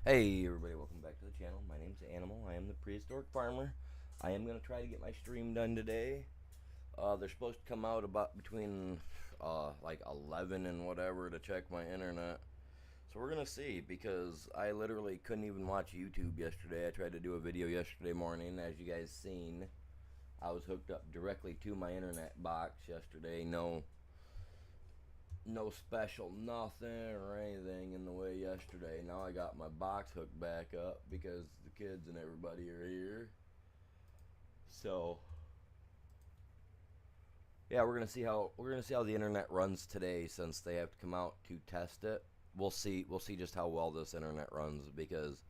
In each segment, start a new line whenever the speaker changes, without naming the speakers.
Hey everybody, welcome back to the channel. My name's Animal. I am the prehistoric farmer. I am going to try to get my stream done today. They're supposed to come out about between like 11 and whatever to check my internet. So we're going to see, because I literally couldn't even watch YouTube yesterday. I tried to do a video yesterday morning, as you guys seen. I was hooked up directly to my internet box yesterday. No special nothing or anything in the way yesterday. Now I got my box hooked back up because the kids and everybody are here. So yeah, we're gonna see how the internet runs today, since they have to come out to test it. We'll see just how well this internet runs, because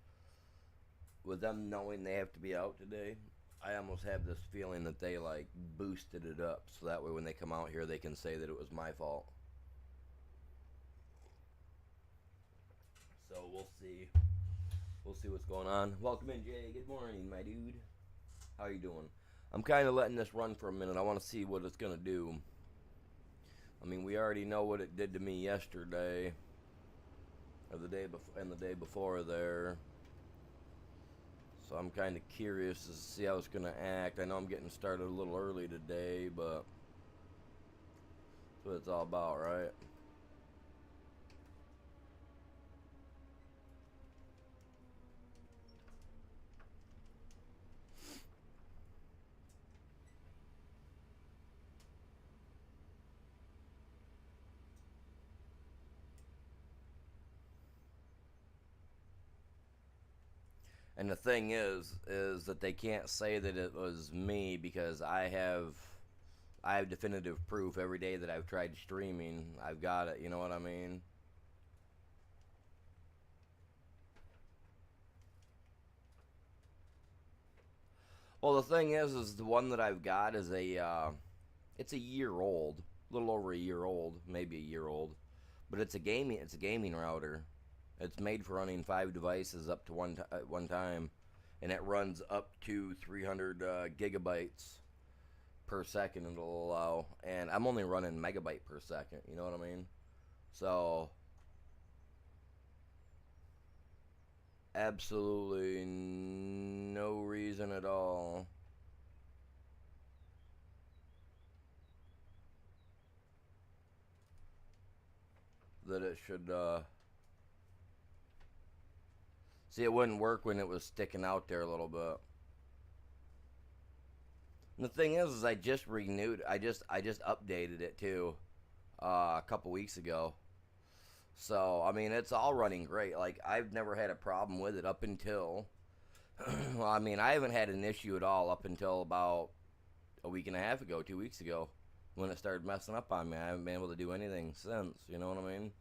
with them knowing they have to be out today, I almost have this feeling that they like boosted it up so that way when they come out here they can say that it was my fault. So we'll see. We'll see what's going on. Welcome in, Jay. Good morning, my dude. How you doing? I'm kind of letting this run for a minute. I want to see what it's going to do. I mean, we already know what it did to me yesterday, or the day before, and the day before there. So I'm kind of curious to see how it's going to act. I know I'm getting started a little early today, but that's what it's all about, right? And the thing is that they can't say that it was me, because I have definitive proof every day that I've tried streaming. I've got it, you know what I mean? Well, the thing is the one that I've got is it's a year old, a little over a year old, maybe a year old, but it's a gaming router. It's made for running 5 devices up to one time, and it runs up to 300 gigabytes per second. It'll allow, and I'm only running megabyte per second. You know what I mean? So absolutely no reason at all that it should. See, it wouldn't work when it was sticking out there a little bit. And the thing is I just renewed. I just updated it too, a couple weeks ago. So I mean, it's all running great. Like, I've never had a problem with it up until. Well, I mean, I haven't had an issue at all up until about a week and a half ago, 2 weeks ago, when it started messing up on me. I haven't been able to do anything since. You know what I mean?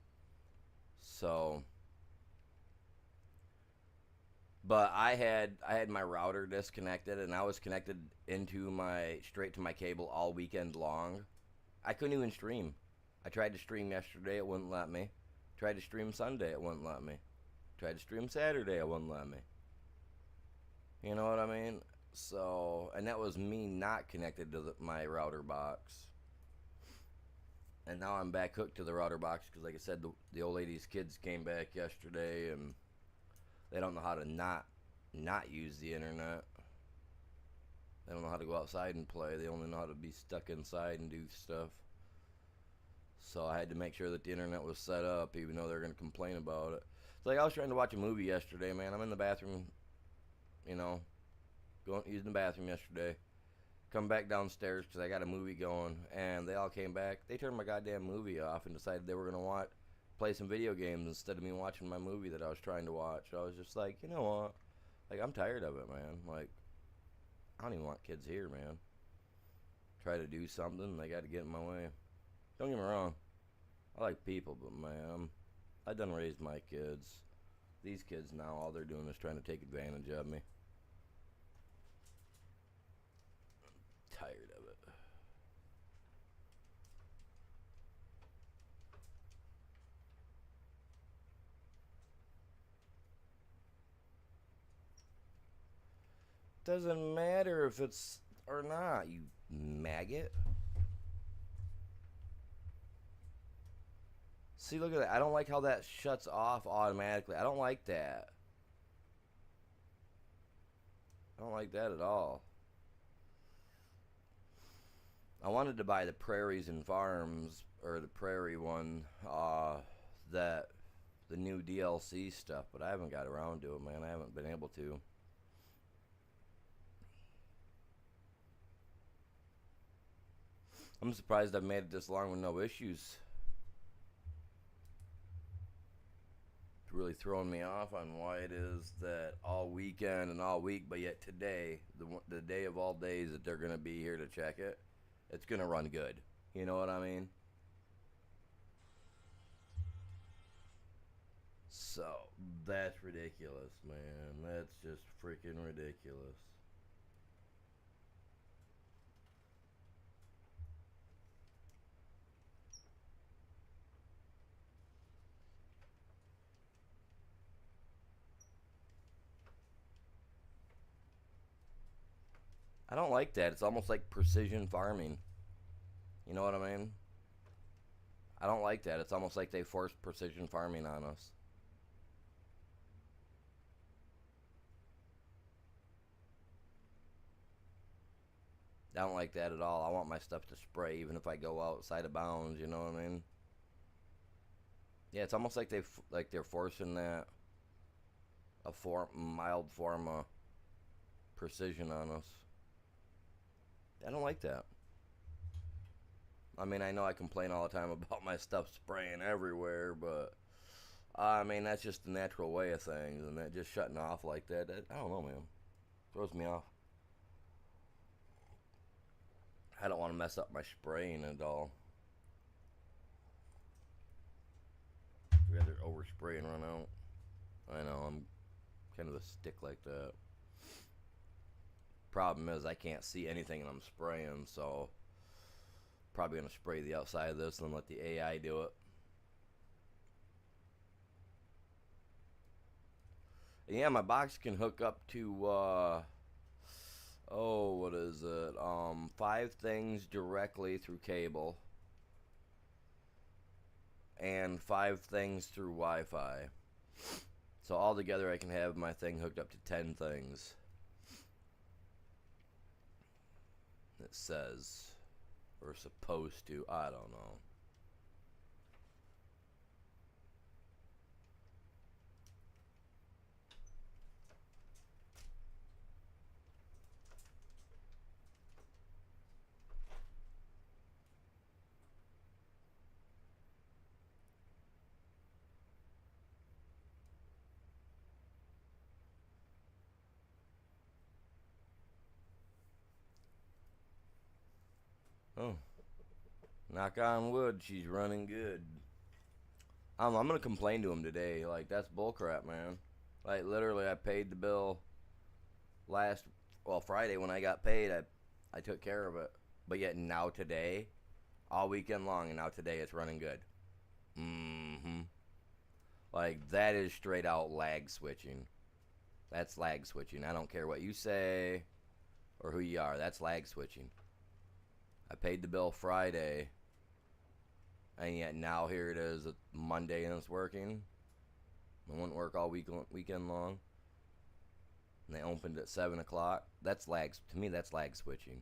So, but I had my router disconnected, and I was connected into my straight to my cable all weekend long. I couldn't even stream. I tried to stream yesterday, it wouldn't let me. Tried to stream Sunday, it wouldn't let me. Tried to stream Saturday, it wouldn't let me. You know what I mean? So, and that was me not connected to my router box. And now I'm back hooked to the router box because, like I said, the old lady's kids came back yesterday, and they don't know how to not use the internet. They don't know how to go outside and play. They only know how to be stuck inside and do stuff. So I had to make sure that the internet was set up, even though they're going to complain about it. It's like I was trying to watch a movie yesterday, man. I'm in the bathroom, you know, going using the bathroom yesterday. Come back downstairs because I got a movie going, and they all came back. They turned my goddamn movie off and decided they were going to play some video games instead of me watching my movie that I was trying to watch. I was just like, you know what? Like, I'm tired of it, man. Like, I don't even want kids here, man. Try to do something, they got to get in my way. Don't get me wrong. I like people, but man, I done raised my kids. These kids now, all they're doing is trying to take advantage of me. Tired of it. Doesn't matter if it's or not, you maggot. See, look at that. I don't like how that shuts off automatically. I don't like that. I don't like that at all. I wanted to buy the Prairies and Farms, or the Prairie one, that the new DLC stuff, but I haven't got around to it, man. I haven't been able to. I'm surprised I've made it this long with no issues. It's really throwing me off on why it is that all weekend and all week, but yet today, the day of all days that they're going to be here to check it, it's going to run good. You know what I mean? So, that's ridiculous, man. That's just freaking ridiculous. I don't like that. It's almost like precision farming. You know what I mean? I don't like that. It's almost like they forced precision farming on us. I don't like that at all. I want my stuff to spray even if I go outside of bounds, you know what I mean? Yeah, it's almost like they're forcing that mild form of precision on us. I don't like that. I mean, I know I complain all the time about my stuff spraying everywhere, but I mean, that's just the natural way of things, and that just shutting off like that, I don't know, man. Throws me off. I don't want to mess up my spraying at all. I'd rather overspray and run out. I know, I'm kind of a stick like that. Problem is, I can't see anything and I'm spraying, so probably going to spray the outside of this and let the AI do it. Yeah, my box can hook up to, what is it? 5 things directly through cable and 5 things through Wi-Fi. So altogether I can have my thing hooked up to 10 things. It says, or supposed to, I don't know. Oh, knock on wood, she's running good. I'm gonna complain to him today. Like, that's bullcrap, man. Like, literally, I paid the bill Friday when I got paid. I took care of it. But yet now today, all weekend long, and now today it's running good. Mm-hmm. Like, that is straight out lag switching. That's lag switching. I don't care what you say or who you are. That's lag switching. I paid the bill Friday, and yet now here it is, Monday, and it's working. It wouldn't work all weekend long. And they opened at 7 o'clock. That's lag. To me, that's lag switching.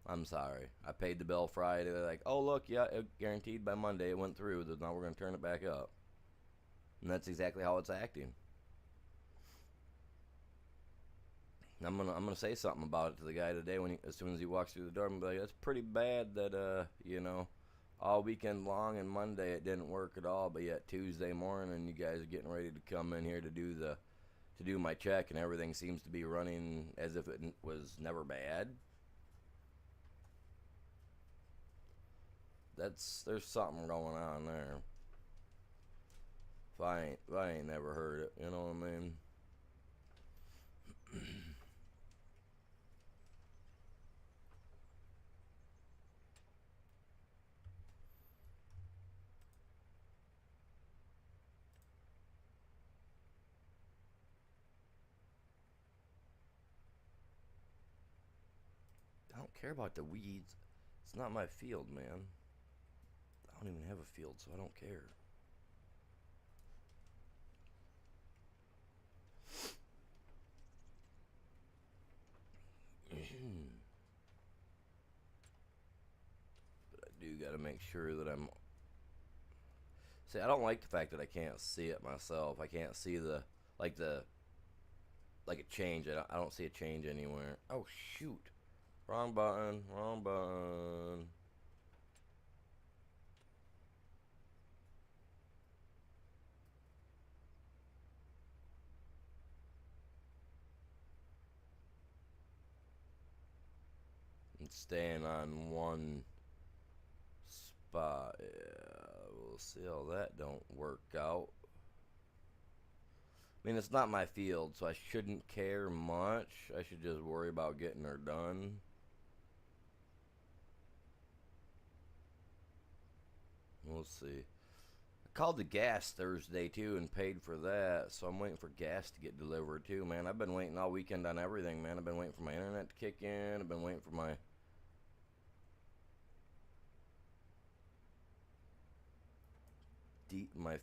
I'm sorry. I paid the bill Friday. They're like, oh, look, yeah, guaranteed by Monday it went through. Now we're going to turn it back up. And that's exactly how it's acting. I'm gonna say something about it to the guy today as soon as he walks through the door. I'm gonna be like, that's pretty bad that all weekend long and Monday it didn't work at all, but yet Tuesday morning you guys are getting ready to come in here to do my check and everything seems to be running as if it was never bad. There's something going on there. If I ain't never heard it, you know what I mean? I don't care about the weeds. It's not my field, man. I don't even have a field, so I don't care. But I do got to make sure that I'm. See, I don't like the fact that I can't see it myself. I can't see like the like a change. I don't see a change anywhere. Oh shoot! Wrong button. Wrong button. And staying on one spot. Yeah, we'll see how that don't work out. I mean, it's not my field, so I shouldn't care much. I should just worry about getting her done. We'll see. I called the gas Thursday too and paid for that, so I'm waiting for gas to get delivered too, man. I've been waiting all weekend on everything, man. I've been waiting for my internet to kick in. I've been waiting for my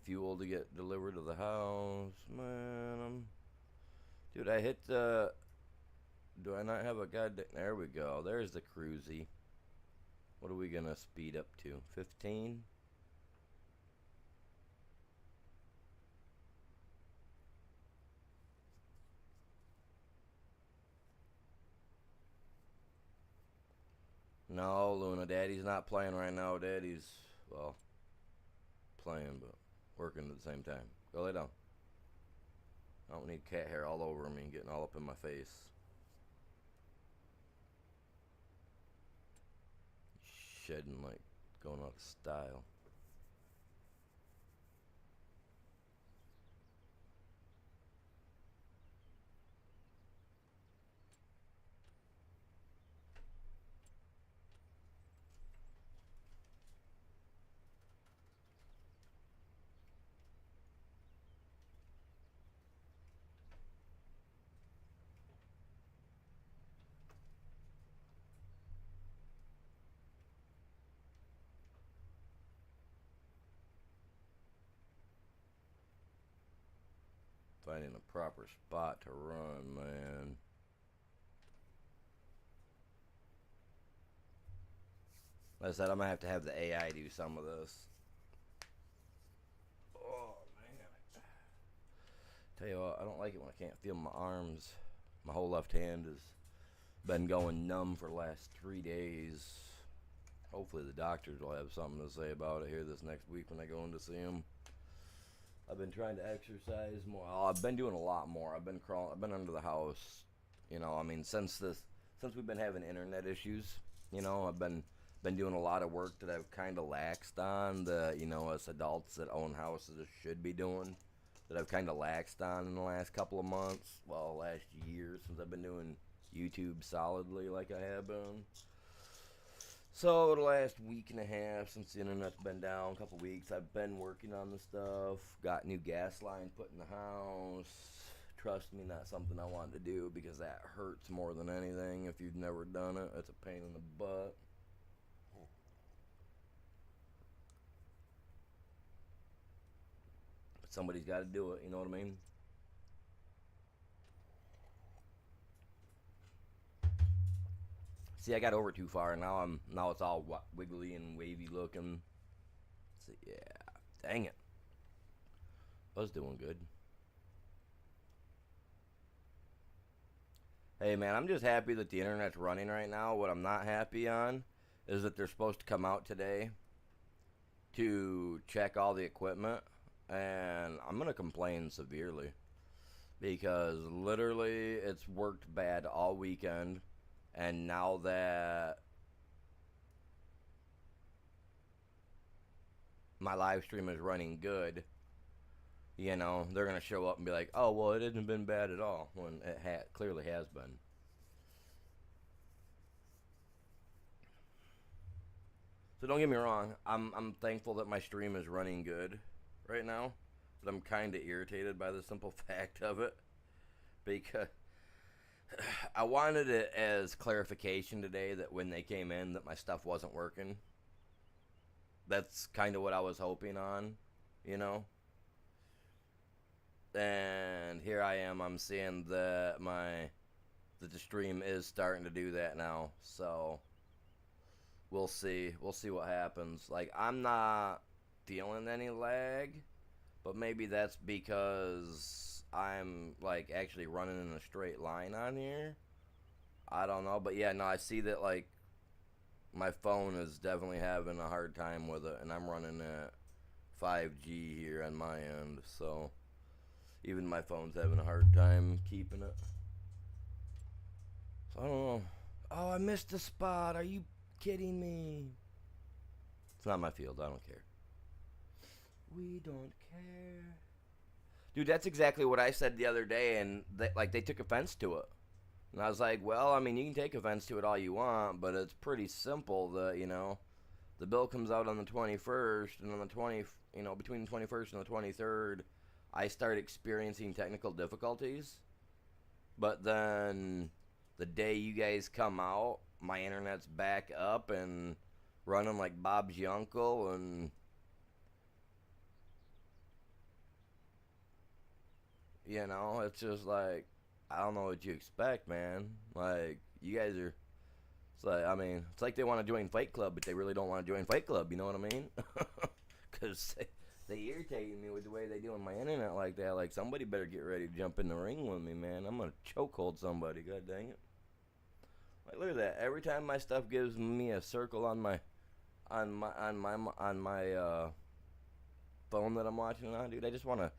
fuel to get delivered to the house, man. Dude, I hit the. Do I not have a goddamn? There we go. There's the cruisy. What are we gonna speed up to? 15. No, Luna, Daddy's not playing right now. Daddy's, well, playing, but working at the same time. Go lay down. I don't need cat hair all over me and getting all up in my face. Shedding like going out of style. Finding a proper spot to run, man. Like I said, I'm gonna have the AI do some of this. Oh man! Tell you what, I don't like it when I can't feel my arms. My whole left hand has been going numb for the last 3 days. Hopefully the doctors will have something to say about it here this next week when I go in to see them. I've been trying to exercise more. Oh, I've been doing a lot more. I've been crawling. I've been under the house. I mean, since we've been having internet issues, I've been doing a lot of work that I've kind of laxed on. Us adults that own houses should be doing. That I've kind of laxed on in the last couple of months. Well, last year since I've been doing YouTube solidly like I have been. So the last week and a half since the internet's been down, a couple weeks, I've been working on the stuff. Got new gas line put in the house. Trust me, not something I want to do because that hurts more than anything. If you've never done it, it's a pain in the butt. But somebody's got to do it. You know what I mean? See, I got over too far. Now it's all wiggly and wavy looking. So yeah, dang it. I was doing good. Hey man, I'm just happy that the internet's running right now. What I'm not happy on is that they're supposed to come out today to check all the equipment, and I'm gonna complain severely because literally it's worked bad all weekend, and now that my live stream is running good, they're gonna show up and be like, "Oh, well, it hasn't been bad at all," when it clearly has been. So don't get me wrong, I'm thankful that my stream is running good right now, but I'm kind of irritated by the simple fact of it because I wanted it as clarification today that when they came in that my stuff wasn't working. That's kind of what I was hoping on, you know. And here I am. I'm seeing that my that the stream is starting to do that now. So we'll see. We'll see what happens. Like, I'm not feeling any lag, but maybe that's because I'm like actually running in a straight line on here. I don't know, but yeah, no, I see that like my phone is definitely having a hard time with it, and I'm running at 5G here on my end, so even my phone's having a hard time keeping it. So I don't know. Oh, I missed a spot. Are you kidding me? It's not my field. I don't care. We don't care. Dude, that's exactly what I said the other day, and they took offense to it. And I was like, well, I mean, you can take offense to it all you want, but it's pretty simple. The bill comes out on the 21st, and on the between the 21st and the 23rd, I start experiencing technical difficulties. But then the day you guys come out, my internet's back up and running like Bob's your uncle, and it's just like, I don't know what you expect, man. Like, you guys are, it's like, I mean, it's like they want to join Fight Club, but they really don't want to join Fight Club, you know what I mean? Because they irritate me with the way they do on my internet like that. Like, somebody better get ready to jump in the ring with me, man. I'm going to chokehold somebody, god dang it. Like, look at that. Every time my stuff gives me a circle on my phone that I'm watching it on, dude, I just want to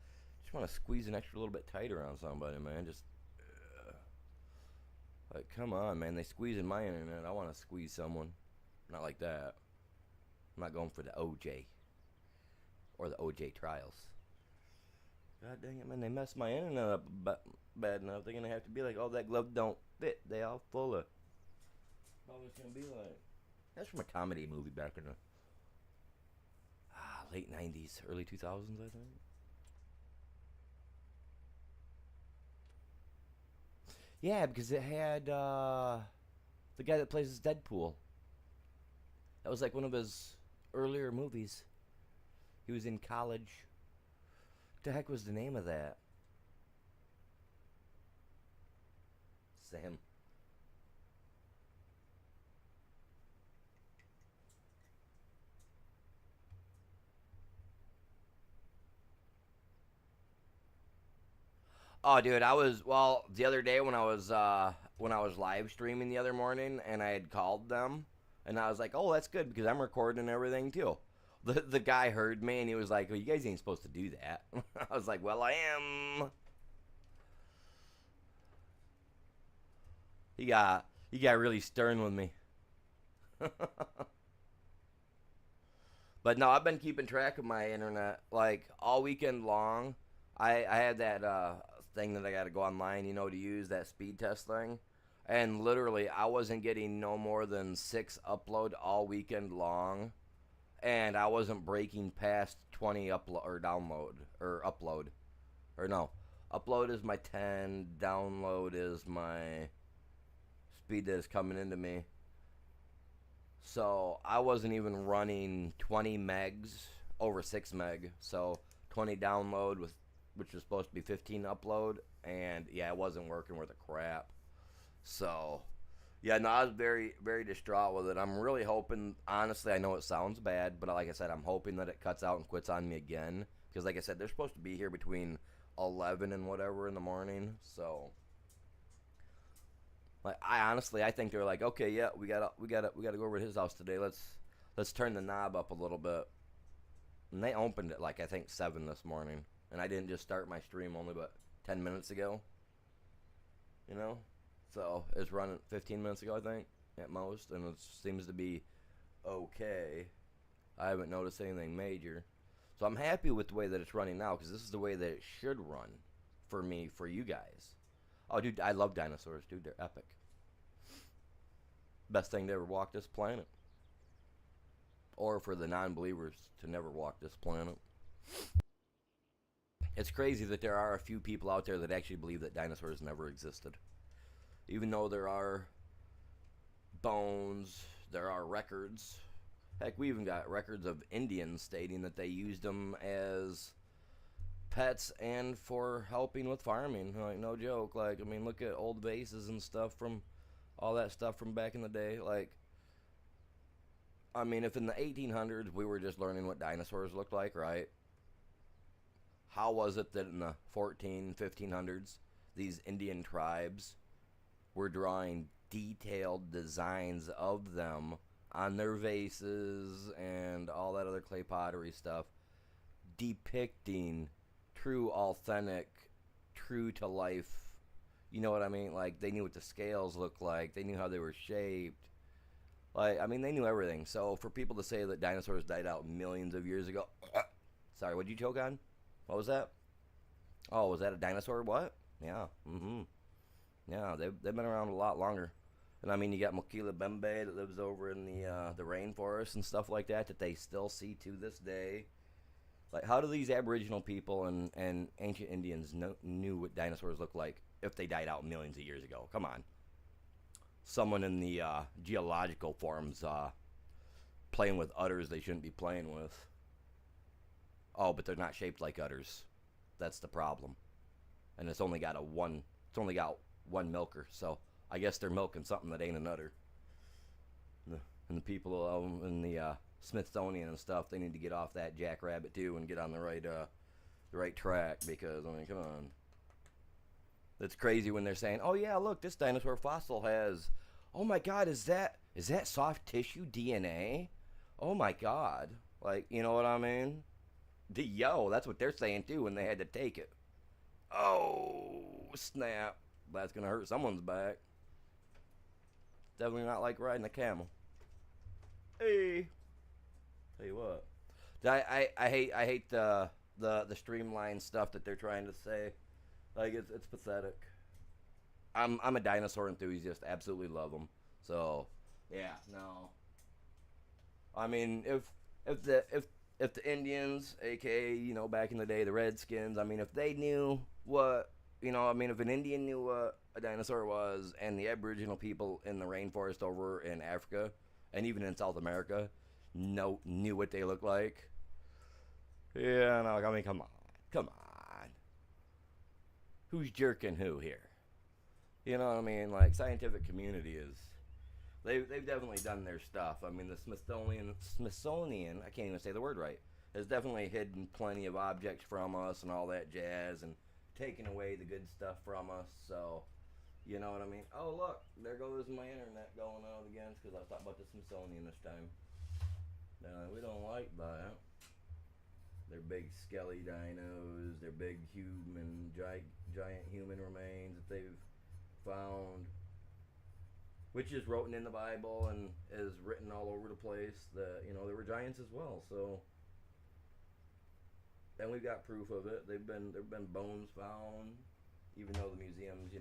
squeeze an extra little bit tighter on somebody, man. Just like, come on, man. They squeezing my internet. I want to squeeze someone. Not like that. I'm not going for the OJ or the OJ trials. God dang it, man. They messed my internet up bad enough. They're gonna have to be like, oh, that glove don't fit. They all full of. All it's gonna be like. That's from a comedy movie back in the late 90s, early 2000s, I think. Yeah, because it had the guy that plays Deadpool. That was like one of his earlier movies. He was in college. What the heck was the name of that? Sam. Oh, dude, the other day when I was live streaming the other morning, and I had called them, and I was like, oh, that's good because I'm recording and everything too. The guy heard me, and he was like, well, you guys ain't supposed to do that. I was like, well, I am. He got really stern with me. But no, I've been keeping track of my internet like all weekend long. I had that thing that I got to go online, to use that speed test thing. And literally, I wasn't getting no more than 6 upload all weekend long. And I wasn't breaking past 20 upload or download or upload. Or no, upload is my 10, download is my speed that is coming into me. So I wasn't even running 20 megs over 6 meg. So 20 download with which was supposed to be 15 upload, and yeah, it wasn't working worth a crap. So yeah, no, I was very, very distraught with it. I'm really hoping, honestly, I know it sounds bad, but like I said, I'm hoping that it cuts out and quits on me again. Because like I said, they're supposed to be here between 11 and whatever in the morning. So like, I think they're like, okay, yeah, we gotta go over to his house today. Let's turn the knob up a little bit. And they opened it like I think 7 this morning, and I didn't just start my stream only but 10 minutes ago. So it's running 15 minutes ago, I think, at most, and it seems to be okay. I haven't noticed anything major. So I'm happy with the way that it's running now, because this is the way that it should run for me, for you guys. Oh, dude, I love dinosaurs, dude. They're epic. Best thing to ever walk this planet. Or for the non-believers to never walk this planet. It's crazy that there are a few people out there that actually believe that dinosaurs never existed. Even though there are bones, there are records. Heck, we even got records of Indians stating that they used them as pets and for helping with farming. Like, no joke. Like, I mean, look at old vases and stuff from all that stuff from back in the day. Like, I mean, if in the 1800s we were just learning what dinosaurs looked like, right? How was it that in the 1500s these Indian tribes were drawing detailed designs of them on their vases and all that other clay pottery stuff, depicting true, authentic, true to life. You know what I mean? Like, they knew what the scales looked like, they knew how they were shaped. Like, I mean, they knew everything. So for people to say that dinosaurs died out millions of years ago, sorry, what'd you choke on? What was that? Oh, was that a dinosaur? What? Yeah. Mm-hmm. Yeah, they've been around a lot longer. And I mean, you got Mokila Bembe that lives over in the rainforest and stuff like that that they still see to this day. Like, how do these Aboriginal people and ancient Indians knew what dinosaurs looked like if they died out millions of years ago? Come on. Someone in the geological forms playing with udders they shouldn't be playing with. Oh, but they're not shaped like udders. That's the problem. And it's only got one milker, so I guess they're milking something that ain't an udder. And the people in the Smithsonian and stuff, they need to get off that jackrabbit too and get on the right track, because I mean, come on. It's crazy when they're saying, "Oh yeah, look, this dinosaur fossil has, oh my God, is that soft tissue DNA? Oh my God." Like, you know what I mean? Yo, that's what they're saying too when they had to take it. Oh, snap. That's going to hurt someone's back. Definitely not like riding a camel. Hey. Tell you what. I hate the streamlined stuff that they're trying to say. Like, it's pathetic. I'm a dinosaur enthusiast. Absolutely love them. So, yeah, no. I mean, if the Indians, aka, back in the day, the Redskins, I mean, if they knew what, I mean, if an Indian knew what a dinosaur was, and the Aboriginal people in the rainforest over in Africa, and even in South America, knew what they looked like. Yeah, no, I mean, come on. Come on. Who's jerking who here? You know what I mean? Like, scientific community is, they've definitely done their stuff. I mean, the Smithsonian, I can't even say the word right, has definitely hidden plenty of objects from us and all that jazz, and taken away the good stuff from us. So, you know what I mean? Oh, look, there goes my internet going out again, because I was talking about the Smithsonian this time. We don't like that. They're big skelly dinos. They're big giant human remains that they've found, which is written in the Bible and is written all over the place that there were giants as well. So, and we've got proof of it. There've been bones found, even though the museums,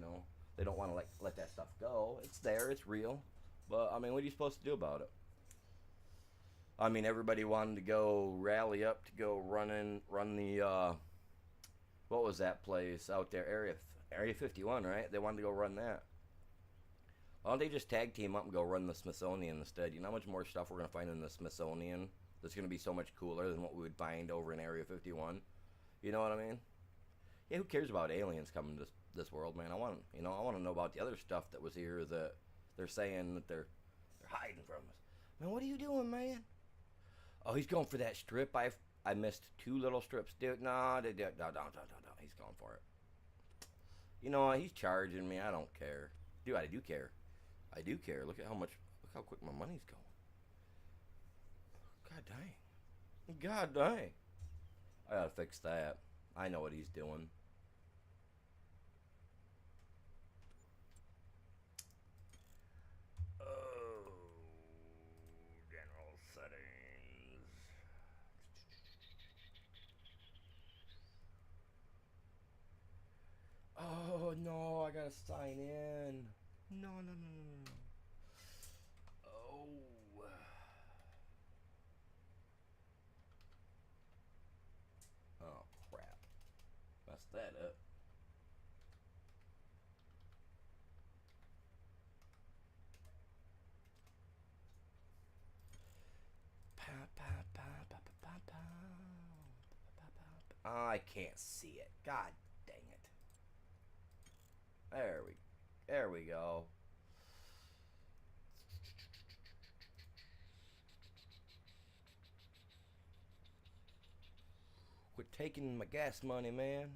they don't want to let that stuff go. It's there, it's real, but I mean, what are you supposed to do about it? I mean, everybody wanted to go rally up to go run the what was that place out there, Area 51, right? They wanted to go run that. Why don't they just tag team up and go run the Smithsonian instead? You know how much more stuff we're going to find in the Smithsonian that's going to be so much cooler than what we would find over in Area 51? You know what I mean? Yeah, who cares about aliens coming to this world, man? I want to know about the other stuff that was here that they're saying that they're hiding from us. Man, what are you doing, man? Oh, he's going for that strip. I missed 2 little strips, dude. No. He's going for it. You know what? He's charging me. I don't care, dude. I do care. I do care. Look how quick my money's going. God dang. God dang. I gotta fix that. I know what he's doing. Oh, general settings. Oh no, I gotta sign in. No, no, no, no, no. Oh. Oh crap. Messed that up. Oh, I can't see it. God dang it. There we go. Quit taking my gas money, man.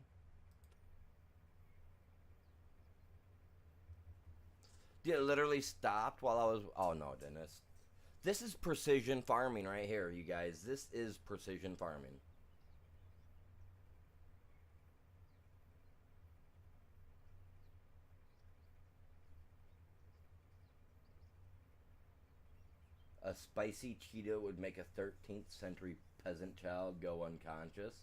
It literally stopped while I was. Oh no, Dennis. This is precision farming right here, you guys. This is precision farming. A spicy Cheeto would make a 13th century peasant child go unconscious.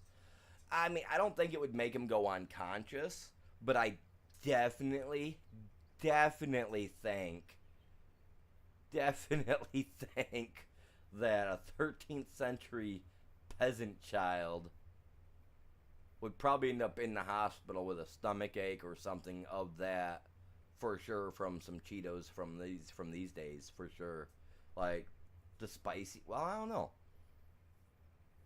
I mean, I don't think it would make him go unconscious, but I definitely, definitely think, definitely think that a 13th century peasant child would probably end up in the hospital with a stomach ache or something of that for sure from some Cheetos from these days for sure. Like the spicy. Well, I don't know.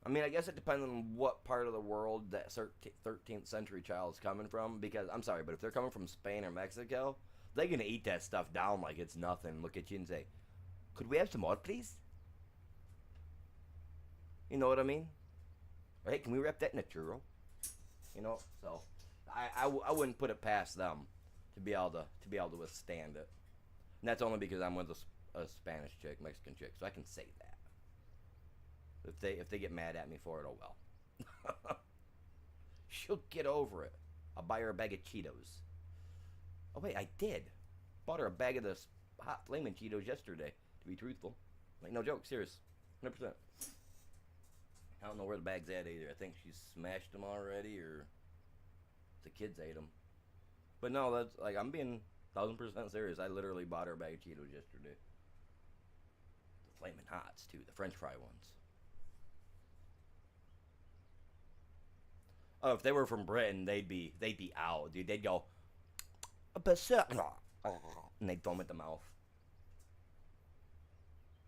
I mean, I guess it depends on what part of the world that 13th century child is coming from. Because I'm sorry, but if they're coming from Spain or Mexico, they're gonna eat that stuff down like it's nothing. Look at you and say, "Could we have some more, please?" You know what I mean? Or hey, can we wrap that in a churro? You know, so I wouldn't put it past them to be able to withstand it. And that's only because I'm with a Spanish chick, Mexican chick, so I can say that. If they get mad at me for it, oh well. She'll get over it. I'll buy her a bag of Cheetos. Oh wait, I did. Bought her a bag of this hot flaming Cheetos yesterday. To be truthful, like no joke, serious, 100%. I don't know where the bag's at either. I think she's smashed them already, or the kids ate them. But no, that's like I'm being 1,000% serious. I literally bought her a bag of Cheetos yesterday. The flaming hots too, the French fry ones. Oh, if they were from Britain, they'd be out, dude. They'd go, and they'd foam at the mouth.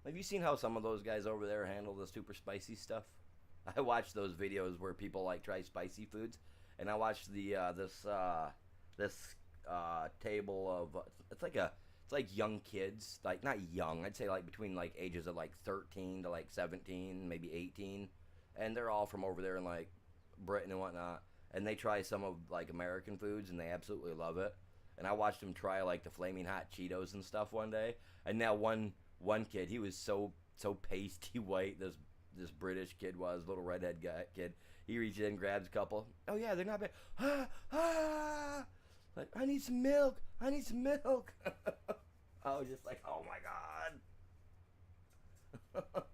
Have you seen how some of those guys over there handle the super spicy stuff? I watch those videos where people like try spicy foods, and I watched this table of it's like young kids, like not young, I'd say like between like ages of like 13 to like 17, maybe 18, and they're all from over there in like Britain and whatnot, and they try some of like American foods and they absolutely love it. And I watched them try like the flaming hot Cheetos and stuff one day, and now one kid, he was so pasty white. This British kid was little redhead guy kid. He reaches in, grabs a couple. Oh yeah, they're not bad. Ah, ah, like I need some milk. I need some milk. I was just like, oh my god.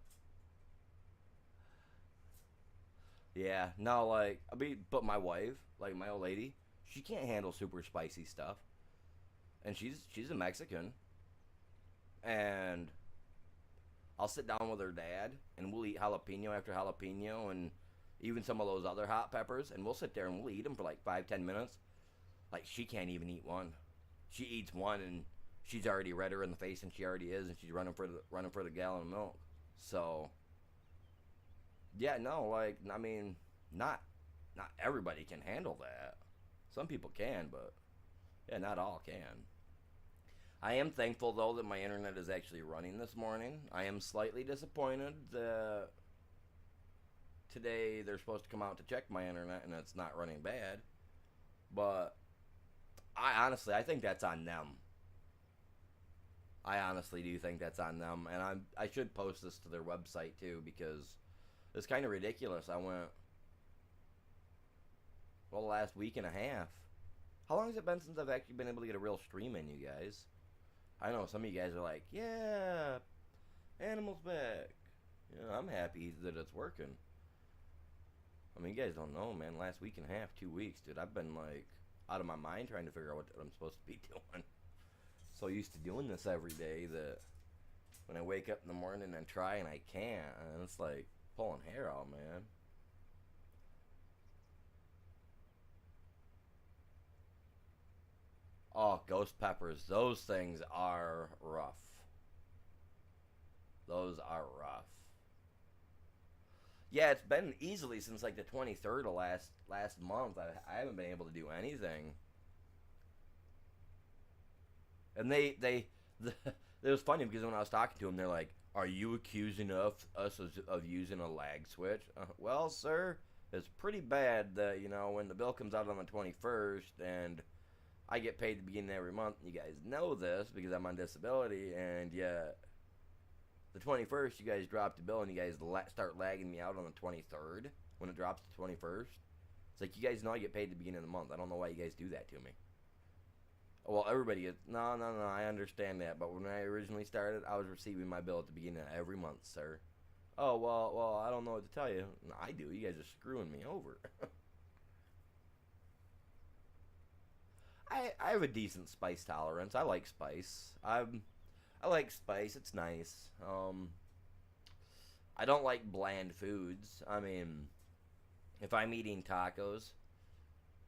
Yeah, no, like I mean, but my wife, like my old lady, she can't handle super spicy stuff, and she's a Mexican, and I'll sit down with her dad, and we'll eat jalapeno after jalapeno, and even some of those other hot peppers, and we'll sit there and we'll eat them for like 5-10 minutes. Like she can't even eat one. She eats one, and she's already red her in the face, and she already is, and she's running for the gallon of milk. So yeah, no, like I mean, not everybody can handle that. Some people can, but yeah, not all can. I am thankful though that my internet is actually running this morning. I am slightly disappointed that today they're supposed to come out to check my internet and it's not running bad. But I think that's on them. I honestly do think that's on them, and I should post this to their website too because it's kind of ridiculous. I went well the last week and a half. How long has it been since I've actually been able to get a real stream in, you guys? I know some of you guys are like, yeah, Animal's back. Yeah, I'm happy that it's working. I mean, you guys don't know, man. Last week and a half, 2 weeks, dude. I've been like out of my mind trying to figure out what I'm supposed to be doing. So used to doing this every day that when I wake up in the morning and try and I can't, and it's like pulling hair out, man. Oh, ghost peppers. Those things are rough. Those are rough. Yeah, it's been easily since like the 23rd of last month. I haven't been able to do anything. And it was funny because when I was talking to them, they're like, "Are you accusing us of using a lag switch?" Well, sir, it's pretty bad that when the bill comes out on the 21st and I get paid at the beginning of every month. You guys know this because I'm on disability, and yet the 21st you guys drop the bill and you guys start lagging me out on the 23rd when it drops to 21st. It's like you guys know I get paid at the beginning of the month. I don't know why you guys do that to me. Well, everybody gets no, no, no. I understand that, but when I originally started, I was receiving my bill at the beginning of every month, sir. Oh well. I don't know what to tell you. No, I do. You guys are screwing me over. I have a decent spice tolerance. I like spice. I like spice. It's nice. I don't like bland foods. I mean, if I'm eating tacos,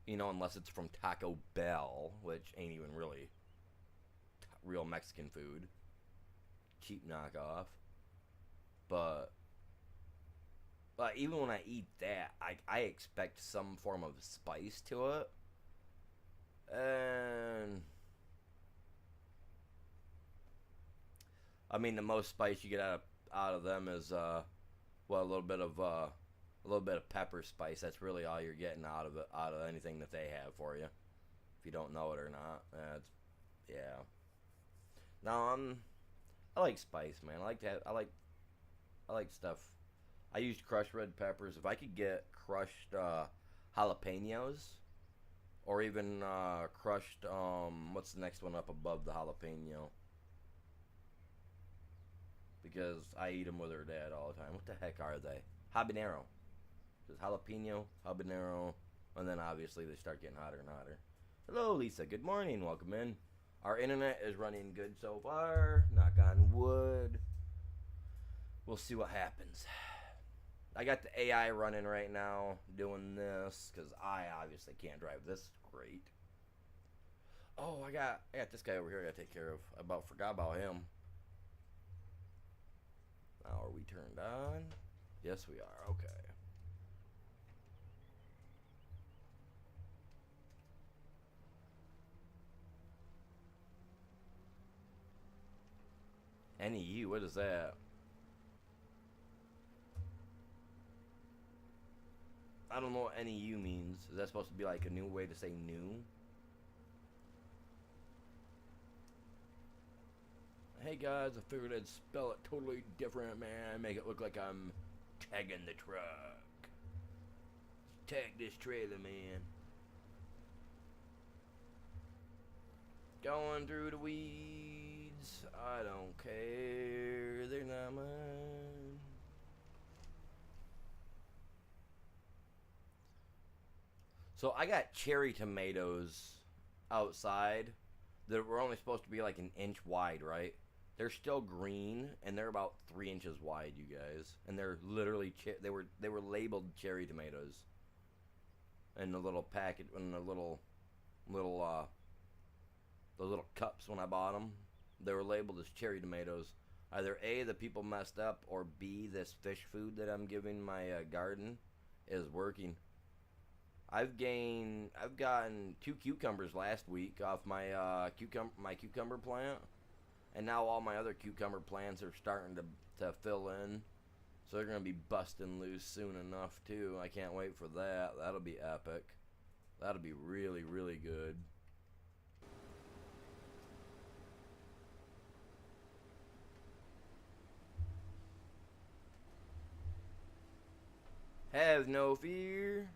unless it's from Taco Bell, which ain't even really real Mexican food, cheap knockoff. But even when I eat that, I expect some form of spice to it, and I mean the most spice you get out of them is well a little bit of pepper spice. That's really all you're getting out of anything that they have for you. If you don't know it or not, that's yeah. No, I like spice, man. I like stuff. I used crushed red peppers. If I could get crushed jalapenos, or even crushed what's the next one up above the jalapeno? Because I eat them with her dad all the time. What the heck are they? Habanero. Just jalapeno, habanero, and then obviously they start getting hotter and hotter. Hello, Lisa. Good morning. Welcome in. Our internet is running good so far. Knock on wood. We'll see what happens. I got the AI running right now doing this because I obviously can't drive this great. Oh, I got this guy over here I gotta take care of. I about forgot about him. Now are we turned on? Yes, we are. Okay. NEU, what is that? I don't know what NEU means. Is that supposed to be like a new way to say new? Hey guys, I figured I'd spell it totally different, man. Make it look like I'm tagging the truck. Tag this trailer, man. Going through the weeds. I don't care. They're not mine. So I got cherry tomatoes outside that were only supposed to be like an inch wide, right? They're still green and they're about 3 inches wide, you guys. And they're literally they were labeled cherry tomatoes in the little packet in the little the little cups when I bought them. They were labeled as cherry tomatoes. Either A, the people messed up, or B, this fish food that I'm giving my garden is working. I've gotten 2 cucumbers last week off my cucumber plant, and now all my other cucumber plants are starting to fill in. So they're gonna be busting loose soon enough too. I can't wait for that. That'll be epic. That'll be really really good. Have no fear.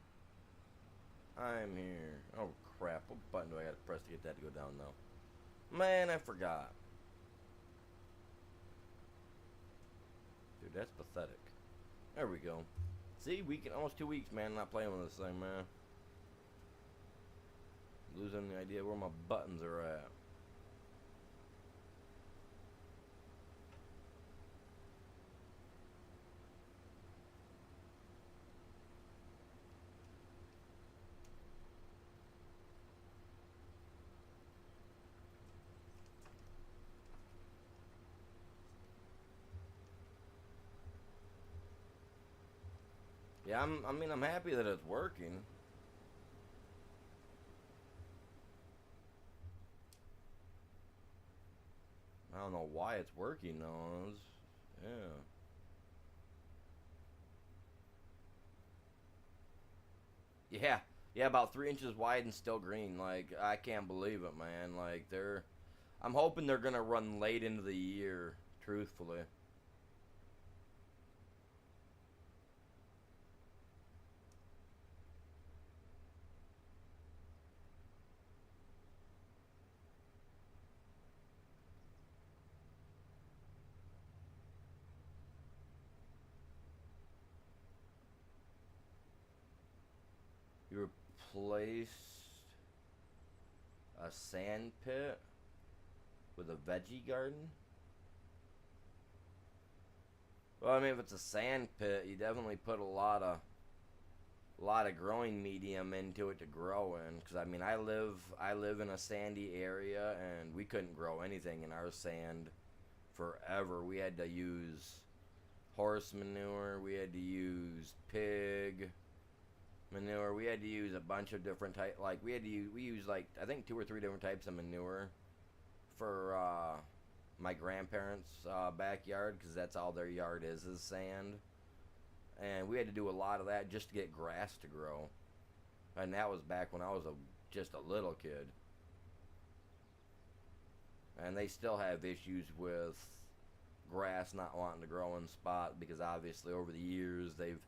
I'm here. Oh crap! What button do I gotta press to get that to go down now? Man, I forgot. Dude, that's pathetic. There we go. See, almost 2 weeks, man. Not playing with this thing, man. Losing the idea where my buttons are at. Yeah, I mean, I'm happy that it's working. I don't know why it's working though. Yeah. Yeah. Yeah, about 3 inches wide and still green. Like, I can't believe it, man. Like, I'm hoping they're gonna run late into the year, truthfully. You replaced a sand pit with a veggie garden? Well, I mean, if it's a sand pit, you definitely put a lot of growing medium into it to grow in. Because I mean, I live in a sandy area, and we couldn't grow anything in our sand forever. We had to use horse manure. We had to use pig manure. We had to use a bunch of different type. Like we used like I think two or three different types of manure for my grandparents' backyard because that's all their yard is sand. And we had to do a lot of that just to get grass to grow. And that was back when I was just a little kid. And they still have issues with grass not wanting to grow in spot because obviously over the years they've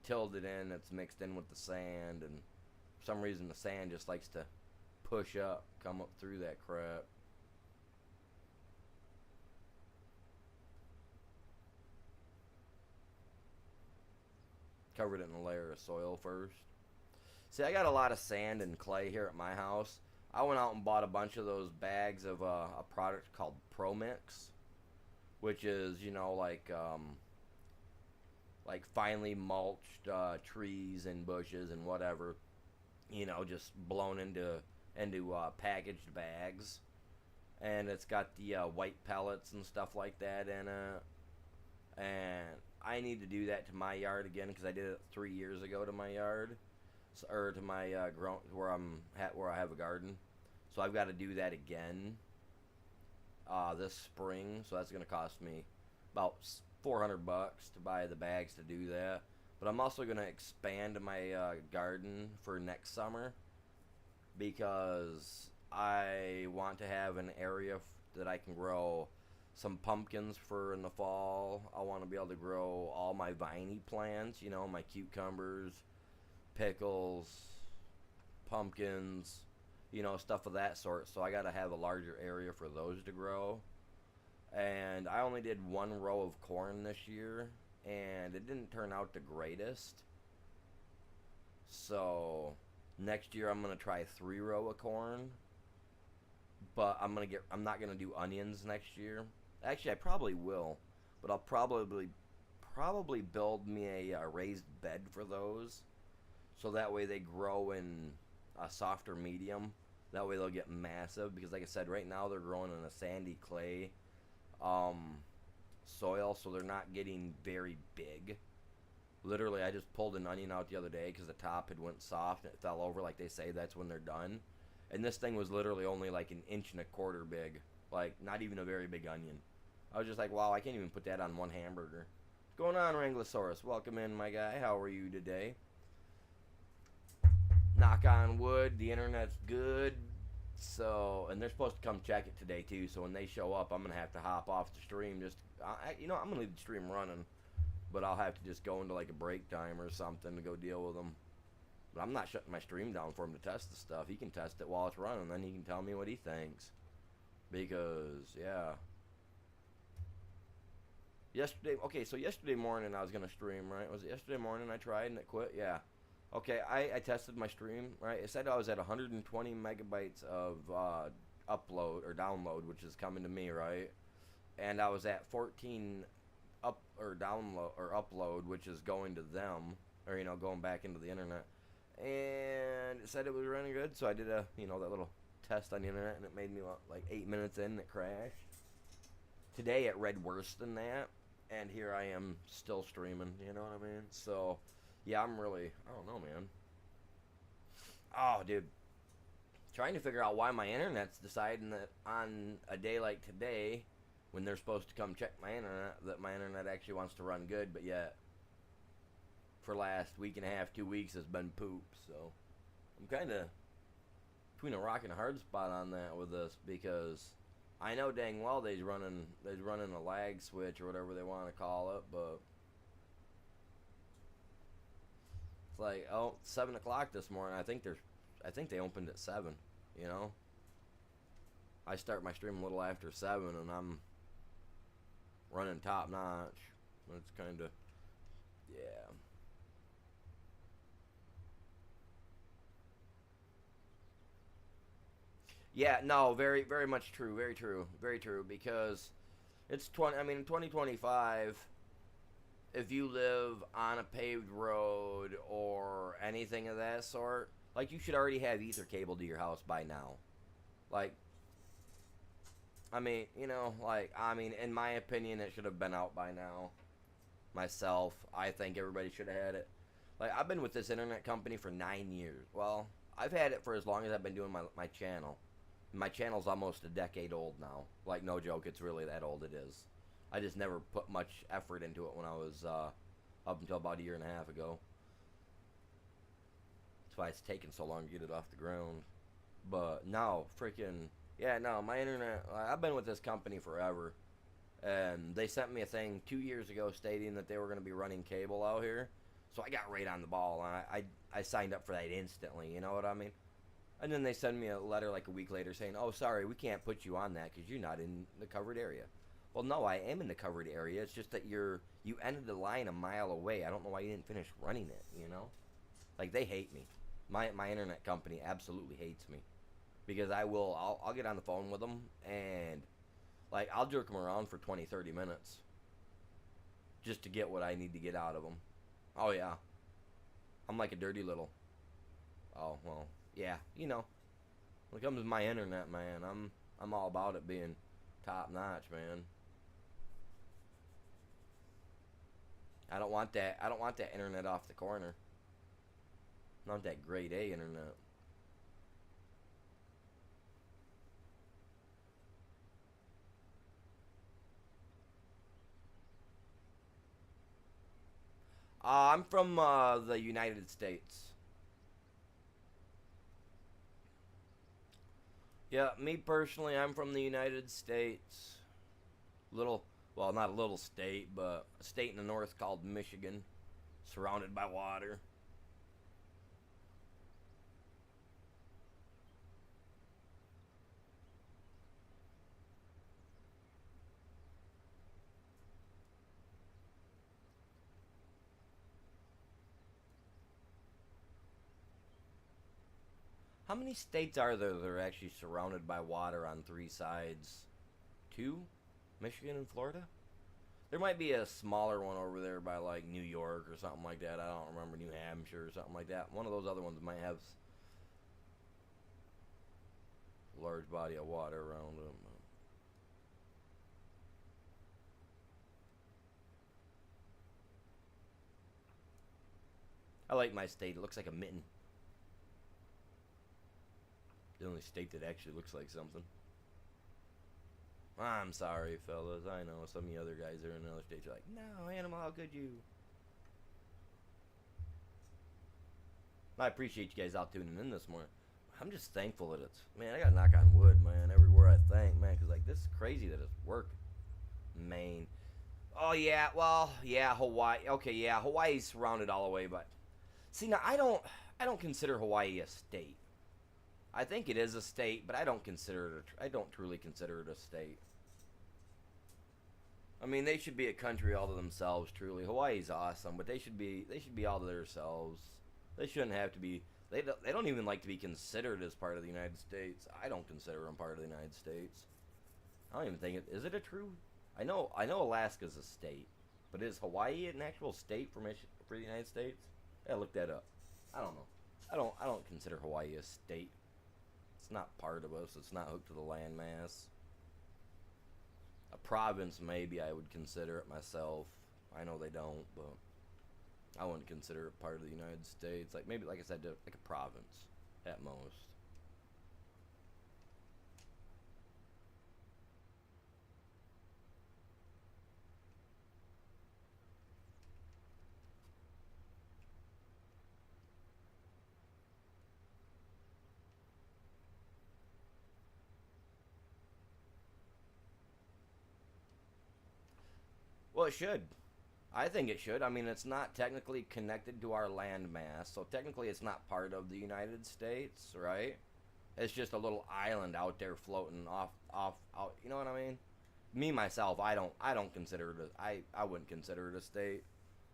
tilled it in, it's mixed in with the sand, and for some reason the sand just likes to push up, come up through that crap. Covered it in a layer of soil first. See, I got a lot of sand and clay here at my house. I went out and bought a bunch of those bags of a product called Pro Mix, which is like finely mulched trees and bushes and whatever, just blown into packaged bags, and it's got the white pellets and stuff like that in it. And I need to do that to my yard again because I did it 3 years ago to my yard, or to my where I have a garden. So I've got to do that again this spring. So that's gonna cost me about $400 to buy the bags to do that. But I'm also gonna expand my garden for next summer because I want to have an area that I can grow some pumpkins for in the fall. I want to be able to grow all my viney plants, my cucumbers, pickles, pumpkins, stuff of that sort. So I got to have a larger area for those to grow. And I only did one row of corn this year, and it didn't turn out the greatest. So next year I'm gonna try 3 row of corn, but I'm not gonna do onions next year. Actually, I probably will, but I'll probably build me a raised bed for those, so that way they grow in a softer medium. That way they'll get massive because, like I said, right now they're growing in a sandy clay um, soil, so they're not getting very big. Literally, I just pulled an onion out the other day because the top had went soft and it fell over. Like they say, that's when they're done. And this thing was literally only like an inch and a quarter big, like not even a very big onion. I was just like, wow, I can't even put that on one hamburger. What's going on, Wranglosaurus? Welcome in, my guy. How are you today? Knock on wood, the internet's good. So, and they're supposed to come check it today too. So when they show up, I'm gonna have to hop off the stream. I'm gonna leave the stream running, but I'll have to just go into like a break time or something to go deal with them. But I'm not shutting my stream down for him to test the stuff. He can test it while it's running, then he can tell me what he thinks. Because yeah, yesterday morning I was gonna stream. Right? Was it yesterday morning I tried and it quit? Yeah. Okay, I tested my stream, right? It said I was at 120 megabytes of upload or download, which is coming to me, right? And I was at 14 up or download or upload, which is going to them, or going back into the internet. And it said it was running good, so I did that little test on the internet, and it made me like 8 minutes in, and it crashed. Today it read worse than that, and here I am still streaming. You know what I mean? So Yeah, I don't know, man. Oh, dude, trying to figure out why my internet's deciding that on a day like today, when they're supposed to come check my internet, that my internet actually wants to run good, but yet for last week and a half, 2 weeks has been poop. So I'm kind of between a rock and a hard spot on that with this because I know dang well they's running a lag switch or whatever they want to call it, but it's like, oh, 7 o'clock this morning. I think they opened at 7. You know, I start my stream a little after 7, and I'm running top notch. It's kind of, yeah. Yeah, no, very, very much true, very true, very true. Because it's 20. I mean, 2025. If you live on a paved road or anything of that sort, like you should already have ether cable to your house by now. Like, I mean, in my opinion, it should have been out by now. Myself, I think everybody should have had it. Like, I've been with this internet company for 9 years. Well, I've had it for as long as I've been doing my channel. My channel's almost a decade old now. Like, no joke, it's really that old it is. I just never put much effort into it when I was up until about a year and a half ago. That's why it's taken so long to get it off the ground. But no, freaking, yeah, no, my internet, I've been with this company forever. And they sent me a thing 2 years ago stating that they were going to be running cable out here. So I got right on the ball, and I signed up for that instantly, you know what I mean? And then they send me a letter like a week later saying, oh, sorry, we can't put you on that because you're not in the covered area. Well, no, I am in the covered area. It's just that you ended the line a mile away. I don't know why you didn't finish running it, you know? Like, they hate me. My internet company absolutely hates me. Because I'll get on the phone with them, and, like, I'll jerk them around for 20, 30 minutes. Just to get what I need to get out of them. Oh, yeah. I'm like a dirty little. Oh, well, yeah, you know. When it comes to my internet, man, I'm all about it being top notch, man. I don't want that internet off the corner. I want that grade A internet. I'm from the United States. Yeah, me personally, I'm from the United States. Little, well, not a little state, but a state in the north called Michigan, surrounded by water. How many states are there that are actually surrounded by water on 3 sides? Two? Michigan and Florida? There might be a smaller one over there by like New York or something like that. I don't remember, New Hampshire or something like that. One of those other ones might have a large body of water around them. I like my state. It looks like a mitten. The only state that actually looks like something. I'm sorry, fellas. I know some of you other guys are in other states are like, no, Animal, how could you? I appreciate you guys out tuning in this morning. I'm just thankful that it's, man, I gotta knock on wood, man, everywhere I think, man, because, like, this is crazy that it's working. Maine. Oh, yeah, well, yeah, Hawaii. Okay, yeah, Hawaii's surrounded all the way, but, see, now, I don't consider Hawaii a state. I think it is a state, but I don't consider it, I don't truly consider it a state. I mean, they should be a country all to themselves. Truly, Hawaii's awesome, but they should be all to themselves. They shouldn't have to be. They don't even like to be considered as part of the United States. I don't consider them part of the United States. I don't even think it is. It a true? I know Alaska's a state, but is Hawaii an actual state for the United States? Yeah, look that up. I don't know. I don't consider Hawaii a state. It's not part of us. It's not hooked to the landmass. A province, maybe I would consider it myself. I know they don't, but I wouldn't consider it part of the United States. Like maybe, like I said, like a province at most. Well, it should. I think it should. I mean, it's not technically connected to our landmass, so technically it's not part of the United States, right? It's just a little island out there floating off, out. You know what I mean? Me myself, I don't consider it. I wouldn't consider it a state.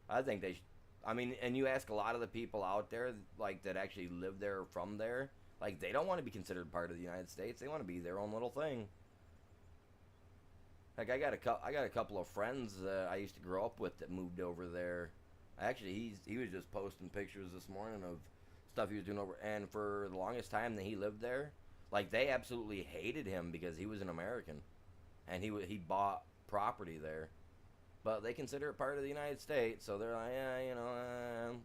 I think they. I mean, and you ask a lot of the people out there, like that actually live there or from there, like they don't want to be considered part of the United States. They want to be their own little thing. Like I got a couple of friends that I used to grow up with that moved over there. Actually, he was just posting pictures this morning of stuff he was doing over, and for the longest time that he lived there, like they absolutely hated him because he was an American, and he bought property there, but they consider it part of the United States, so they're like, yeah, you know.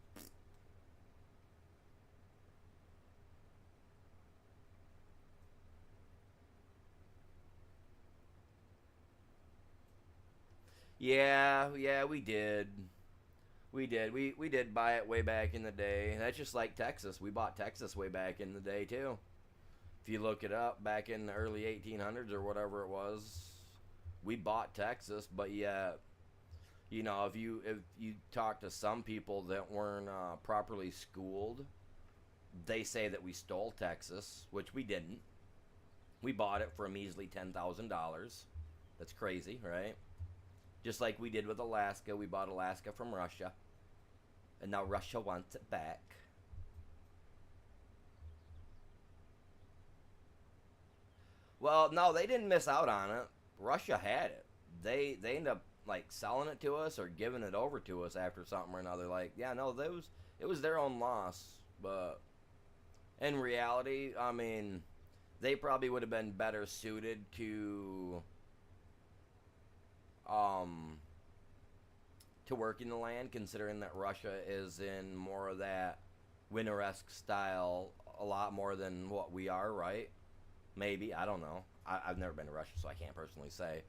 Yeah, yeah, we did. We did buy it way back in the day. That's just like Texas. We bought Texas way back in the day too. If you look it up, back in the early 1800s or whatever it was, we bought Texas. But yeah, you know, if you talk to some people that weren't properly schooled, they say that we stole Texas, which we didn't. We bought it for a measly $10,000. That's crazy, right? Just like we did with Alaska, we bought Alaska from Russia, and now Russia wants it back. Well, no, they didn't miss out on it. Russia had it. They ended up like selling it to us or giving it over to us after something or another. Like, yeah, no, it was their own loss. But in reality, I mean, they probably would have been better suited um to work in the land, considering that Russia is in more of that winter-esque style a lot more than what we are, right? Maybe, I don't know. I've never been to Russia, so I can't personally say.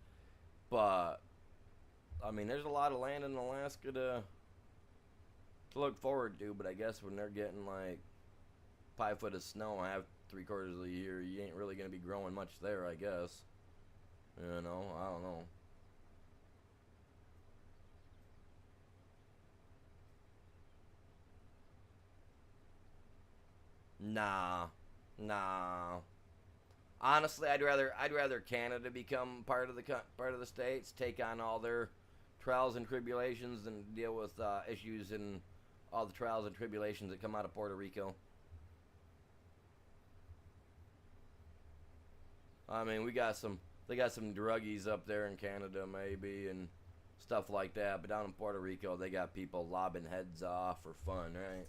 But I mean, there's a lot of land in Alaska to look forward to. But I guess when they're getting like 5 foot of snow, I have 3/4 of the year, you ain't really gonna be growing much there. I guess. You know, I don't know. Nah, nah. Honestly, I'd rather Canada become part of the states, take on all their trials and tribulations, and deal with issues and all the trials and tribulations that come out of Puerto Rico. I mean, they got some druggies up there in Canada maybe and stuff like that, but down in Puerto Rico they got people lobbing heads off for fun, right?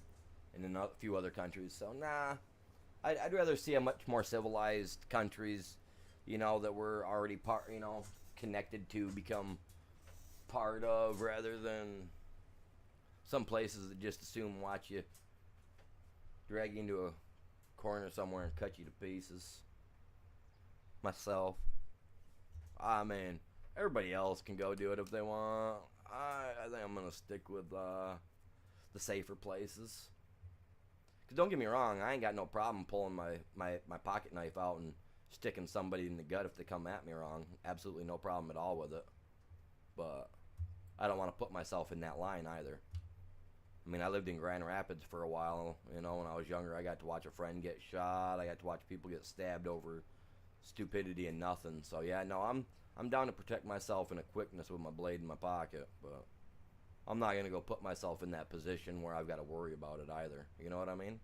And in a few other countries, so nah, I'd rather see a much more civilized countries, that we're already connected to become part of, rather than some places that just assume watch you drag you into a corner somewhere and cut you to pieces. Myself, I mean, everybody else can go do it if they want. I think I'm gonna stick with the safer places. Cause don't get me wrong, I ain't got no problem pulling my pocket knife out and sticking somebody in the gut if they come at me wrong. Absolutely no problem at all with it. But I don't want to put myself in that line either. I mean, I lived in Grand Rapids for a while. When I was younger, I got to watch a friend get shot. I got to watch people get stabbed over stupidity and nothing. So yeah, no, I'm down to protect myself in a quickness with my blade in my pocket, but I'm not gonna go put myself in that position where I've got to worry about it either. You know what I mean?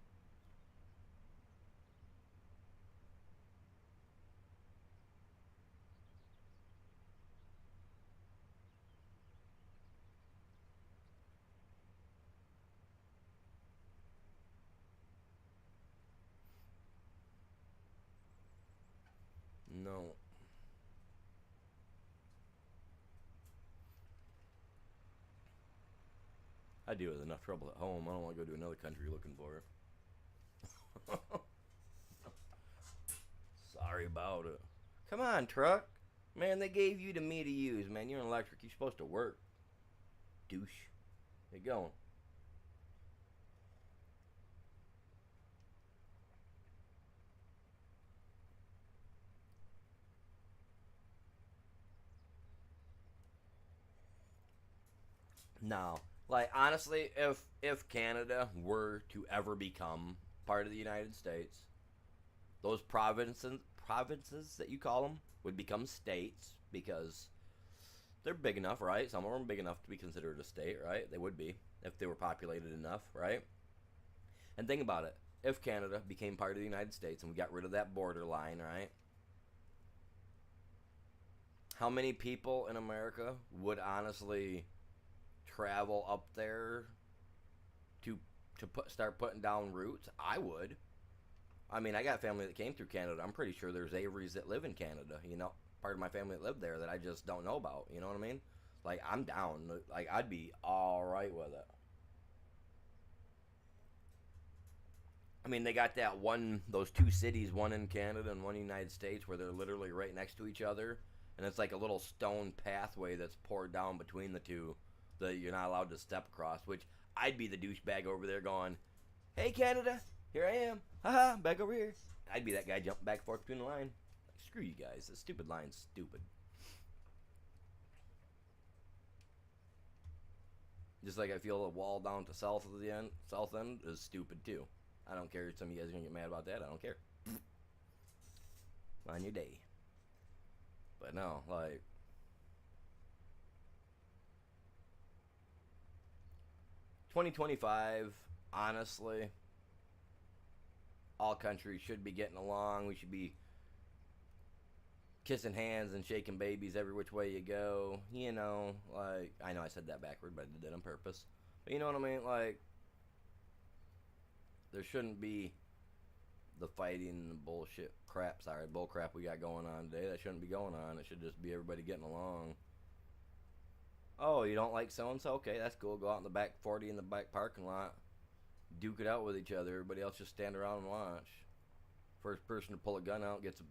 No. I deal with enough trouble at home. I don't want to go to another country looking for it. Sorry about it. Come on, truck. Man, they gave you to me to use, man. You're an electric. You're supposed to work. Douche. Get going. No. Like, honestly, if Canada were to ever become part of the United States, those provinces that you call them would become states because they're big enough, right? Some of them are big enough to be considered a state, right? They would be if they were populated enough, right? And think about it. If Canada became part of the United States and we got rid of that border line, right? How many people in America would honestly travel up there to start putting down roots? I would. I mean, I got family that came through Canada. I'm pretty sure there's Averys that live in Canada. You know, part of my family that lived there that I just don't know about. You know what I mean? Like, I'm down. Like, I'd be all right with it. I mean, they got those two cities, one in Canada and one in the United States, where they're literally right next to each other, and it's like a little stone pathway that's poured down between the two that you're not allowed to step across. Which I'd be the douchebag over there going, "Hey, Canada, here I am, haha, back over here." I'd be that guy jumping back and forth between the line. Like, screw you guys, this stupid line's stupid. Just like I feel the wall down to south end is stupid too. I don't care if some of you guys are gonna get mad about that. I don't care. On your day. But no, like 2025, honestly, all countries should be getting along. We should be kissing hands and shaking babies every which way you go. You know, like, I know I said that backward, but I did it on purpose. But you know what I mean? Like, there shouldn't be the fighting and the bullshit crap, sorry, bull crap we got going on today. That shouldn't be going on. It should just be everybody getting along. Oh, you don't like so and so? Okay, that's cool. Go out in the back 40 in the back parking lot, duke it out with each other. Everybody else just stand around and watch. First person to pull a gun out gets a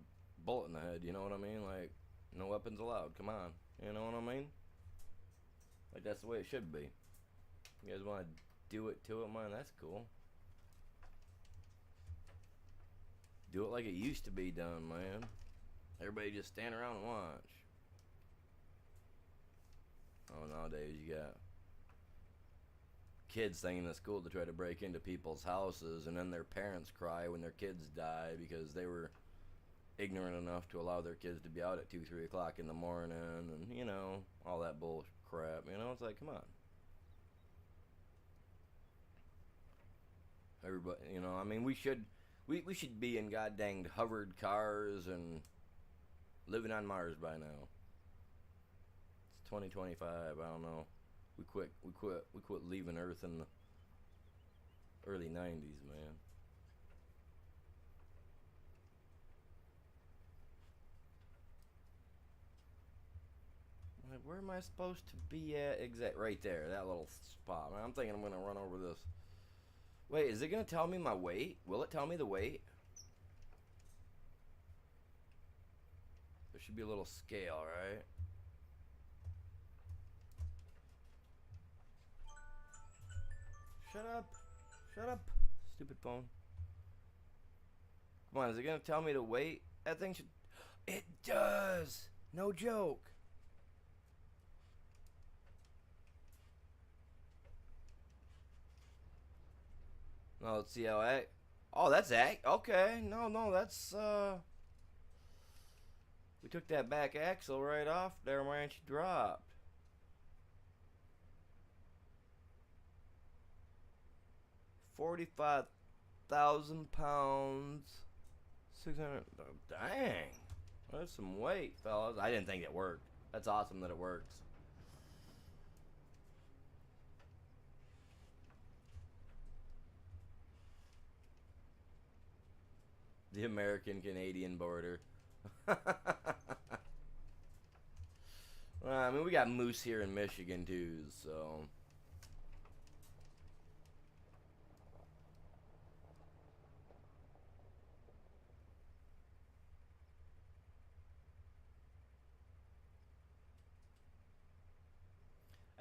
bullet in the head. You know what I mean? Like, no weapons allowed. Come on. You know what I mean? Like, that's the way it should be. You guys want to do it to it, man? That's cool. Do it like it used to be done, man. Everybody just stand around and watch. Oh, nowadays you got kids thinking it's cool to try to break into people's houses, and then their parents cry when their kids die because they were ignorant enough to allow their kids to be out at 2, 3 o'clock in the morning, and, you know, all that bull crap. You know, it's like, come on. Everybody, you know, I mean, we should be in goddamn hovered cars and living on Mars by now. It's 2025. I don't know. We quit leaving Earth in the early 90s, man. Like, where am I supposed to be at exact? Right there, that little spot. Man, I'm thinking I'm gonna run over this. Wait, is it gonna tell me my weight? Will it tell me the weight? There should be a little scale, right? Shut up. Shut up. Stupid phone. Come on, is it gonna tell me the weight? That thing should... It does! No joke. No, let's see how I... Oh, that's okay. No, that's, we took that back axle right off there when she dropped. 45,000 pounds. 600... Oh, dang. That's some weight, fellas. I didn't think it worked. That's awesome that it works. The American-Canadian border. Well, I mean, we got moose here in Michigan, too, so...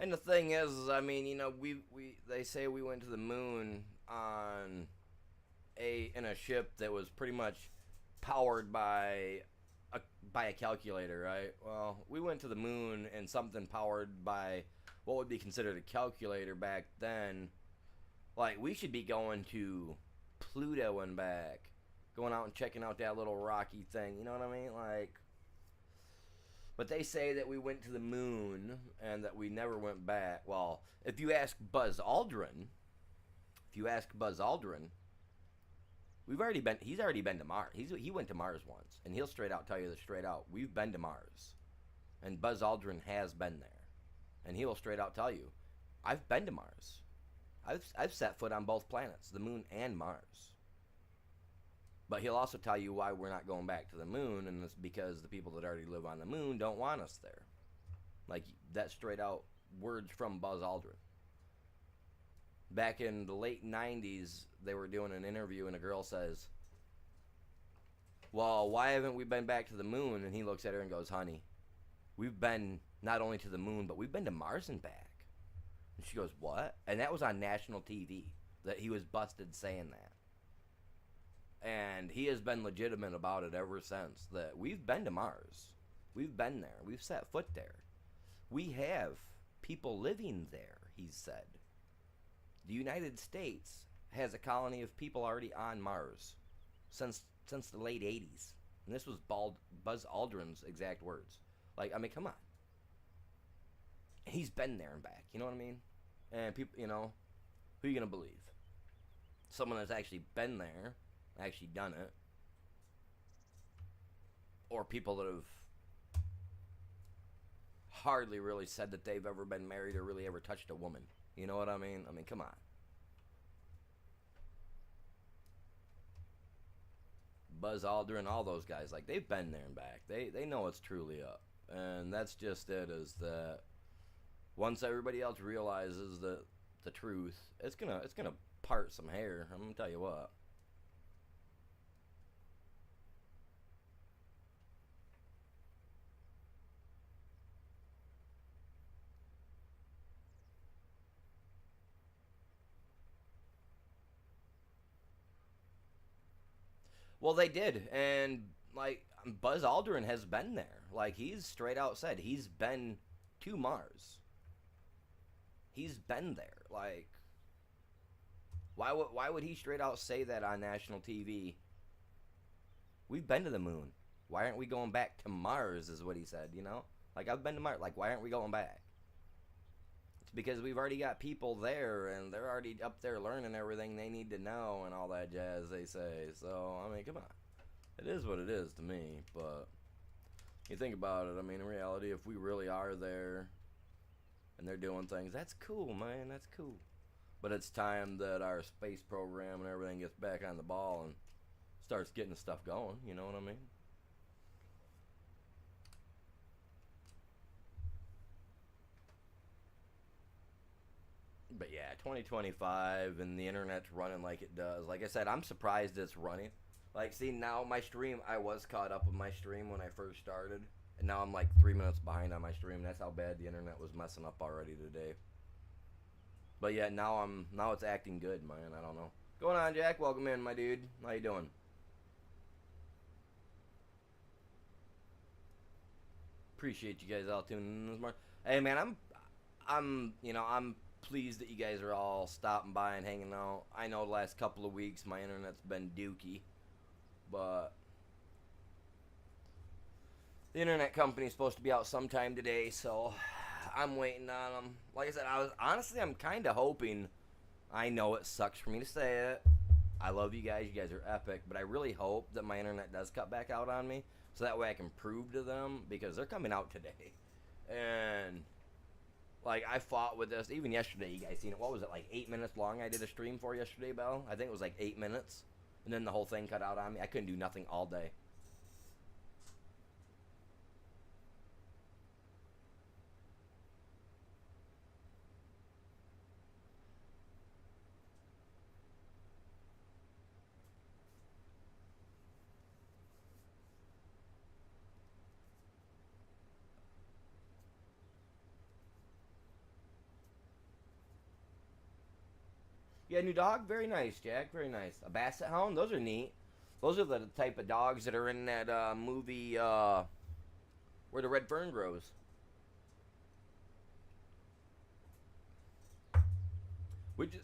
And the thing is, I mean, we they say we went to the moon on a in a ship that was pretty much powered a by a calculator, right? Well, we went to the moon in something powered by what would be considered a calculator back then. Like we should be going to Pluto and back, going out and checking out that little rocky thing. You know what I mean? Like, but they say that we went to the moon and that we never went back. Well, if you ask Buzz Aldrin, he's already been to Mars. He went to Mars once, and he'll straight out tell you this straight out. We've been to Mars, and Buzz Aldrin has been there, and he will straight out tell you, I've been to Mars. I've set foot on both planets, the moon and Mars. But he'll also tell you why we're not going back to the moon, and it's because the people that already live on the moon don't want us there. Like, that's straight out words from Buzz Aldrin. Back in the late 90s, they were doing an interview, and a girl says, well, why haven't we been back to the moon? And he looks at her and goes, honey, we've been not only to the moon, but we've been to Mars and back. And she goes, what? And that was on national TV, that he was busted saying that. And he has been legitimate about it ever since, that we've been to Mars. We've been there. We've set foot there. We have people living there, he said. The United States has a colony of people already on Mars since the late 80s. And this was Buzz Aldrin's exact words. Like, I mean, come on. He's been there and back, you know what I mean? And people, who are you going to believe? Someone that's actually been there, actually done it, or people that have hardly really said that they've ever been married or really ever touched a woman. You know what I mean? I mean, come on. Buzz Aldrin, all those guys, like, they've been there and back. They know it's truly up. And that's just it, is that once everybody else realizes the truth, it's gonna part some hair. I'm gonna tell you what. Well, they did, and like Buzz Aldrin has been there. Like he's straight out said he's been to Mars. He's been there. Like, why would he straight out say that on national TV? We've been to the moon. Why aren't we going back to Mars? Is what he said. Like I've been to Mars. Like why aren't we going back? It's because we've already got people there, and they're already up there learning everything they need to know and all that jazz. They say. So I mean, come on. It is what it is to me. But you think about it. I mean, in reality, if we really are there and they're doing things, that's cool, man. That's cool. But it's time that our space program and everything gets back on the ball and starts getting stuff going. You know what I mean? But yeah, 2025 and the internet's running like it does. Like I said, I'm surprised it's running. Like, see, now my stream, I was caught up with my stream when I first started. And now I'm like 3 minutes behind on my stream. That's how bad the internet was messing up already today. But yeah, now it's acting good, man. I don't know. Going on, Jack? Welcome in, my dude. How you doing? Appreciate you guys all tuning in this morning. Hey, man, I'm pleased that you guys are all stopping by and hanging out. I know the last couple of weeks my internet's been dookie, but the internet company's supposed to be out sometime today, so I'm waiting on them. Like I said, I'm kind of hoping. I know it sucks for me to say it. I love you guys. You guys are epic, but I really hope that my internet does cut back out on me, so that way I can prove to them, because they're coming out today. And like, I fought with this even yesterday. You guys seen it? What was it, like 8 minutes long? I did a stream for yesterday, Bell. I think it was like 8 minutes, and then the whole thing cut out on me. I couldn't do nothing all day. Yeah, new dog. Very nice, Jack. Very nice. A basset hound. Those are neat. Those are the type of dogs that are in that movie where the red fern grows, which is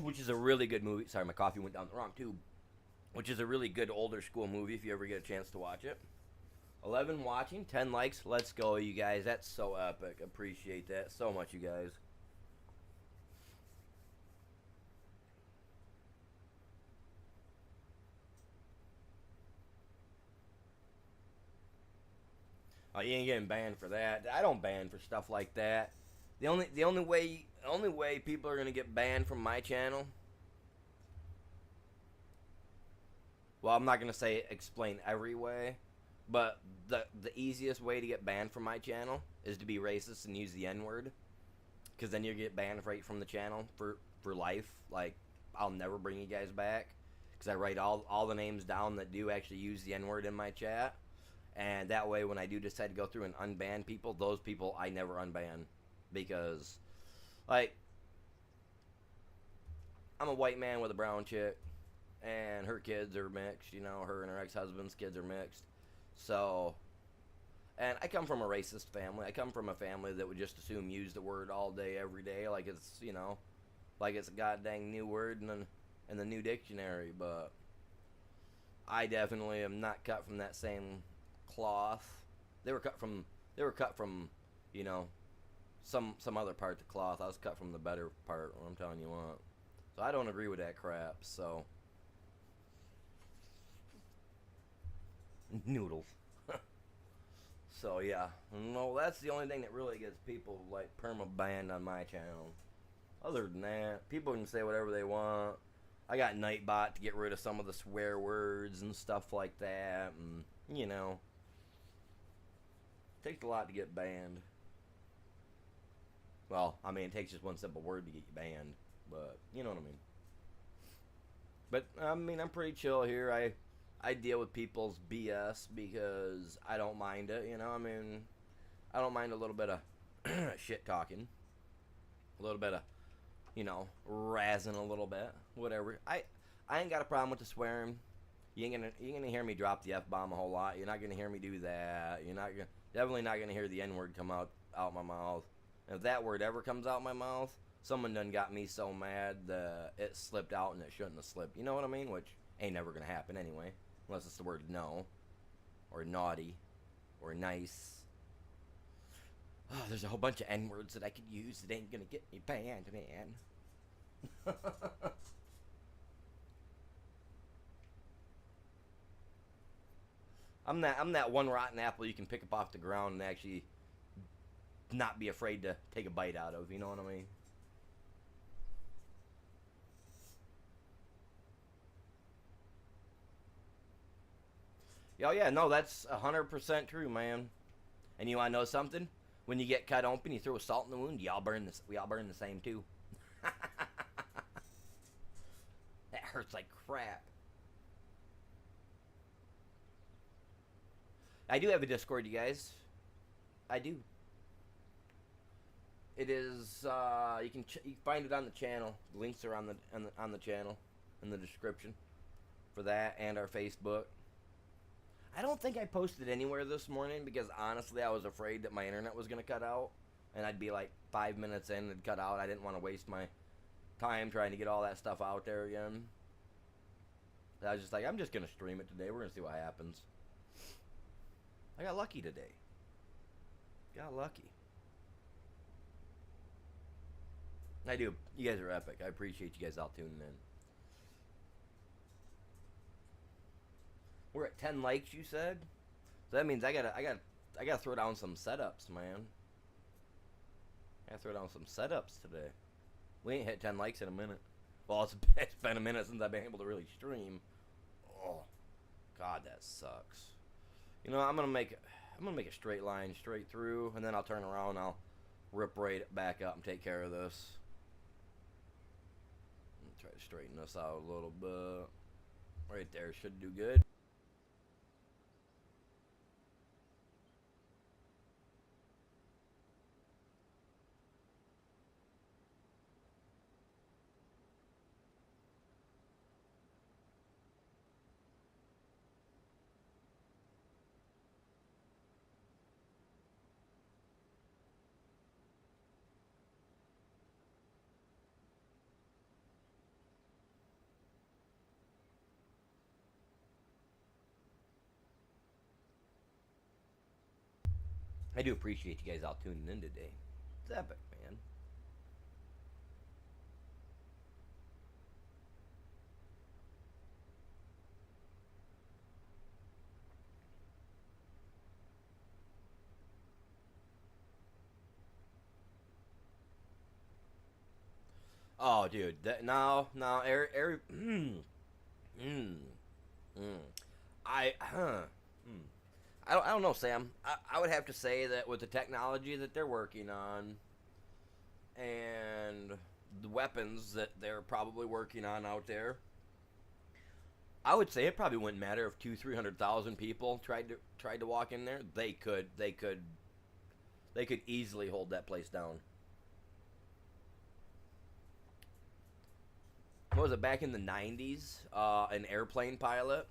which is a really good movie. Sorry, my coffee went down the wrong tube. Which is a really good older school movie if you ever get a chance to watch it. 11 watching, 10 likes. Let's go, you guys. That's so epic. Appreciate that so much, you guys. Oh, you ain't getting banned for that. I don't ban for stuff like that. The only way people are gonna get banned from my channel. Well, I'm not gonna say explain every way, but the easiest way to get banned from my channel is to be racist and use the N word, because then you get banned right from the channel for life. Like, I'll never bring you guys back because I write all the names down that do actually use the N word in my chat, and that way when I do decide to go through and unban people, those people I never unban, because like I'm a white man with a brown chick, and her kids are mixed. You know, her and her ex-husband's kids are mixed. So, and I come from a racist family. I come from a family that would just assume use the word all day, every day, like it's, you know, like it's a goddamn new word in the new dictionary. But I definitely am not cut from that same cloth. They were cut from. They were cut from, you know, some other part of the cloth. I was cut from the better part. I'm telling you what. So I don't agree with that crap. So noodles. So yeah, no, that's the only thing that really gets people like perma banned on my channel. Other than that, people can say whatever they want. I got Nightbot to get rid of some of the swear words and stuff like that, and you know, it takes a lot to get banned. Well, I mean, it takes just one simple word to get you banned, but you know what I mean. But I mean, I'm pretty chill here. I deal with people's BS because I don't mind it. You know, I mean, I don't mind a little bit of shit talking, a little bit of, you know, razzing a little bit, whatever. I ain't got a problem with the swearing. You ain't gonna hear me drop the F bomb a whole lot. You're not gonna hear me do that. You're not gonna definitely not gonna hear the N word come out my mouth. And if that word ever comes out my mouth, someone done got me so mad that it slipped out and it shouldn't have slipped. You know what I mean? Which ain't never gonna happen anyway, unless it's the word no, or naughty, or nice. Oh, there's a whole bunch of N words that I could use that ain't gonna get me banned, man. I'm that one rotten apple you can pick up off the ground and actually not be afraid to take a bite out of. You know what I mean? Oh yeah, no, that's 100% true, man. And you wanna know something? When you get cut open, you throw salt in the wound. Y'all burn this. We all burn the same too. That hurts like crap. I do have a Discord, you guys. I do. It is. You can find it on the channel. The links are on the channel in the description for that and our Facebook. I don't think I posted anywhere this morning because honestly I was afraid that my internet was gonna cut out and I'd be like 5 minutes in and it'd cut out. I didn't want to waste my time trying to get all that stuff out there again. I was just like, I'm just gonna stream it today. We're gonna see what happens. I got lucky today. Got lucky. I do. You guys are epic. I appreciate you guys all tuning in. We're at 10 likes, you said? So that means I gotta throw down some setups, man. I gotta throw down some setups today. We ain't hit 10 likes in a minute. Well, it's been a minute since I've been able to really stream. Oh, God, that sucks. You know, I'm gonna make a straight line straight through, and then I'll turn around and I'll rip right back up and take care of this. Try to straighten this out a little bit. Right there should do good. I do appreciate you guys all tuning in today. It's epic, man. Oh, dude. Now, mm, mm. Hmm. I don't know, Sam. I would have to say that with the technology that they're working on and the weapons that they're probably working on out there, I would say it probably wouldn't matter if 300,000 people tried to walk in there. They could easily hold that place down. What was it back in the 90s? An airplane pilot,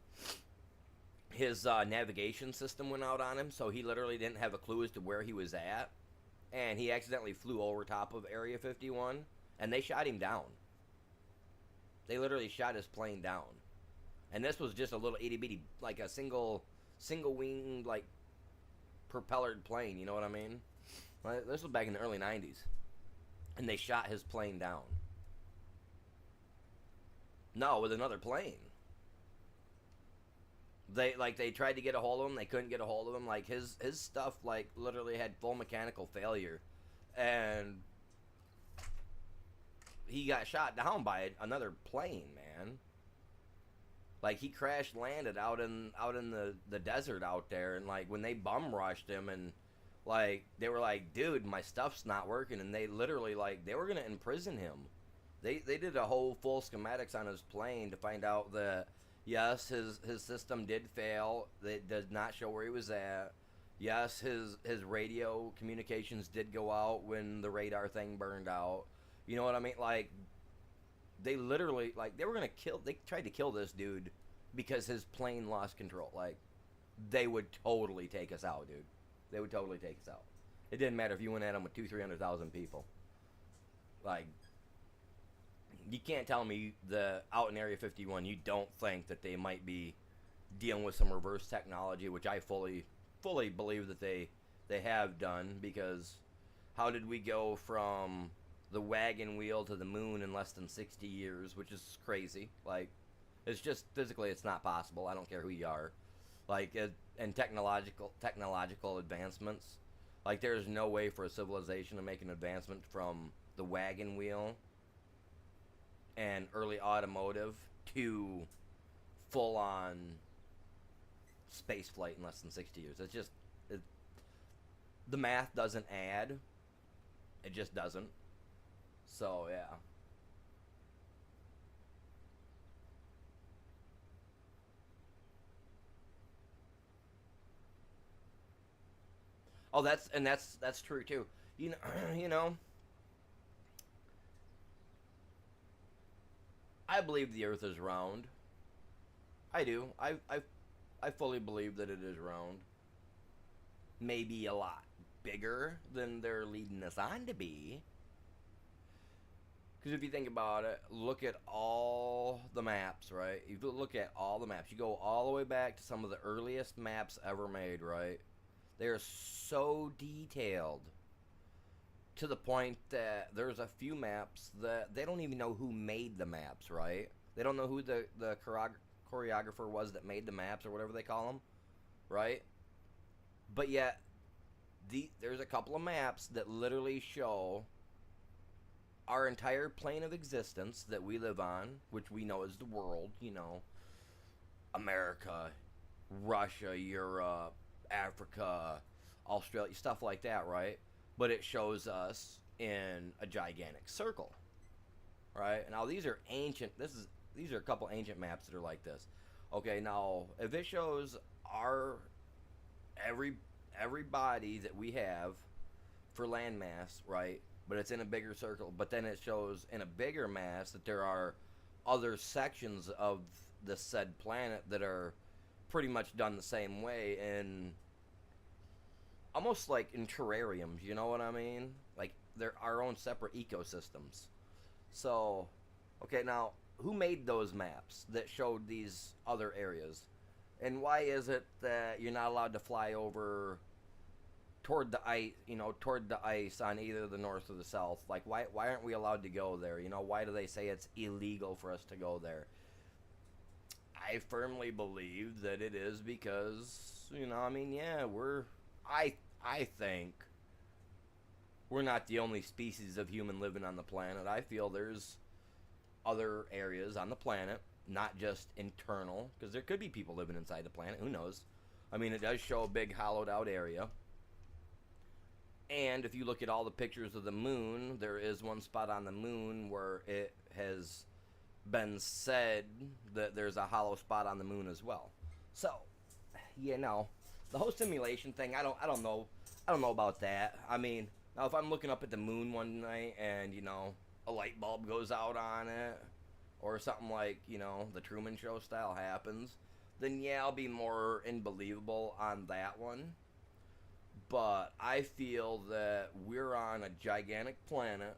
his navigation system went out on him, so he literally didn't have a clue as to where he was at, and he accidentally flew over top of Area 51, and they shot him down. They literally shot his plane down, and this was just a little itty bitty, like a single wing, like propellered plane. You know what I mean? This was back in the early 90s, and they shot his plane down. No, with another plane. They tried to get a hold of him, they couldn't get a hold of him. Like his stuff like literally had full mechanical failure, and he got shot down by another plane, man. Like he crash landed out in the desert out there, and like when they bum rushed him, and like they were like, dude, my stuff's not working, and they literally like they were gonna imprison him. They did a whole full schematics on his plane to find out that yes, his system did fail. It did not show where he was at. Yes, his radio communications did go out when the radar thing burned out. You know what I mean? Like they literally like they tried to kill this dude because his plane lost control. Like they would totally take us out, dude. They would totally take us out. It didn't matter if you went at them with 300,000 people. Like you can't tell me the out in Area 51 you don't think that they might be dealing with some reverse technology, which I fully believe that they have done, because how did we go from the wagon wheel to the moon in less than 60 years, which is crazy. Like it's just physically it's not possible. I don't care who you are. Like and technological advancements, like there's no way for a civilization to make an advancement from the wagon wheel and early automotive to full on space flight in less than 60 years. It's just the math doesn't add. It just doesn't. So yeah. Oh, that's true too. You know, you know, I believe the Earth is round. I do. I fully believe that it is round. Maybe a lot bigger than they're leading us on to be. Because if you think about it, look at all the maps, right? If you look at all the maps, you go all the way back to some of the earliest maps ever made, right? They are so detailed to the point that there's a few maps that they don't even know who made the maps, right? They don't know who the choreographer was that made the maps or whatever they call them, right? But yet, there's a couple of maps that literally show our entire plane of existence that we live on, which we know is the world, you know, America, Russia, Europe, Africa, Australia, stuff like that, right? But it shows us in a gigantic circle, right? Now these are ancient. These are a couple ancient maps that are like this. Okay, now if it shows our every everybody that we have for landmass, right? But it's in a bigger circle. But then it shows in a bigger mass that there are other sections of the said planet that are pretty much done the same way, and almost like in terrariums, you know what I mean? Like they're our own separate ecosystems. So, okay, now who made those maps that showed these other areas? And why is it that you're not allowed to fly over toward the ice, toward the ice on either the north or the south. Like, why aren't we allowed to go there? Why do they say it's illegal for us to go there? I firmly believe that it is because, I mean, yeah, I, I think we're not the only species of human living on the planet. I feel there's other areas on the planet, not just internal, because there could be people living inside the planet. Who knows? I mean, it does show a big hollowed out area. And if you look at all the pictures of the moon, there is one spot on the moon where it has been said that there's a hollow spot on the moon as well. So, the whole simulation thing, I don't know about that. I mean, now if I'm looking up at the moon one night and, a light bulb goes out on it or something like, the Truman Show style happens, then yeah, I'll be more unbelievable on that one. But I feel that we're on a gigantic planet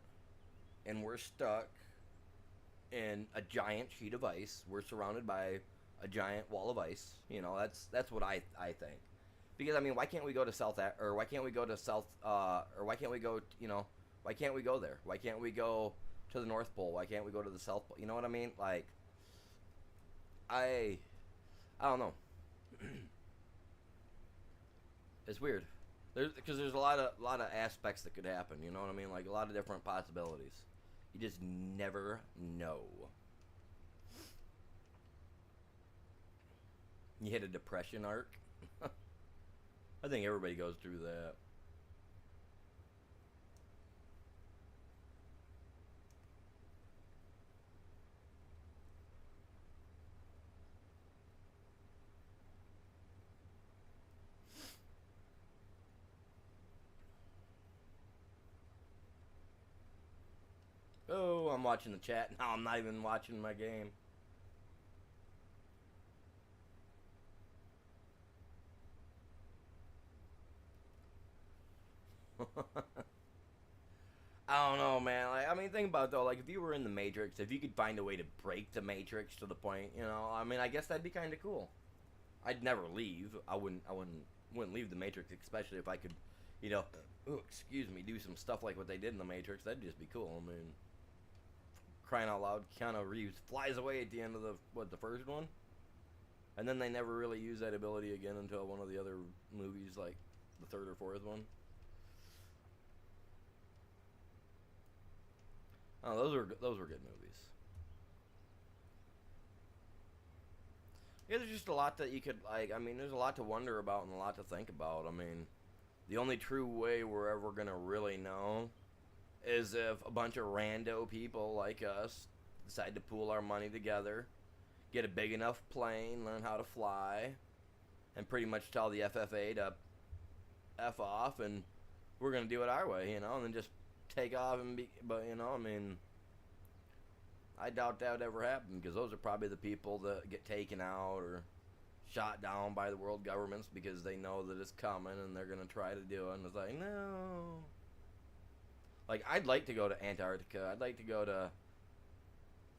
and we're stuck in a giant sheet of ice. We're surrounded by a giant wall of ice. That's what I think. Because I mean, why can't we go to or why can't we go to South, or why can't we go, why can't we go there? Why can't we go to the North Pole? Why can't we go to the South Pole? You know what I mean? Like, I don't know. It's weird. Because there's a lot of aspects that could happen. You know what I mean? Like a lot of different possibilities. You just never know. You hit a depression arc. I think everybody goes through that. Oh, I'm watching the chat. Now I'm not even watching my game. I don't know, man. Like, I mean, think about it, though. Like, if you were in the Matrix, if you could find a way to break the Matrix to the point, I mean, I guess that'd be kind of cool. I'd never leave. I wouldn't leave the Matrix, especially if I could, excuse me, do some stuff like what they did in the Matrix. That'd just be cool. I mean, crying out loud, Keanu Reeves flies away at the end of the first one, and then they never really use that ability again until one of the other movies, like the third or fourth one. Oh, those were good movies. Yeah, there's just a lot that you could like. I mean, there's a lot to wonder about and a lot to think about. I mean, the only true way we're ever gonna really know is if a bunch of rando people like us decide to pool our money together, get a big enough plane, learn how to fly, and pretty much tell the FFA to F off, and we're gonna do it our way, and then just take off and be. But I mean, I doubt that would ever happen because those are probably the people that get taken out or shot down by the world governments because they know that it's coming and they're gonna try to do it, and it's like no. Like, I'd like to go to Antarctica. I'd like to go to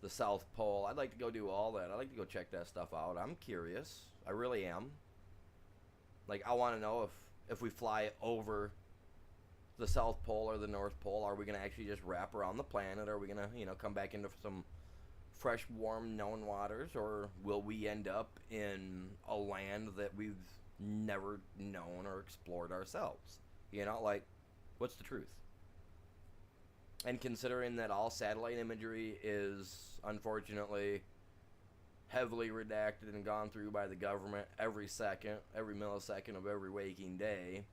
the South Pole. I'd like to go do all that. I'd like to go check that stuff out. I'm curious. I really am. Like, I want to know if we fly over the South Pole or the North Pole, are we going to actually just wrap around the planet? Are we going to, come back into some fresh, warm, known waters? Or will we end up in a land that we've never known or explored ourselves? Like, what's the truth? And considering that all satellite imagery is, unfortunately, heavily redacted and gone through by the government every millisecond of every waking day.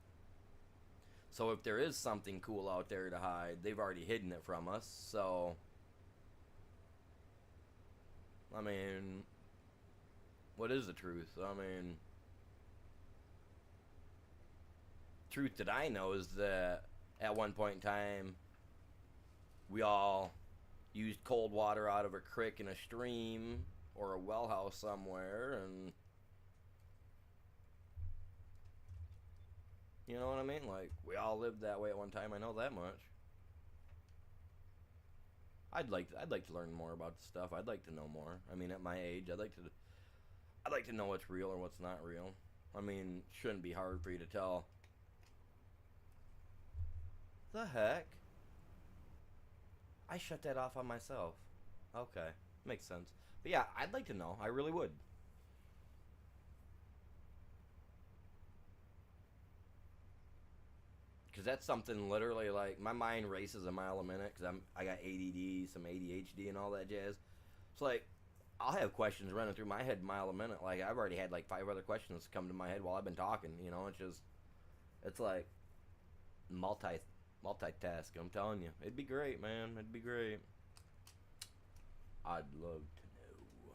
So if there is something cool out there to hide, they've already hidden it from us. So, I mean, what is the truth? I mean, truth that I know is that at one point in time, we all used cold water out of a creek in a stream or a well house somewhere, and you know what I mean? Like, we all lived that way at one time. I know that much. I'd like to learn more about the stuff. I'd like to know more. I mean, at my age, I'd like to know what's real or what's not real. I mean, it shouldn't be hard for you to tell The heck? I shut that off on myself. Okay, makes sense. But yeah, I'd like to know. I really would. Because that's something literally like my mind races a mile a minute because I got ADD, some ADHD, and all that jazz. It's like I'll have questions running through my head a mile a minute. Like I've already had like five other questions come to my head while I've been talking. You know, it's like multi multitask. I'm telling you, it'd be great, man. It'd be great. I'd love to know.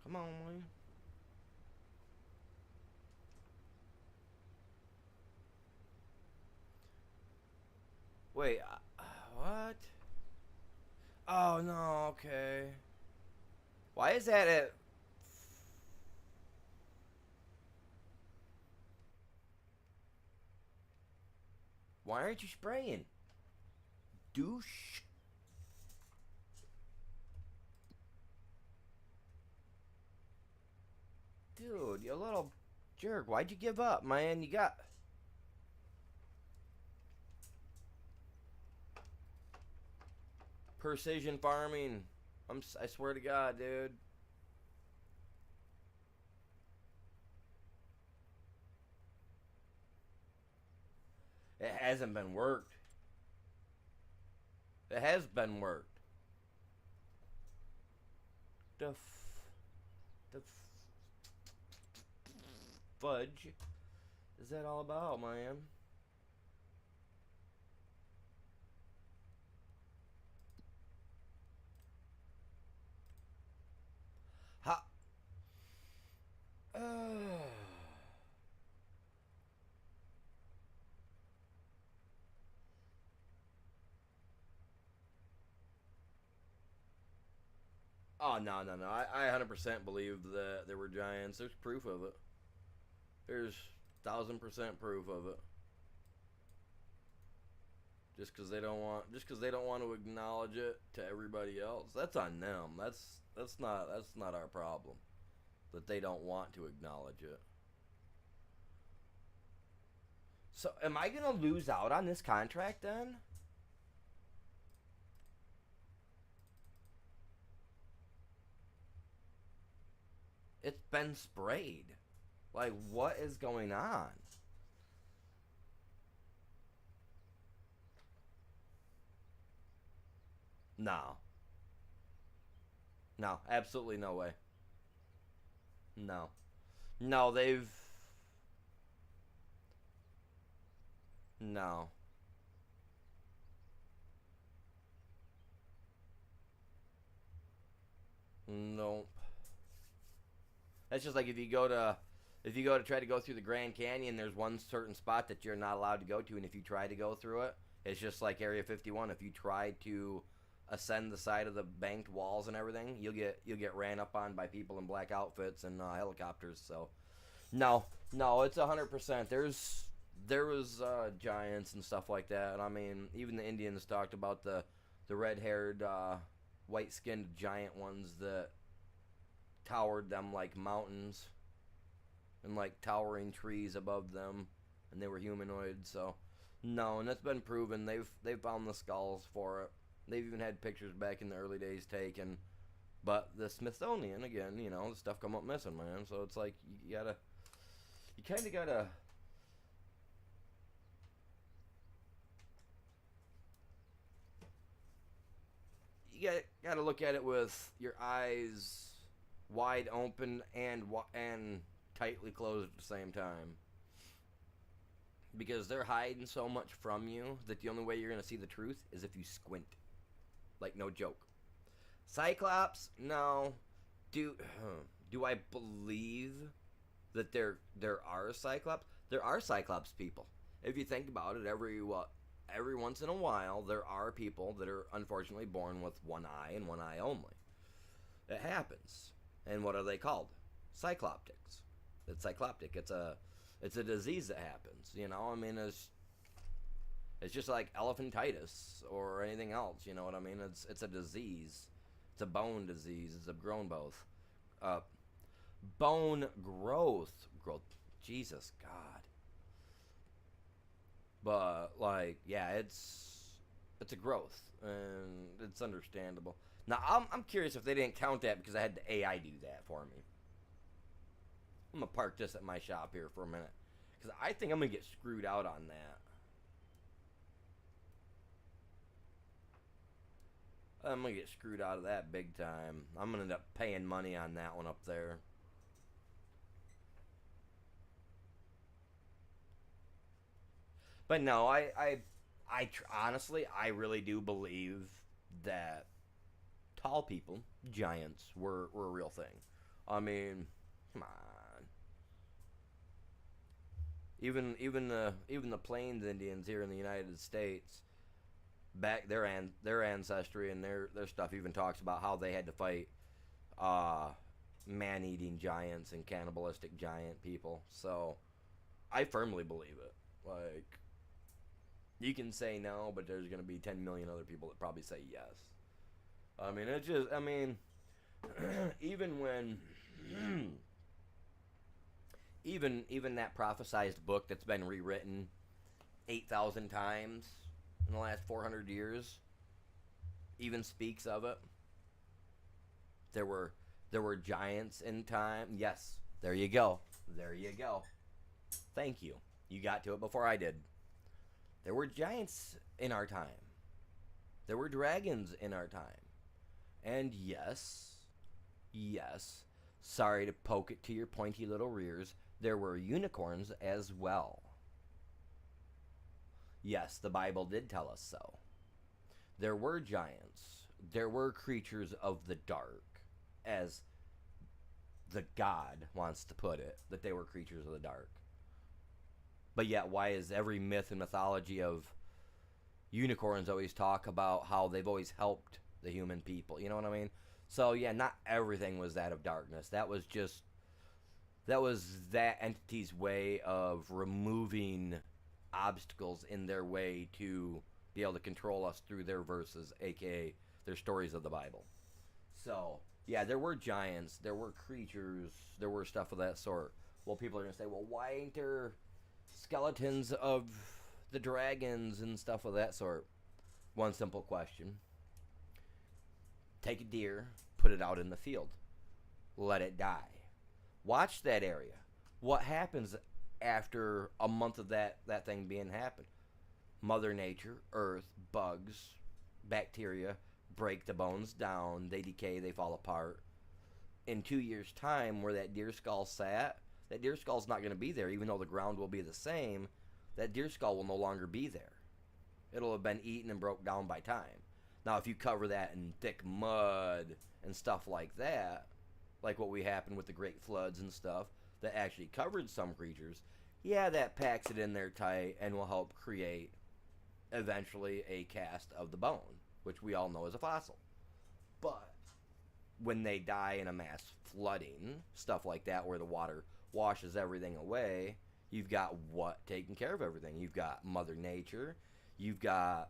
Come on, man. Wait, what? Oh no, okay. Why is that at? Why aren't you spraying? Douche. Dude, you little jerk. Why'd you give up, man? You got. Precision farming. I swear to God, dude. It hasn't been worked. It has been worked. The the fudge is that all about, man? How? Oh no no no! I 100% believe that there were giants. There's proof of it. There's 1,000% proof of it. Just because they don't want to acknowledge it to everybody else. That's on them. That's not our problem. That they don't want to acknowledge it. So am I gonna lose out on this contract then? It's been sprayed. Like what is going on? No. No, absolutely no way. No. No, they've no. Nope. That's just like if you go to try to go through the Grand Canyon, there's one certain spot that you're not allowed to go to, and if you try to go through it, it's just like Area 51. If you try to ascend the side of the banked walls and everything, you'll get ran up on by people in black outfits and helicopters. So no, no, it's 100%. There was giants and stuff like that, and I mean even the Indians talked about the red haired, white skinned giant ones that towered them like mountains and like towering trees above them, and they were humanoid. So no, and that's been proven. They've found the skulls for it. They've even had pictures back in the early days taken. But the Smithsonian, again, the stuff come up missing, man. So it's like you kind of gotta, you gotta look at it with your eyes wide open and tightly closed at the same time. Because they're hiding so much from you that the only way you're gonna see the truth is if you squint. Like no joke. Cyclops? No. Do do I believe that there are Cyclops? There are Cyclops people. If you think about it, every once in a while there are people that are unfortunately born with one eye and one eye only. It happens. And what are they called? Cycloptics. It's cycloptic. It's a disease that happens. I mean, it's just like elephantitis or anything else. You know what I mean? It's a disease. It's a bone disease. It's a uh, bone growth. Jesus God. But like, yeah, it's a growth, and it's understandable. Now, I'm curious if they didn't count that because I had the AI do that for me. I'm gonna park this at my shop here for a minute because I think I'm gonna get screwed out on that. I'm gonna get screwed out of that big time. I'm gonna end up paying money on that one up there. But no, honestly, I really do believe that tall people, giants, were a real thing. I mean, come on. Even the Plains Indians here in the United States, back their ancestry and their stuff even talks about how they had to fight uh, man-eating giants and cannibalistic giant people. So I firmly believe it. Like, you can say no, but there's gonna be 10 million other people that probably say yes. I mean, it just, I mean, even when, even that prophesized book that's been rewritten 8,000 times in the last 400 years, even speaks of it. There were there were giants in time. Yes, there you go. There you go. Thank you. You got to it before I did. There were giants in our time. There were dragons in our time. And yes, sorry to poke it to your pointy little rears, there were unicorns as well. Yes, the Bible did tell us so. There were giants. There were creatures of the dark, as the God wants to put it, that they were creatures of the dark. But yet, why is every myth and mythology of unicorns always talk about how they've always helped the human people? You know what I mean? So, yeah, not everything was that of darkness. That was that entity's way of removing obstacles in their way to be able to control us through their verses, aka their stories of the Bible. So, yeah, there were giants, there were creatures, there were stuff of that sort. Well, people are going to say, well, why ain't there skeletons of the dragons and stuff of that sort? One simple question. Take a deer, put it out in the field, let it die. Watch that area. What happens after a month of that thing being happened? Mother Nature, Earth, bugs, bacteria break the bones down, they decay, they fall apart. In 2 years' time, where that deer skull sat, that deer skull's not going to be there, even though the ground will be the same. That deer skull will no longer be there. It'll have been eaten and broke down by time. Now, if you cover that in thick mud and stuff like that, like what we happened with the Great Floods and stuff, that actually covered some creatures, yeah, that packs it in there tight and will help create eventually a cast of the bone, which we all know is a fossil. But when they die in a mass flooding, stuff like that, where the water washes everything away, you've got what taking care of everything? You've got Mother Nature, you've got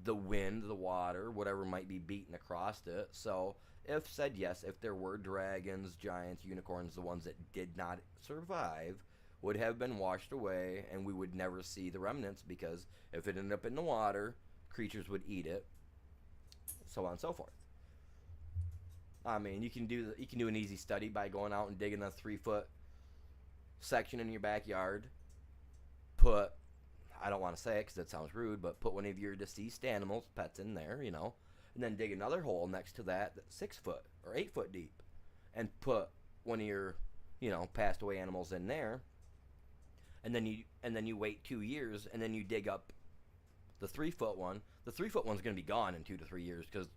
the wind, the water, whatever might be beaten across it. So, if said yes, if there were dragons, giants, unicorns, the ones that did not survive would have been washed away, and we would never see the remnants, because if it ended up in the water, creatures would eat it, so on and so forth. I mean, you can do an easy study by going out and digging a 3 foot section in your backyard. Put, I don't want to say it because that sounds rude, but put one of your deceased animals, pets in there, and then dig another hole next to that that's 6 foot or 8 foot deep, and put one of your, passed away animals in there, and then you wait 2 years, and then you dig up the 3 foot one. The 3 foot one's going to be gone in 2 to 3 years because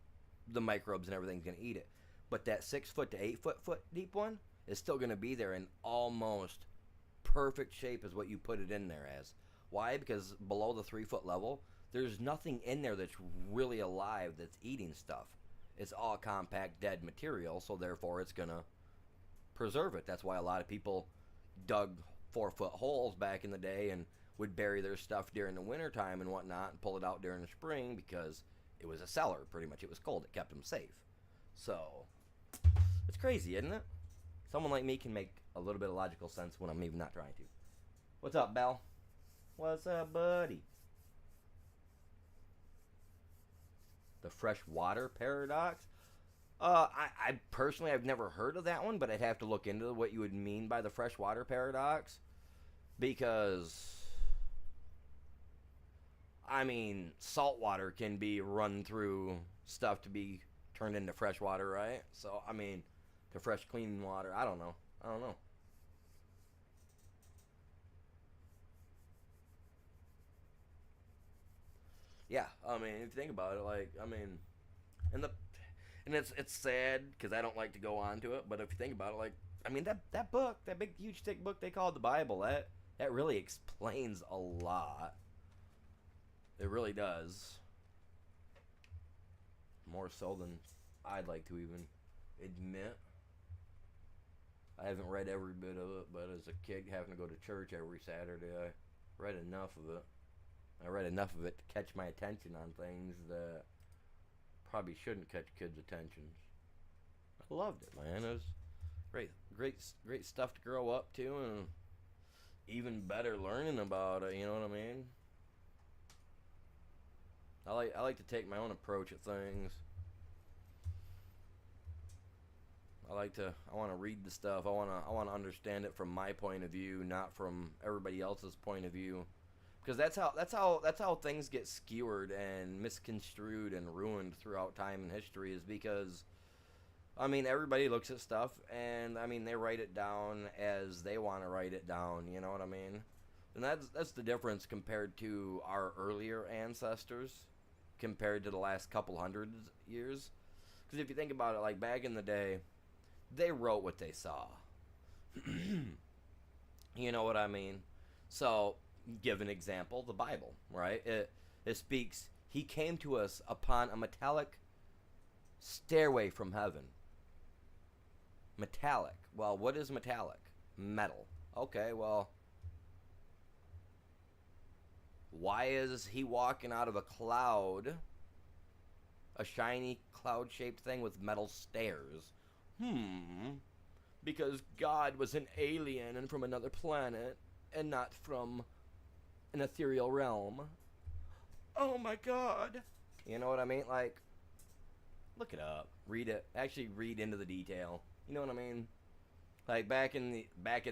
the microbes and everything's going to eat it. But that 6 foot to 8 foot deep one is still going to be there in almost perfect shape as what you put it in there as. Why? Because below the 3 foot level, there's nothing in there that's really alive that's eating stuff. It's all compact, dead material, so therefore it's going to preserve it. That's why a lot of people dug 4 foot holes back in the day and would bury their stuff during the wintertime and whatnot and pull it out during the spring, because it was a cellar, pretty much. It was cold. It kept them safe. So, it's crazy, isn't it? Someone like me can make a little bit of logical sense when I'm even not trying to. What's up, Belle? What's up, buddy? The freshwater paradox? I personally, I've never heard of that one, but I'd have to look into what you would mean by the freshwater paradox. Because, I mean, salt water can be run through stuff to be turned into fresh water, right? So, I mean, to fresh, clean water, I don't know. I don't know. Yeah, I mean, if you think about it, like, I mean, and the and it's sad because I don't like to go on to it, but if you think about it, like, I mean, that book, that big huge thick book they call the Bible, that really explains a lot. It really does, more so than I'd like to even admit. I haven't read every bit of it, but as a kid having to go to church every Saturday, I read enough of it. I read enough of it to catch my attention on things that probably shouldn't catch kids' attentions. I loved it, man. It was great stuff to grow up to, and even better learning about it. You know what I mean? I like to take my own approach at things. I want to read the stuff. I want to understand it from my point of view, not from everybody else's point of view. Because that's how things get skewered and misconstrued and ruined throughout time and history, is because, I mean, everybody looks at stuff and, I mean, they write it down as they want to write it down, you know what I mean? And that's the difference compared to our earlier ancestors, compared to the last couple hundred years. Because if you think about it, like back in the day, they wrote what they saw. You know what I mean? So, give an example, the Bible, right? It speaks, he came to us upon a metallic stairway from heaven. Metallic. Well, what is metallic? Metal. Okay, well, why is he walking out of a cloud, a shiny cloud-shaped thing with metal stairs? Because God was an alien and from another planet and not from an ethereal realm. Oh my God. You know what I mean? Like, look it up. Read it. Actually read into the detail. You know what I mean? Like back in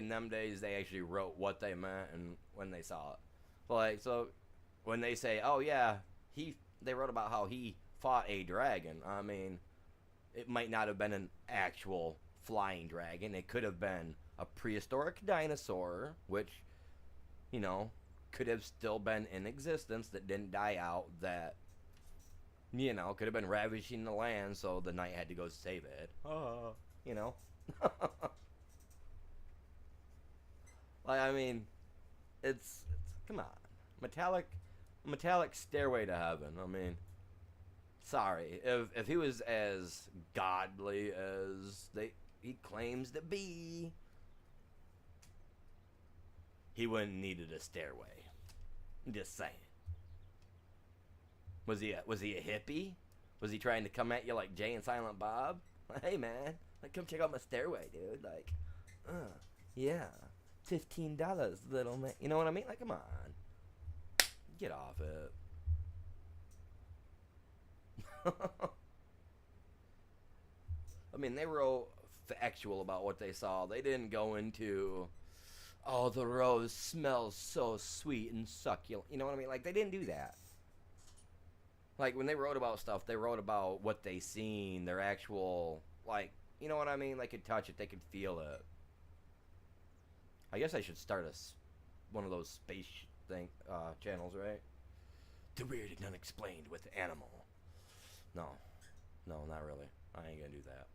them days, they actually wrote what they meant and when they saw it. Like, so when they say, "Oh yeah, they wrote about how he fought a dragon." I mean, it might not have been an actual flying dragon. It could have been a prehistoric dinosaur, which, you know, could have still been in existence that didn't die out, that, you know, could have been ravaging the land, so the knight had to go save it. You know? Like, I mean, it's come on. Metallic stairway to heaven. I mean, sorry. If he was as godly as he claims to be, he wouldn't needed a stairway. I'm just saying. Was he a hippie? Was he trying to come at you like Jay and Silent Bob? Hey man, like, come check out my stairway, dude. Like, yeah, $15, little man. You know what I mean? Like, come on, get off it. I mean, they wrote factual about what they saw. They didn't go into, "Oh, the rose smells so sweet and succulent." You know what I mean? Like, they didn't do that. Like, when they wrote about stuff, they wrote about what they seen, their actual, like, you know what I mean? They could touch it, they could feel it. I guess I should start one of those space channels, right? The weird and unexplained with animal. No, not really. I ain't gonna do that.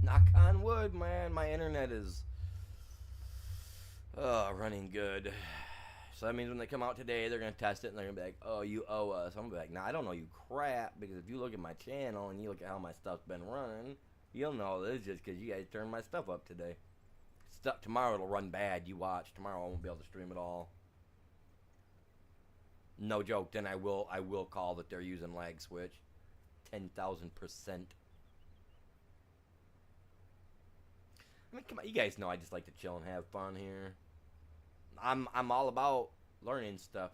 Knock on wood, man. My internet is running good. So that means when they come out today, they're going to test it, and they're going to be like, "Oh, you owe us." I'm going to be like, "Nah, I don't owe you crap," because if you look at my channel and you look at how my stuff's been running, you'll know this just because you guys turned my stuff up today. Tomorrow it'll run bad. You watch. Tomorrow I won't be able to stream at all. No joke. Then I will call that they're using lag switch. 10,000%. I mean, come on, you guys know I just like to chill and have fun here. I'm all about learning stuff.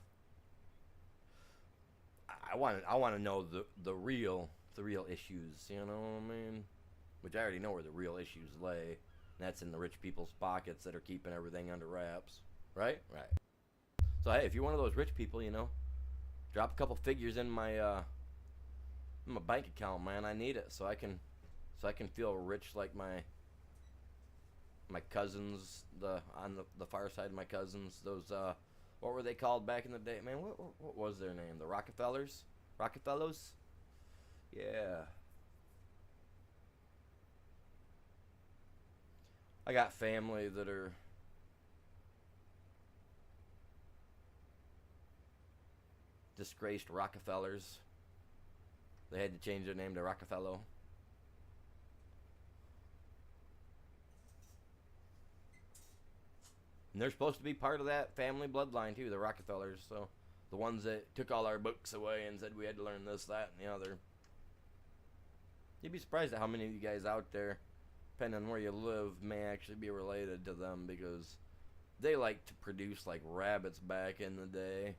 I want to know the real issues. You know what I mean? Which I already know where the real issues lay. And that's in the rich people's pockets that are keeping everything under wraps. Right? Right. So hey, if you're one of those rich people, you know, drop a couple figures in my bank account, man. I need it so I can feel rich like my cousins, the far side of my cousins. Those what were they called back in the day, man? What was their name? The Rockefellers, Rockefellos. Yeah, I got family that are disgraced Rockefellers. They had to change their name to Rockefeller. And they're supposed to be part of that family bloodline too, the Rockefellers. So the ones that took all our books away and said we had to learn this, that, and the other. You'd be surprised at how many of you guys out there, depending on where you live, may actually be related to them because they like to produce like rabbits back in the day.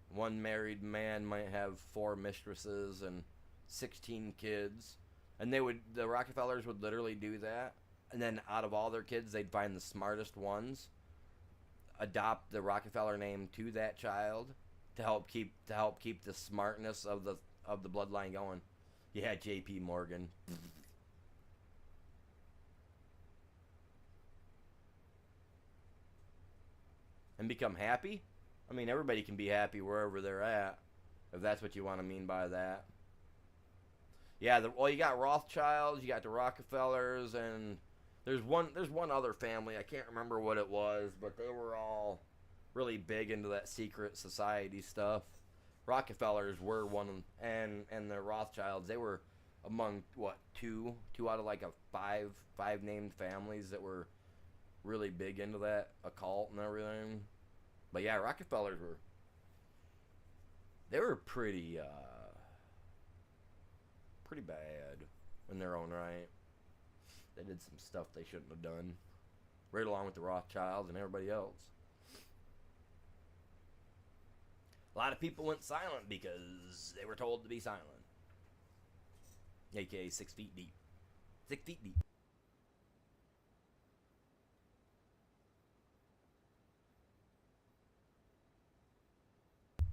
One married man might have 4 mistresses and 16 kids. And the Rockefellers would literally do that. And then out of all their kids, they'd find the smartest ones, adopt the Rockefeller name to that child to help keep the smartness of the bloodline going. Yeah, J.P. Morgan. And become happy? I mean, everybody can be happy wherever they're at, if that's what you want to mean by that. Yeah, well, you got Rothschilds, you got the Rockefellers, and there's one other family. I can't remember what it was, but they were all really big into that secret society stuff. Rockefellers were one, and the Rothschilds, they were among what two out of like a five named families that were really big into that occult and everything. But yeah, Rockefellers were pretty bad in their own right. They did some stuff they shouldn't have done, right along with the Rothschilds and everybody else. A lot of people went silent because they were told to be silent. AKA 6 feet deep. 6 feet deep.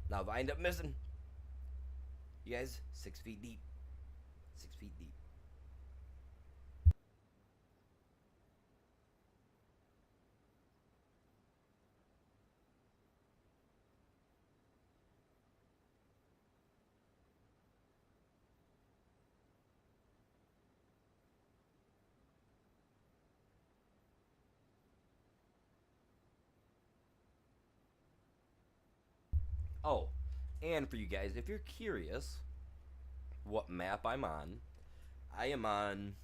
Now if I end up missing, you guys, 6 feet deep. 6 feet deep. Oh, and for you guys, if you're curious what map I'm on, I am on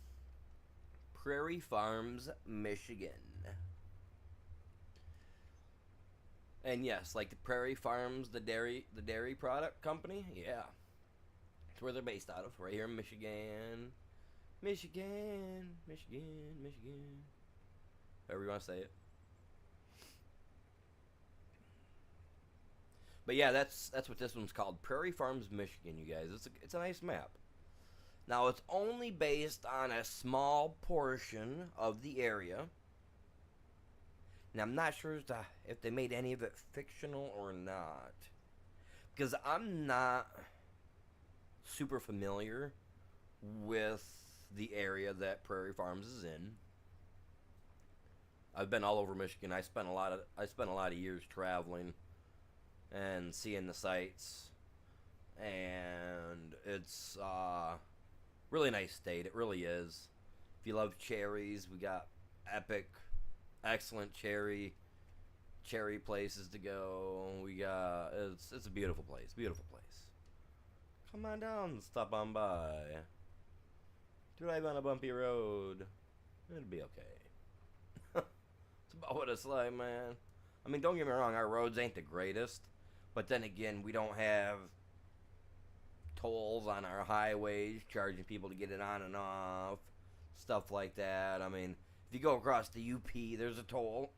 Prairie Farms, Michigan. And yes, like the Prairie Farms, the dairy product company, yeah. That's where they're based out of, right here in Michigan. Michigan, Michigan, Michigan. However you want to say it. But yeah, that's what this one's called, Prairie Farms, Michigan, you guys. It's a nice map. Now, it's only based on a small portion of the area. And I'm not sure if they made any of it fictional or not. Because I'm not super familiar with the area that Prairie Farms is in. I've been all over Michigan. I spent a lot of years traveling and seeing the sights. And it's really nice state. It really is. If you love cherries, we got epic, excellent cherry places to go. We got it's a beautiful place. Beautiful place. Come on down, stop on by. Drive on a bumpy road. It'll be okay. It's about what it's like, man. I mean, don't get me wrong, our roads ain't the greatest, but then again, we don't have tolls on our highways, charging people to get it on and off, stuff like that. I mean, if you go across the UP, there's a toll.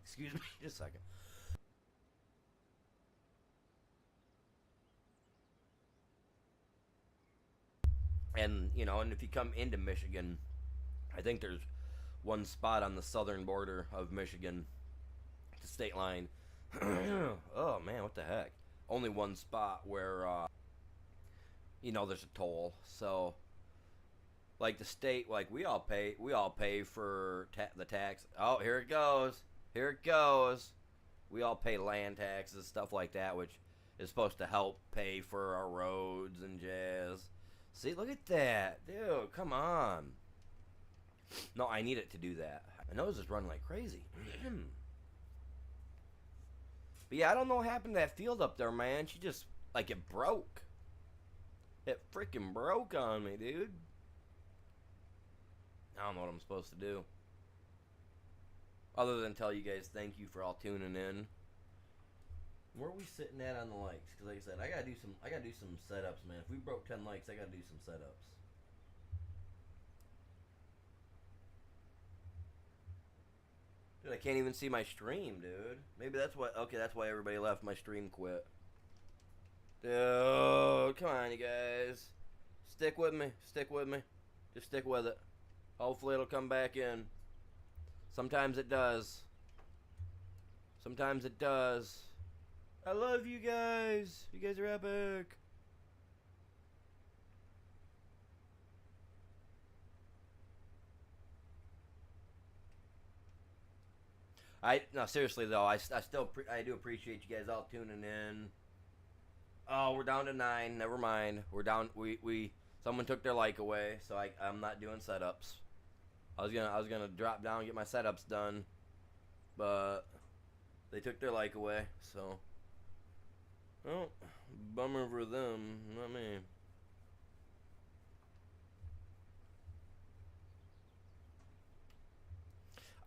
Excuse me, just a second. And, you know, and if you come into Michigan, I think there's one spot on the southern border of Michigan, the state line. Oh man, what the heck? Only one spot where you know, there's a toll. So like the state, like we all pay for the tax. Oh, here it goes. Here it goes. We all pay land taxes, stuff like that, which is supposed to help pay for our roads and jazz. See, look at that. Dude, come on. No, I need it to do that. My nose is running like crazy. But yeah, I don't know what happened to that field up there, man. She just, like, it broke. It freaking broke on me, dude. I don't know what I'm supposed to do. Other than tell you guys thank you for all tuning in. Where are we sitting at on the likes? Because like I said, I gotta do some setups, man. If we broke 10 likes, I gotta do some setups. Dude, I can't even see my stream, dude. Maybe that's why. Okay, that's why everybody left. My stream quit. Dude, come on, you guys. Stick with me. Stick with me. Just stick with it. Hopefully it'll come back in. Sometimes it does. Sometimes it does. I love you guys. You guys are epic. No, seriously though, I still I do appreciate you guys all tuning in. Oh, we're down to 9. Never mind. We're down. We someone took their like away, so I'm not doing setups. I was gonna drop down and get my setups done, but they took their like away. So, oh, bummer for them, not me.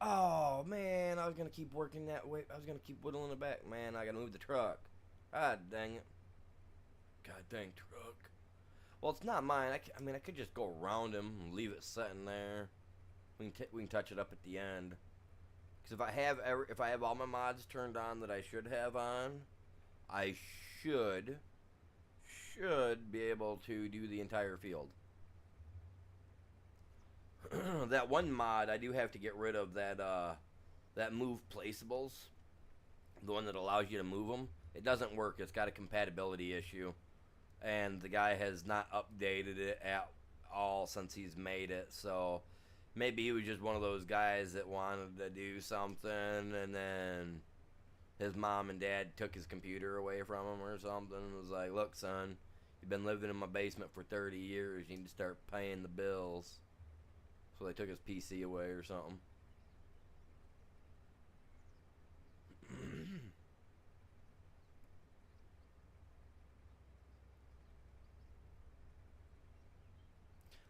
Oh man, I was gonna keep working that way. I was gonna keep whittling it back. Man, I gotta move the truck. God dang it. God dang truck. Well, it's not mine. I mean, I could just go around him and leave it sitting there. We can touch it up at the end. Because if I have all my mods turned on that I should have on, I should be able to do the entire field. That one mod, I do have to get rid of that move placeables. The one that allows you to move them. It doesn't work. It's got a compatibility issue. And the guy has not updated it at all since he's made it. So maybe he was just one of those guys that wanted to do something and then his mom and dad took his computer away from him or something and was like, look, son, you've been living in my basement for 30 years. You need to start paying the bills. So they took his PC away or something.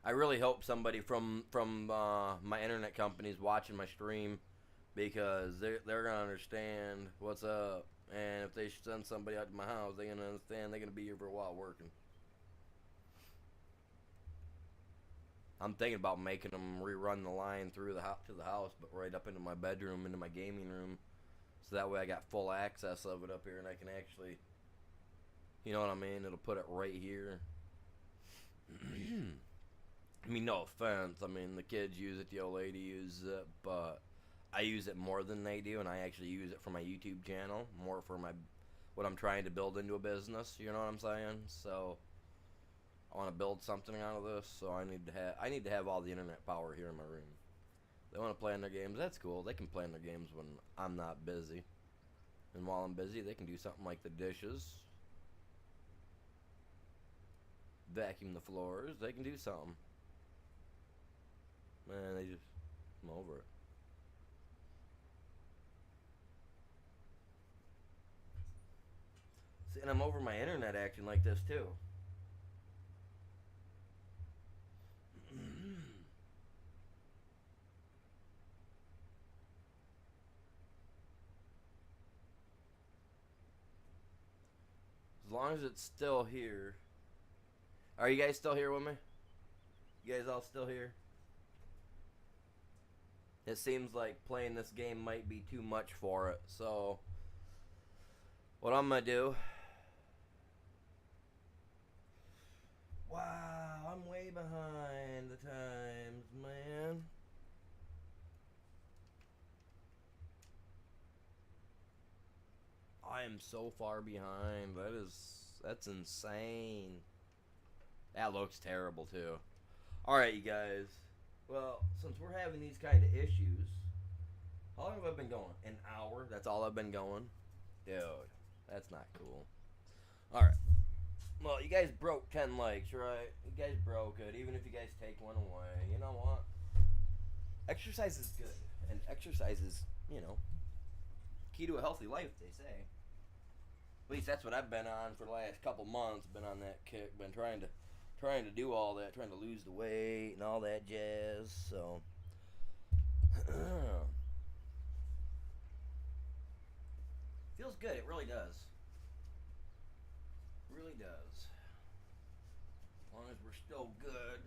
I really hope somebody from my internet company is watching my stream, because they're gonna understand what's up, and if they send somebody out to my house, they're gonna understand they're gonna be here for a while working. I'm thinking about making them rerun the line through to the house, but right up into my bedroom, into my gaming room, so that way I got full access of it up here, and I can actually, you know what I mean? It'll put it right here. I mean, no offense. I mean, the kids use it, the old lady uses it, but I use it more than they do, and I actually use it for my YouTube channel, more for what I'm trying to build into a business. You know what I'm saying? So I want to build something out of this, so I need to have all the internet power here in my room. They want to play in their games. That's cool. They can play in their games when I'm not busy, and while I'm busy, they can do something like the dishes, vacuum the floors. They can do something. Man, they just, I'm over it. See, and I'm over my internet acting like this too. As long as it's still here. Are you guys still here with me? You guys all still here? It seems like playing this game might be too much for it. So, what I'm gonna do. Wow, I'm way behind the times, man. I am so far behind. That's insane. That looks terrible too. All right, you guys. Well, since we're having these kind of issues, how long have I been going? An hour. That's all I've been going. Dude, that's not cool. All right. Well, you guys broke 10 likes, right? You guys broke it. Even if you guys take one away, you know what? Exercise is good, and exercise is, key to a healthy life. They say. At least that's what I've been on for the last couple months. Been on that kick. Been trying to do all that, trying to lose the weight and all that jazz. So, feels good. It really does. Really does. As long as we're still good.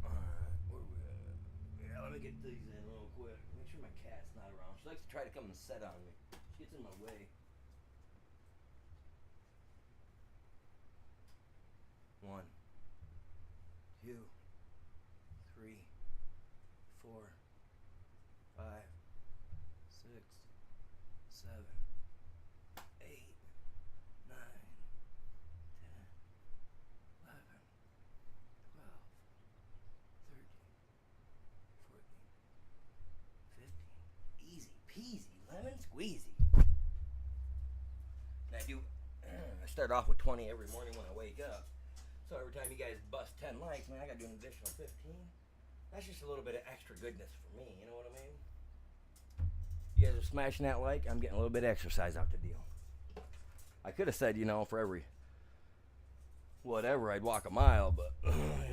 Alright, where we at? Yeah, let me get these in real quick. Make sure my cat's not around. She likes to try to come and sit on me. She gets in my way. One, two, three, 4, 5, 6, 7, 8, 9, 10, 11, 12, 13, 14, 15. Easy peasy, lemon squeezy. And I do. I start off with 20 every morning when I wake up. So every time you guys bust 10 likes, man, I gotta do an additional 15. That's just a little bit of extra goodness for me, you know what I mean? You guys are smashing that like, I'm getting a little bit of exercise out the deal. I could have said, for every whatever, I'd walk a mile, but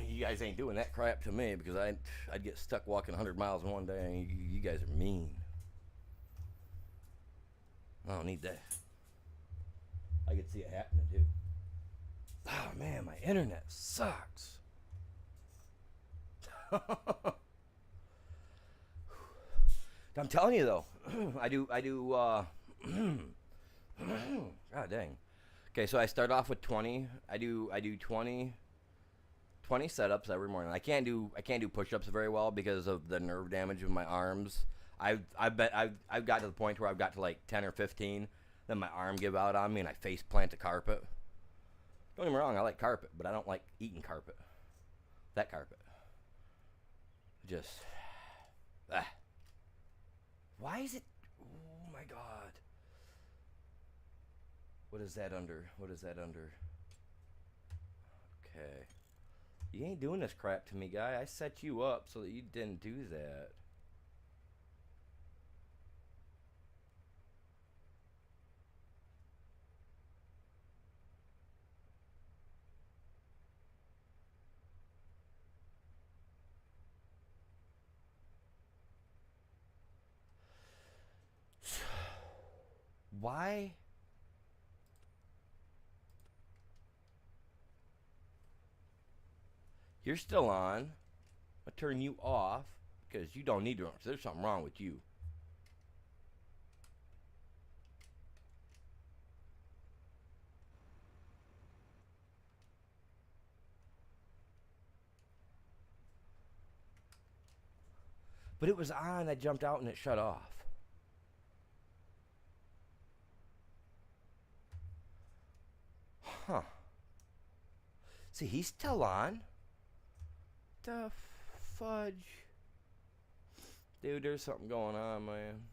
you guys ain't doing that crap to me because I'd get stuck walking 100 miles in one day, and you guys are mean. I don't need that. I could see it happening too. Oh man, my internet sucks. I'm telling you though, I do. God dang. Okay, so I start off with 20. I do 20 setups every morning. I can't do push-ups very well because of the nerve damage in my arms. I've got to the point where I've got to like 10 or 15. Then my arm give out on me and I face plant the carpet. Don't get me wrong, I like carpet, but I don't like eating carpet. That carpet. Just. Why is it. Oh my god. What is that under? Okay. You ain't doing this crap to me, guy. I set you up so that you didn't do that. Why? You're still on. I'll turn you off because you don't need to. There's something wrong with you. But it was on. I jumped out and it shut off. Huh. See, he's still on. The fudge. Dude, there's something going on, man.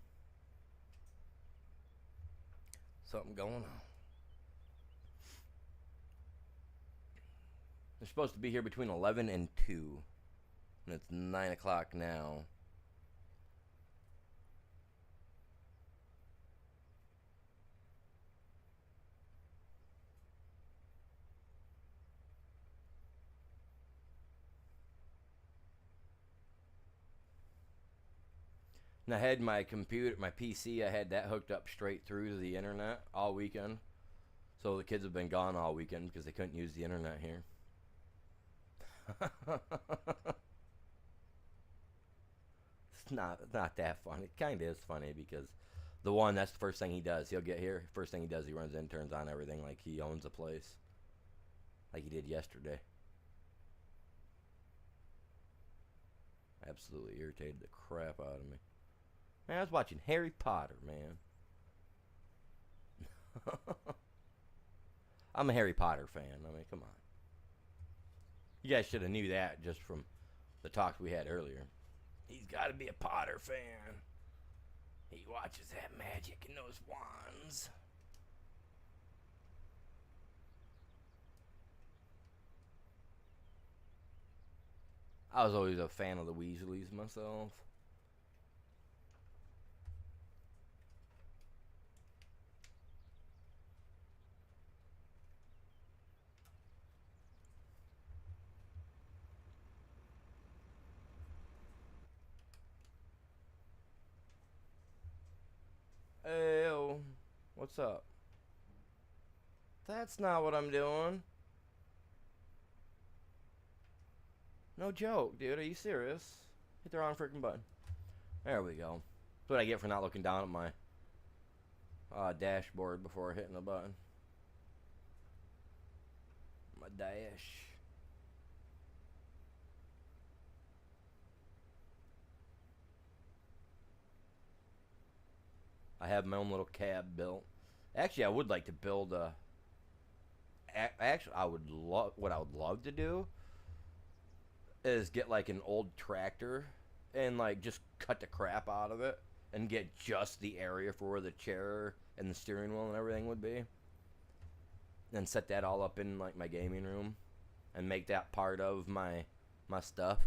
Something going on. They're supposed to be here between 11 and 2. And it's 9 o'clock now. And I had my computer, my PC, I had that hooked up straight through to the internet all weekend. So the kids have been gone all weekend because they couldn't use the internet here. It's not that funny. It kind of is funny because the one, that's the first thing he does. He'll get here. First thing he does, he runs in, turns on everything like he owns a place, like he did yesterday. Absolutely irritated the crap out of me. Man, I was watching Harry Potter, man. I'm a Harry Potter fan. I mean, come on. You guys should have knew that just from the talks we had earlier. He's got to be a Potter fan. He watches that magic and those wands. I was always a fan of the Weasleys myself. Hey, what's up? That's not what I'm doing. No joke, dude. Are you serious? Hit the wrong freaking button. There we go. That's what I get for not looking down at my dashboard before hitting the button. My dash. I have my own little cab built. Actually, I would like to build a. Actually, I would love. What I would love to do is get like an old tractor and like just cut the crap out of it and get just the area for where the chair and the steering wheel and everything would be. And set that all up in like my gaming room and make that part of my stuff.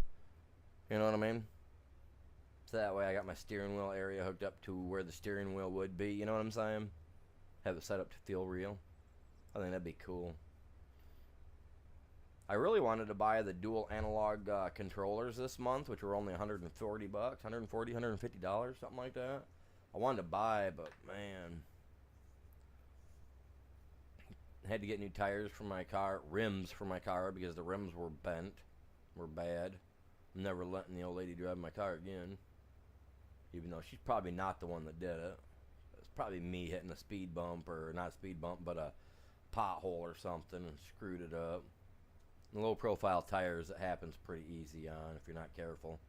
You know what I mean? So that way I got my steering wheel area hooked up to where the steering wheel would be. You know what I'm saying? Have it set up to feel real. I think that'd be cool. I really wanted to buy the dual analog controllers this month, which were only 140 bucks, 140, $150, something like that. I wanted to buy, but man, I had to get new tires for my car, rims for my car because the rims were bent, were bad. I'm never letting the old lady drive my car again, even though she's probably not the one that did it. It's probably me hitting a speed bump, or not a speed bump, but a pothole or something and screwed it up. The low profile tires, it happens pretty easy on if you're not careful.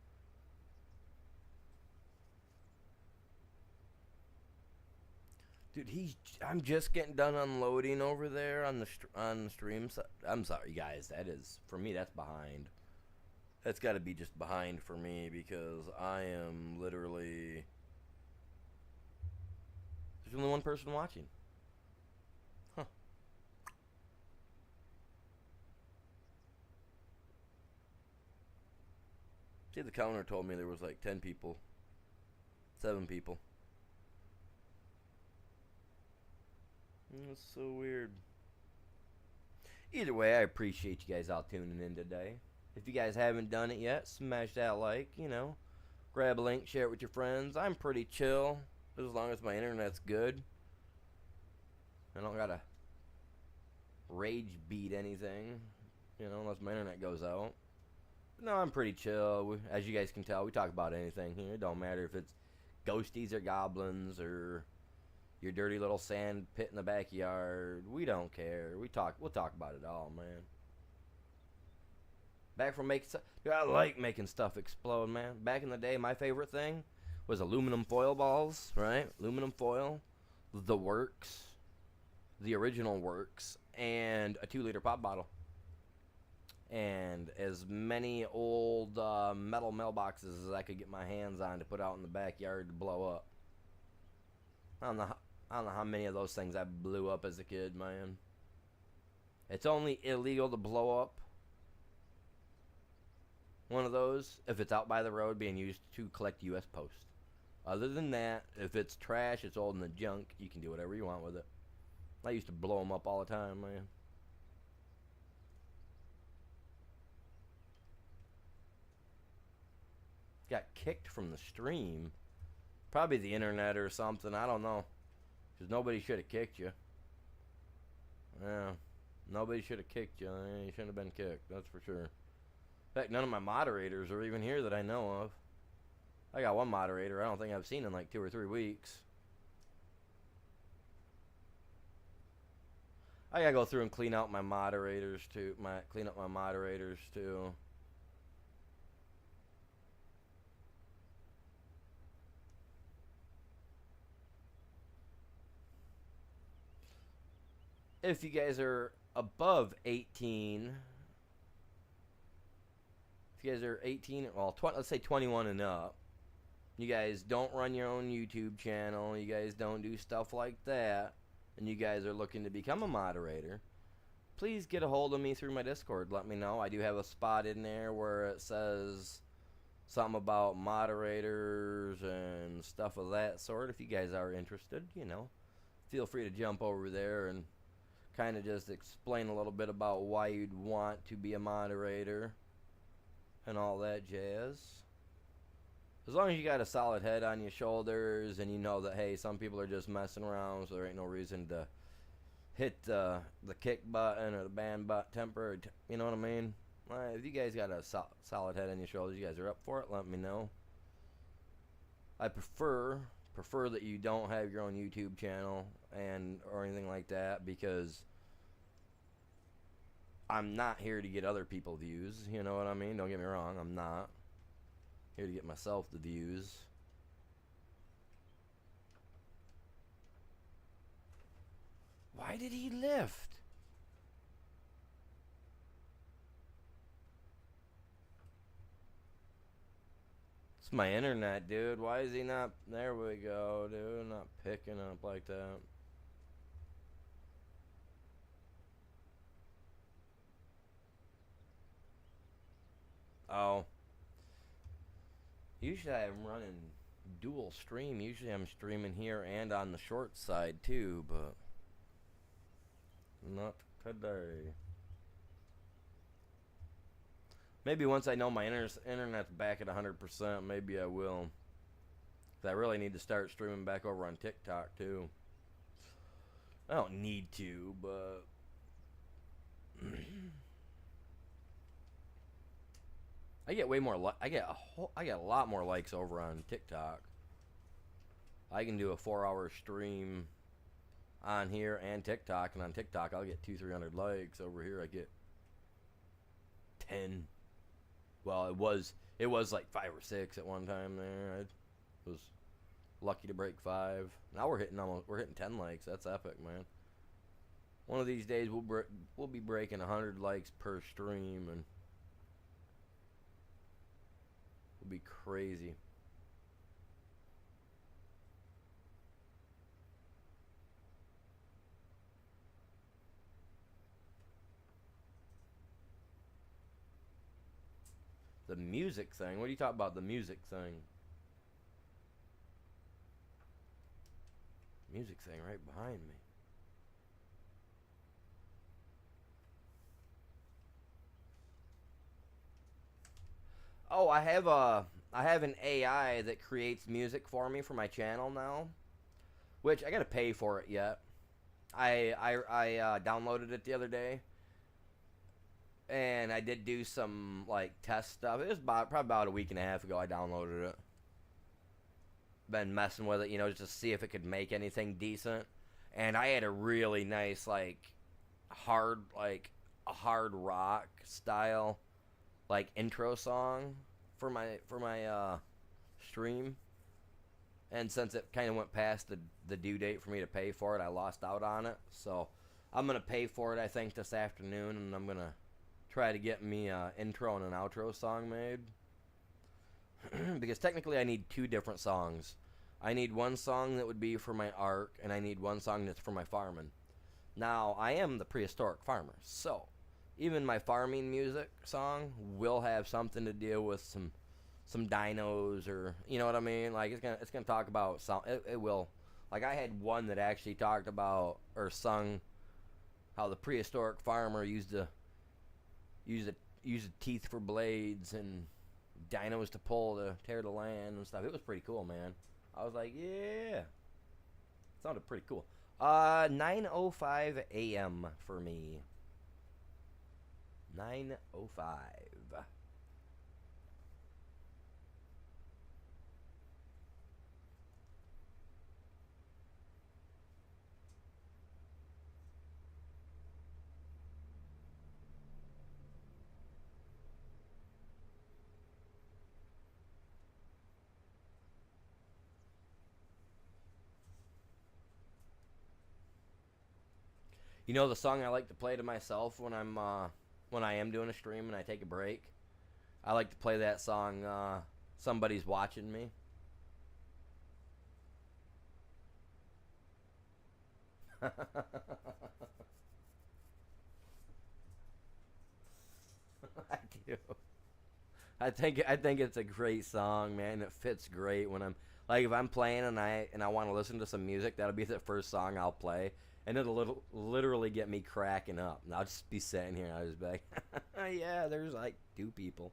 Dude, I'm just getting done unloading over there on the stream. I'm sorry, guys. That is, for me, that's behind. That's got to be just behind for me because I am literally. There's only one person watching. Huh. See, the counter told me there was like 10 people. 7 people. That's so weird. Either way, I appreciate you guys all tuning in today. If you guys haven't done it yet, smash that like, grab a link, share it with your friends. I'm pretty chill, as long as my internet's good. I don't gotta rage beat anything, unless my internet goes out. But no, I'm pretty chill. As you guys can tell, we talk about anything here. It don't matter if it's ghosties or goblins or your dirty little sand pit in the backyard. We don't care. We'll talk about it all, man. Back from making stuff. I like making stuff explode, man. Back in the day, my favorite thing was aluminum foil balls, right? Aluminum foil, the works, the original works, and a 2-liter pop bottle. And as many old metal mailboxes as I could get my hands on to put out in the backyard to blow up. I don't know how many of those things I blew up as a kid, man. It's only illegal to blow up one of those if it's out by the road being used to collect U.S. Post. Other than that, if it's trash, it's old in the junk, you can do whatever you want with it. I used to blow them up all the time, man. Got kicked from the stream. Probably the internet or something, I don't know. Because nobody should have kicked you. Yeah. Nobody should have kicked you. You shouldn't have been kicked. That's for sure. In fact, none of my moderators are even here that I know of. I got one moderator I don't think I've seen in like 2 or 3 weeks. I gotta go through and clean out my moderators too. Clean up my moderators too. If you guys are above 18, if you guys are 18, well, let's say 21 and up, you guys don't run your own YouTube channel, you guys don't do stuff like that, and you guys are looking to become a moderator, please get a hold of me through my Discord. Let me know. I do have a spot in there where it says something about moderators and stuff of that sort. If you guys are interested, feel free to jump over there and kind of just explain a little bit about why you'd want to be a moderator and all that jazz. As long as you got a solid head on your shoulders and you know that, hey, some people are just messing around, so there ain't no reason to hit the kick button or the ban button temporary, you know what I mean? If you guys got a solid head on your shoulders, you guys are up for it, let me know. I prefer that you don't have your own YouTube channel or anything like that, because I'm not here to get other people views, you know what I mean? Don't get me wrong, I'm not here to get myself the views. Why did he lift? It's my internet, dude. Why is he not? There we go, dude. Not picking up like that. Oh. Usually I'm running dual stream. Usually I'm streaming here and on the short side too, but not today. Maybe once I know my internet's back at 100%, maybe I will. 'Cause I really need to start streaming back over on TikTok too. I don't need to, but I get way more. I get a lot more likes over on TikTok. I can do a 4-hour stream on here and TikTok, and on TikTok I'll get 200-300 likes. Over here I get 10. Well, it was like 5 or 6 at one time there. I was lucky to break 5. Now we're hitting 10 likes. That's epic, man. One of these days we'll be breaking 100 likes per stream, and it'll be crazy. The music thing? What are you talking about, the music thing? Music thing right behind me. Oh, I have an AI that creates music for me for my channel now, which I gotta pay for it yet. I downloaded it the other day, and I did do some like test stuff. It was probably about a week and a half ago I downloaded it. Been messing with it, just to see if it could make anything decent. And I had a really nice a hard rock style intro song for my stream. And since it kind of went past the due date for me to pay for it, I lost out on it. So I'm gonna pay for it, I think, this afternoon, and I'm gonna try to get me an intro and an outro song made. Because technically I need 2 different songs. I need one song that would be for my ARC, and I need one song that's for my farming. Now, I am the prehistoric farmer, so even my farming music song will have something to deal with some dinos, or you know what I mean? Like it's gonna talk about some. It will. Like I had one that actually talked about or sung how the prehistoric farmer used the teeth for blades and dinos to pull to tear the land and stuff. It was pretty cool, man. I was like, yeah, sounded pretty cool. 9:05 a.m. for me. 9:05. You know the song I like to play to myself when I am doing a stream and I take a break. I like to play that song. Somebody's watching me. I do. I think it's a great song, man. It fits great when I'm like if I'm playing and I want to listen to some music, that'll be the first song I'll play, and it'll literally get me cracking up. And I'll just be sitting here and I'll just be like, yeah, there's like two people.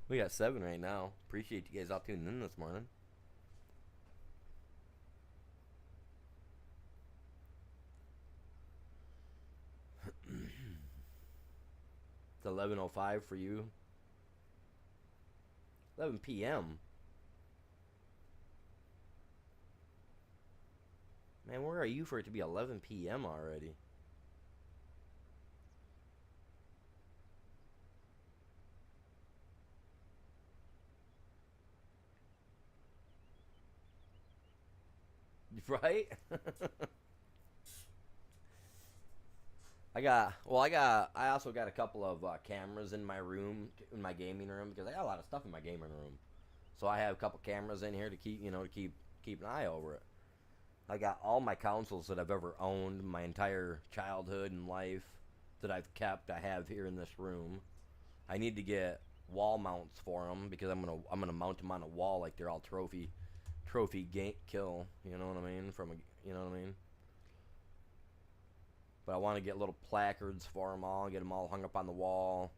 We got 7 right now. Appreciate you guys all tuning in this morning. It's 11:05 for you. 11 p.m. Man, where are you for it to be 11 p.m. already? Right? I also got a couple of cameras in my room, in my gaming room, because I got a lot of stuff in my gaming room. So I have a couple cameras in here to keep an eye over it. I got all my consoles that I've ever owned, my entire childhood and life that I've kept. I have here in this room. I need to get wall mounts for them because I'm gonna mount them on a wall like they're all trophy game kill. You know what I mean? You know what I mean? But I want to get little placards for them all, get them all hung up on the wall,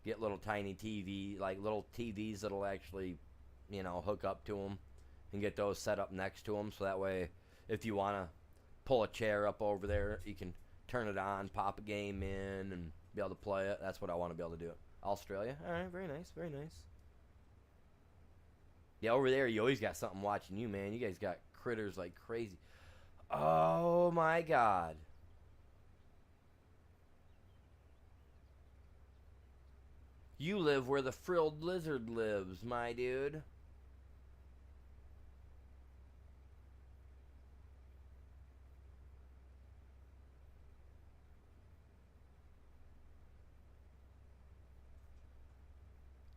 get little tiny TV, like little TVs that'll actually, hook up to them, and get those set up next to them, so that way, if you want to pull a chair up over there, you can turn it on, pop a game in, and be able to play it. That's what I want to be able to do. Australia, all right, very nice, very nice. Yeah, over there, you always got something watching you, man. You guys got critters like crazy. Oh my God. You live where the frilled lizard lives, my dude.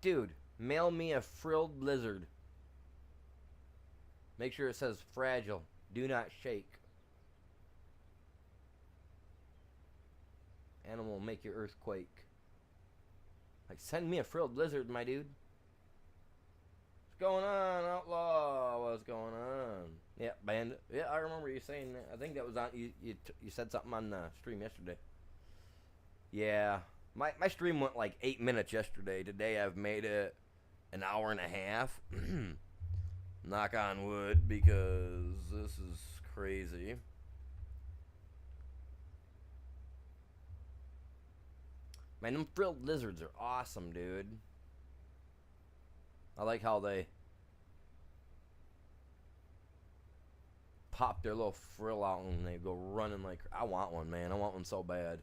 Dude, mail me a frilled lizard. Make sure it says fragile. Do not shake. Animal will make your earthquake. Like, send me a frilled lizard, my dude. What's going on, outlaw? What's going on? Yeah, bandit. Yeah, I remember you saying that. I think that was on. You said something on the stream yesterday. Yeah, my stream went like 8 minutes yesterday. Today I've made it an hour and a half. Knock on wood, because this is crazy. Man, them frilled lizards are awesome, dude. I like how they pop their little frill out and they go running like... I want one, man. I want one so bad.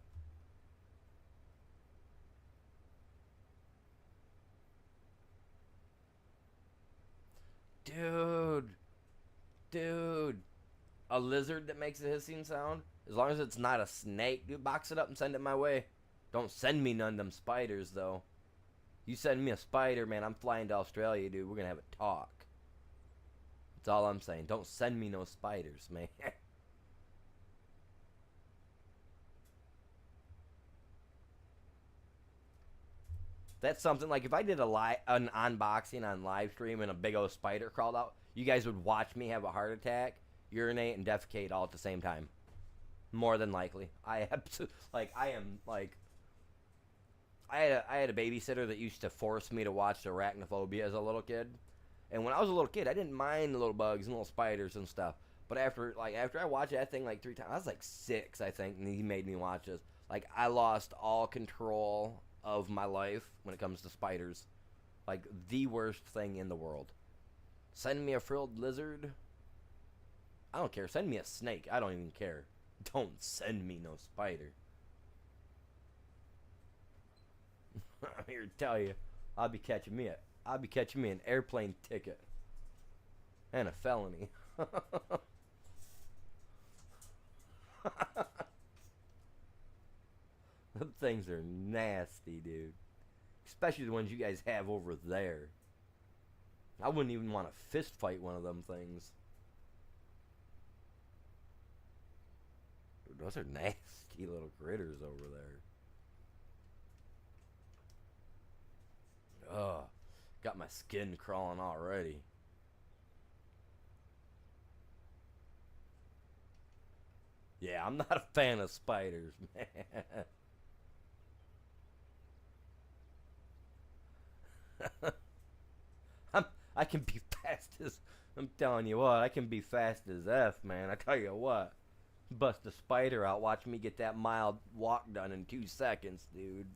Dude. A lizard that makes a hissing sound? As long as it's not a snake, dude, box it up and send it my way. Don't send me none of them spiders, though. You send me a spider, man, I'm flying to Australia, dude. We're gonna have a talk. That's all I'm saying. Don't send me no spiders, man. That's something, like, if I did an unboxing on live stream and a big old spider crawled out, you guys would watch me have a heart attack, urinate, and defecate all at the same time. More than likely. I had a babysitter that used to force me to watch Arachnophobia as a little kid. And when I was a little kid, I didn't mind the little bugs and little spiders and stuff. But after I watched that thing like 3 times, I was like 6, I think, and he made me watch this. Like I lost all control of my life when it comes to spiders. Like the worst thing in the world. Send me a frilled lizard. I don't care. Send me a snake. I don't even care. Don't send me no spider. I'm here to tell you, I'll be catching me an airplane ticket and a felony. Them things are nasty, dude. Especially the ones you guys have over there. I wouldn't even want to fist fight one of them things. Dude, those are nasty little critters over there. Ugh. Got my skin crawling already. Yeah, I'm not a fan of spiders, man. I'm, I can be fast as. I'm telling you what, I can be fast as F, man. I tell you what. Bust a spider out, watch me get that mile walk done in 2 seconds, dude.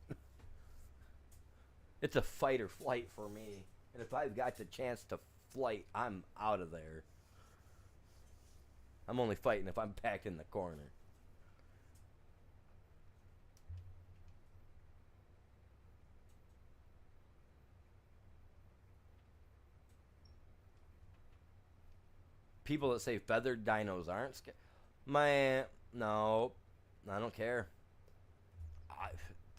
It's a fight or flight for me. And if I've got the chance to flight, I'm out of there. I'm only fighting if I'm packed in the corner. People that say feathered dinos aren't scared. Man, no, I don't care.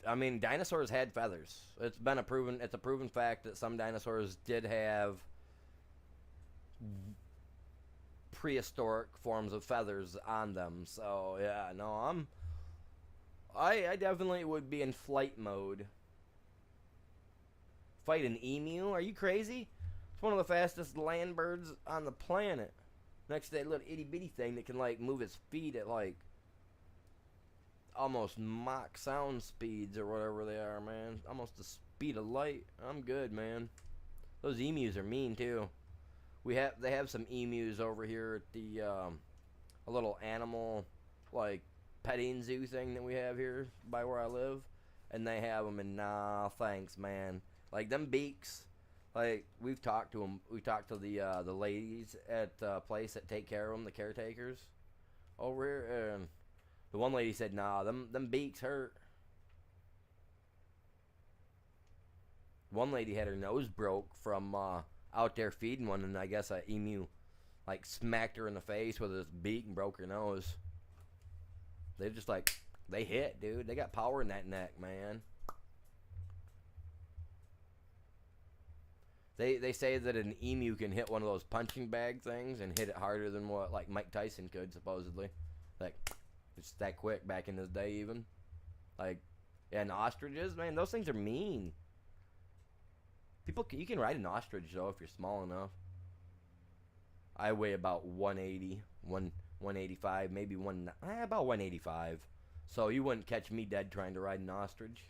I mean, dinosaurs had feathers. It's a proven fact that some dinosaurs did have prehistoric forms of feathers on them. So yeah, no, I definitely would be in flight mode. Fight an emu? Are you crazy? It's one of the fastest land birds on the planet. Next to that little itty bitty thing that can like move its feet at like almost Mach sound speeds or whatever they are, man. Almost the speed of light. I'm good, man. Those emus are mean too. They have some emus over here at the a little animal like petting zoo thing that we have here by where I live, and they have them, and nah, thanks, man. Like them beaks. Like we've talked to them. We talked to the ladies at the place that take care of them, the caretakers over here, and the one lady said, "Nah, them beaks hurt." One lady had her nose broke from out there feeding one, and I guess a emu like smacked her in the face with his beak and broke her nose. They just like they hit, dude. They got power in that neck, man. They say that an emu can hit one of those punching bag things and hit it harder than what like Mike Tyson could supposedly. Like it's that quick back in his day even. Like yeah, and ostriches, man, those things are mean. You can ride an ostrich though if you're small enough. I weigh about 180, 185, maybe about 185. So you wouldn't catch me dead trying to ride an ostrich.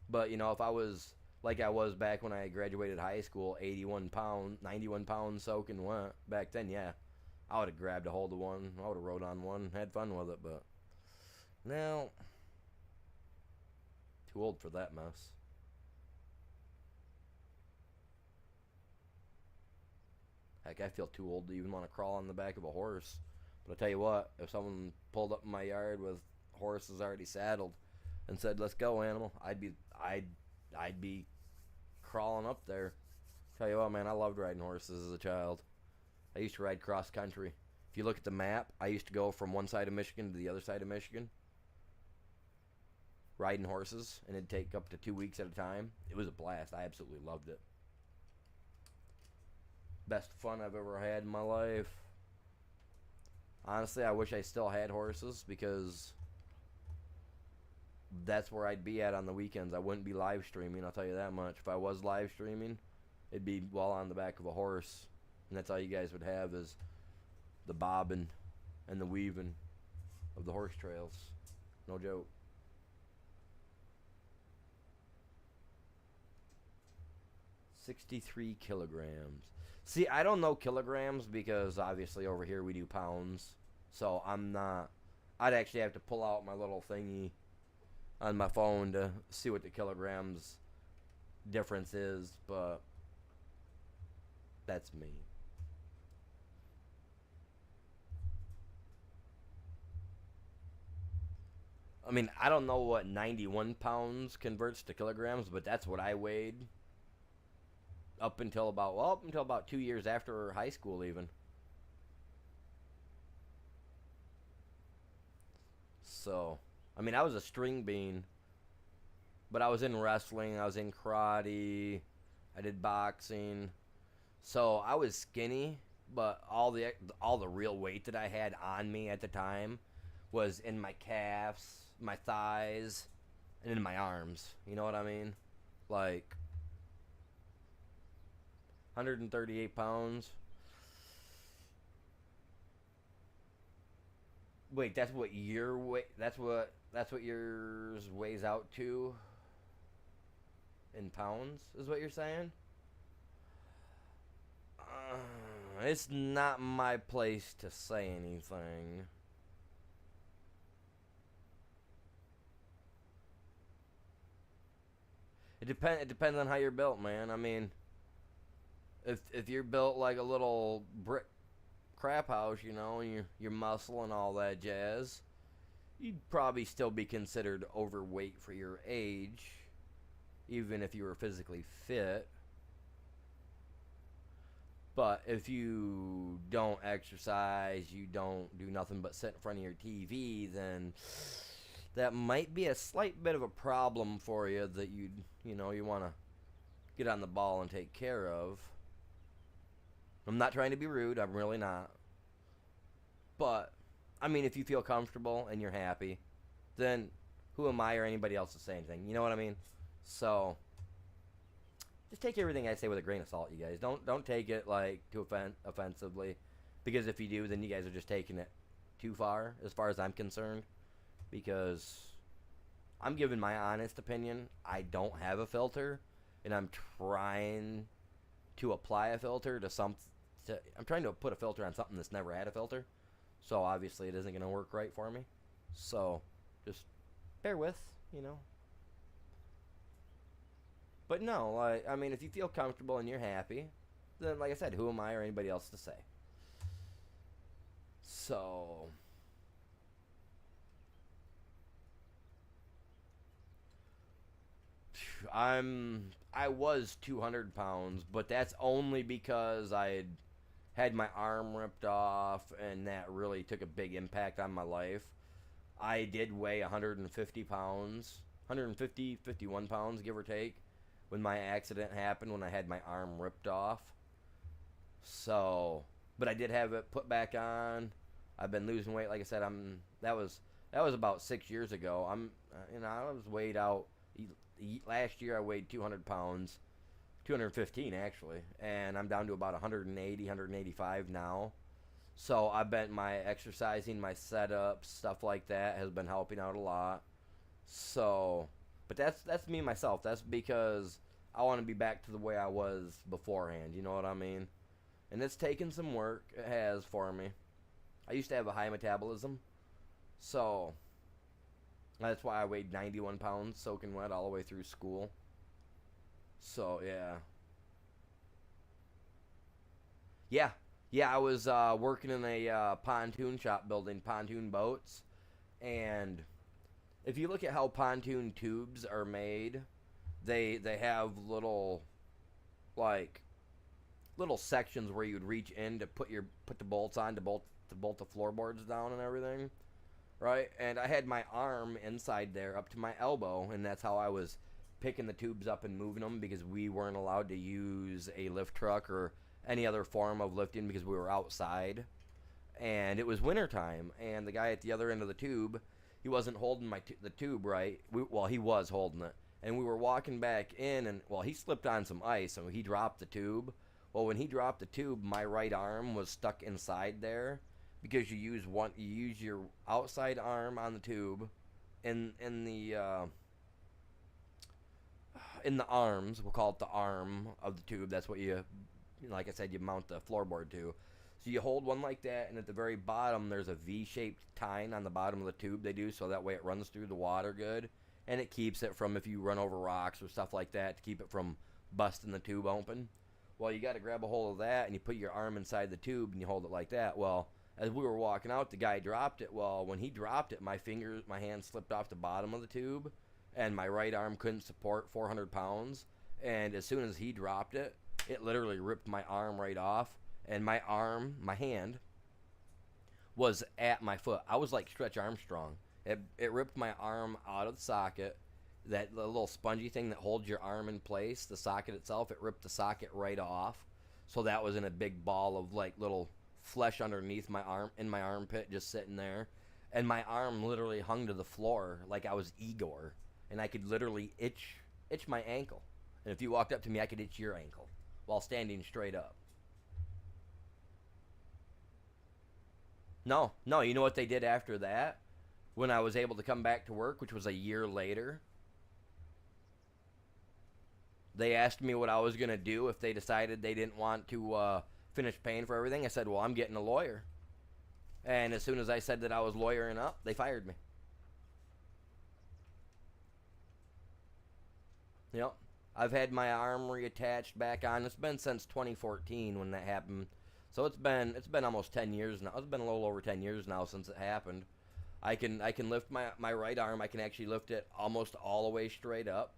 But you know, if I was like I was back when I graduated high school, 81 pound, 91 pounds soaking wet back then, yeah, I would have grabbed a hold of one. I would have rode on one, had fun with it. But now, too old for that mess. Heck, I feel too old to even want to crawl on the back of a horse. But I tell you what, if someone pulled up in my yard with horses already saddled and said, "Let's go, animal," I'd be crawling up there. Tell you what, man, I loved riding horses as a child. I used to ride cross country. If you look at the map, I used to go from one side of Michigan to the other side of Michigan, riding horses, and it'd take up to 2 weeks at a time. It was a blast. I absolutely loved it. Best fun I've ever had in my life. Honestly, I wish I still had horses because that's where I'd be at on the weekends. I wouldn't be live streaming, I'll tell you that much. If I was live streaming, it'd be while on the back of a horse. And that's all you guys would have is the bobbing and the weaving of the horse trails. No joke. 63 kilograms. See, I don't know kilograms because obviously over here we do pounds. So I'm not. I'd actually have to pull out my little thingy on my phone to see what the kilograms difference is, but that's me. I mean, I don't know what 91 pounds converts to kilograms, but that's what I weighed up until about 2 years after high school, even. So, I mean, I was a string bean, but I was in wrestling, I was in karate, I did boxing. So I was skinny, but all the real weight that I had on me at the time was in my calves, my thighs, and in my arms. You know what I mean? Like 138 pounds. Wait, that's what your weight? That's what yours weighs out to in pounds? Is what you're saying? It's not my place to say anything. It depends on how you're built, man. I mean, if you're built like a little brick crap house, and your muscle and all that jazz, you'd probably still be considered overweight for your age, even if you were physically fit. But if you don't exercise, you don't do nothing but sit in front of your TV, then that might be a slight bit of a problem for you that you want to get on the ball and take care of. I'm not trying to be rude, I'm really not. But I mean, if you feel comfortable and you're happy, then who am I or anybody else to say anything? You know what I mean? So just take everything I say with a grain of salt, you guys. Don't take it like too offensively, because if you do, then you guys are just taking it too far, as far as I'm concerned. Because I'm giving my honest opinion. I don't have a filter, and I'm trying to apply a filter to some. I'm trying to put a filter on something that's never had a filter, so obviously it isn't going to work right for me. So just bear with. But no, like, I mean, if you feel comfortable and you're happy, then like I said, who am I or anybody else to say? So I was 200 pounds, but that's only because I had my arm ripped off, and that really took a big impact on my life. I did weigh 150 pounds, 150, 51 pounds, give or take, when my accident happened, when I had my arm ripped off. So, but I did have it put back on. I've been losing weight, like I said. That was about 6 years ago. I was weighed out. Last year I weighed 200 pounds, 215 actually, and I'm down to about 180, 185 now. So I bet my exercising, my setups, stuff like that has been helping out a lot. So, but that's me myself. That's because I want to be back to the way I was beforehand. You know what I mean? And it's taken some work. It has for me. I used to have a high metabolism, so that's why I weighed 91 pounds soaking wet all the way through school. So yeah, yeah, yeah. I was working in a pontoon shop building pontoon boats, and if you look at how pontoon tubes are made, they have like little sections where you'd reach in to put the bolts on to bolt the floorboards down and everything, right? And I had my arm inside there up to my elbow, and that's how I was picking the tubes up and moving them, because we weren't allowed to use a lift truck or any other form of lifting because we were outside. And it was wintertime, and the guy at the other end of the tube, he wasn't holding the tube right. Well, he was holding it, and we were walking back in, and well, he slipped on some ice, and he dropped the tube. Well, when he dropped the tube, my right arm was stuck inside there, because you use your outside arm on the tube, in the arms. We'll call it the arm of the tube. That's what you like I said, you mount the floorboard to. So you hold one like that, and at the very bottom, there's a V-shaped tine on the bottom of the tube they do, so that way it runs through the water good, and it keeps it from, if you run over rocks or stuff like that, to keep it from busting the tube open. Well, you got to grab a hold of that, and you put your arm inside the tube, and you hold it like that. Well, as we were walking out, the guy dropped it. Well, when he dropped it, my hand slipped off the bottom of the tube, and my right arm couldn't support 400 pounds. And as soon as he dropped it, it literally ripped my arm right off. And my hand, was at my foot. I was like Stretch Armstrong. It ripped my arm out of the socket. That little spongy thing that holds your arm in place, the socket itself, it ripped the socket right off. So that was in a big ball of like little flesh underneath my arm, in my armpit, just sitting there. And my arm literally hung to the floor like I was Igor. And I could literally itch my ankle. And if you walked up to me, I could itch your ankle while standing straight up. No, you know what they did after that? When I was able to come back to work, which was a year later, they asked me what I was going to do if they decided they didn't want to finish paying for everything. I said, well, I'm getting a lawyer. And as soon as I said that I was lawyering up, they fired me. Yep. I've had my arm reattached back on. It's been since 2014 when that happened. So it's been almost 10 years now. It's been a little over 10 years now since it happened. I can lift my right arm. I can actually lift it almost all the way straight up.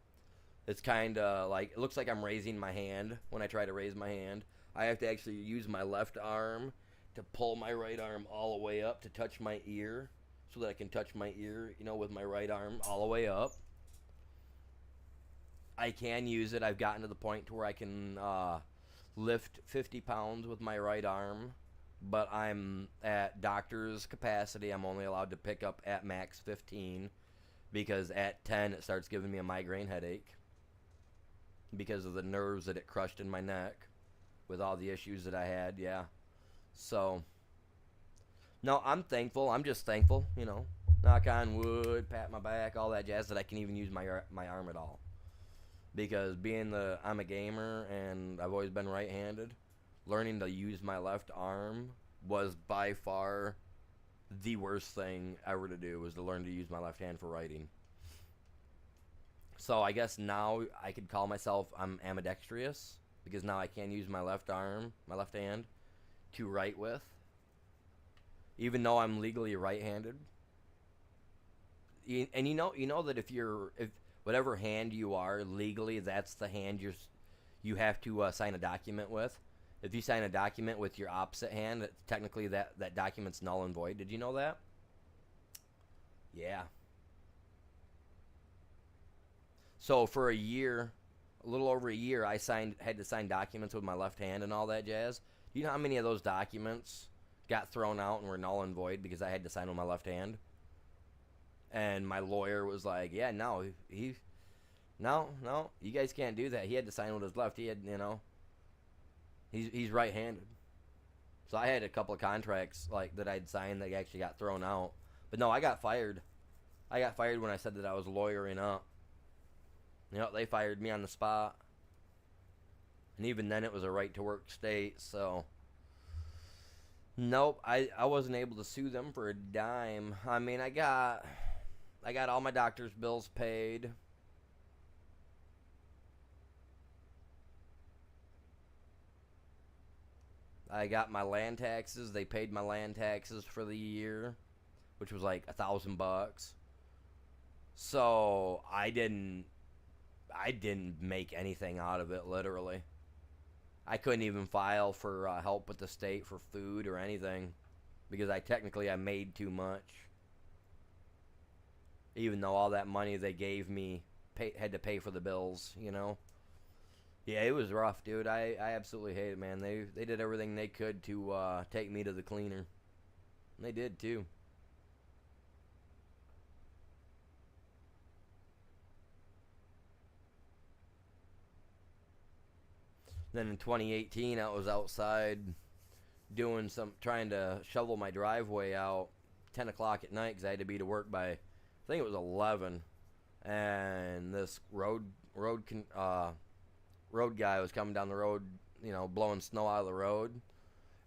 It's kind of like, it looks like I'm raising my hand when I try to raise my hand. I have to actually use my left arm to pull my right arm all the way up to touch my ear, so that I can touch my ear, with my right arm all the way up. I can use it. I've gotten to the point to where I can lift 50 pounds with my right arm, but I'm at doctor's capacity. I'm only allowed to pick up at max 15, because at 10 it starts giving me a migraine headache because of the nerves that it crushed in my neck with all the issues that I had. Yeah. So, no, I'm thankful. I'm just thankful, knock on wood, pat my back, all that jazz, that I can even use my arm at all. Because I'm a gamer and I've always been right-handed, learning to use my left arm was by far the worst thing ever to do, was to learn to use my left hand for writing. So I guess now I could call myself I'm ambidextrous, because now I can use my left arm, my left hand, to write with, even though I'm legally right-handed. And you know that if whatever hand you are legally, that's the hand you have to sign a document with. If you sign a document with your opposite hand, technically that document's null and void. Did you know that? Yeah. So for a little over a year, I had to sign documents with my left hand and all that jazz. Do you know how many of those documents got thrown out and were null and void because I had to sign with my left hand? And my lawyer was like, yeah, no, you guys can't do that. He had to sign with his left. He had, he's right-handed. So I had a couple of contracts like that I'd signed that actually got thrown out. But no, I got fired. I got fired when I said that I was lawyering up. They fired me on the spot. And even then it was a right-to-work state, so nope, I wasn't able to sue them for a dime. I mean, I got all my doctor's bills paid. I got my land taxes. They paid my land taxes for the year, which was like $1,000. So I didn't make anything out of it, literally. I couldn't even file for help with the state for food or anything, because I made too much. Even though all that money they gave me had to pay for the bills, Yeah, it was rough, dude. I absolutely hate it, man. They did everything they could to take me to the cleaner. And they did, too. Then in 2018, I was outside trying to shovel my driveway out 10 o'clock at night because I had to be to work by, I think it was 11. And this road guy was coming down the road blowing snow out of the road.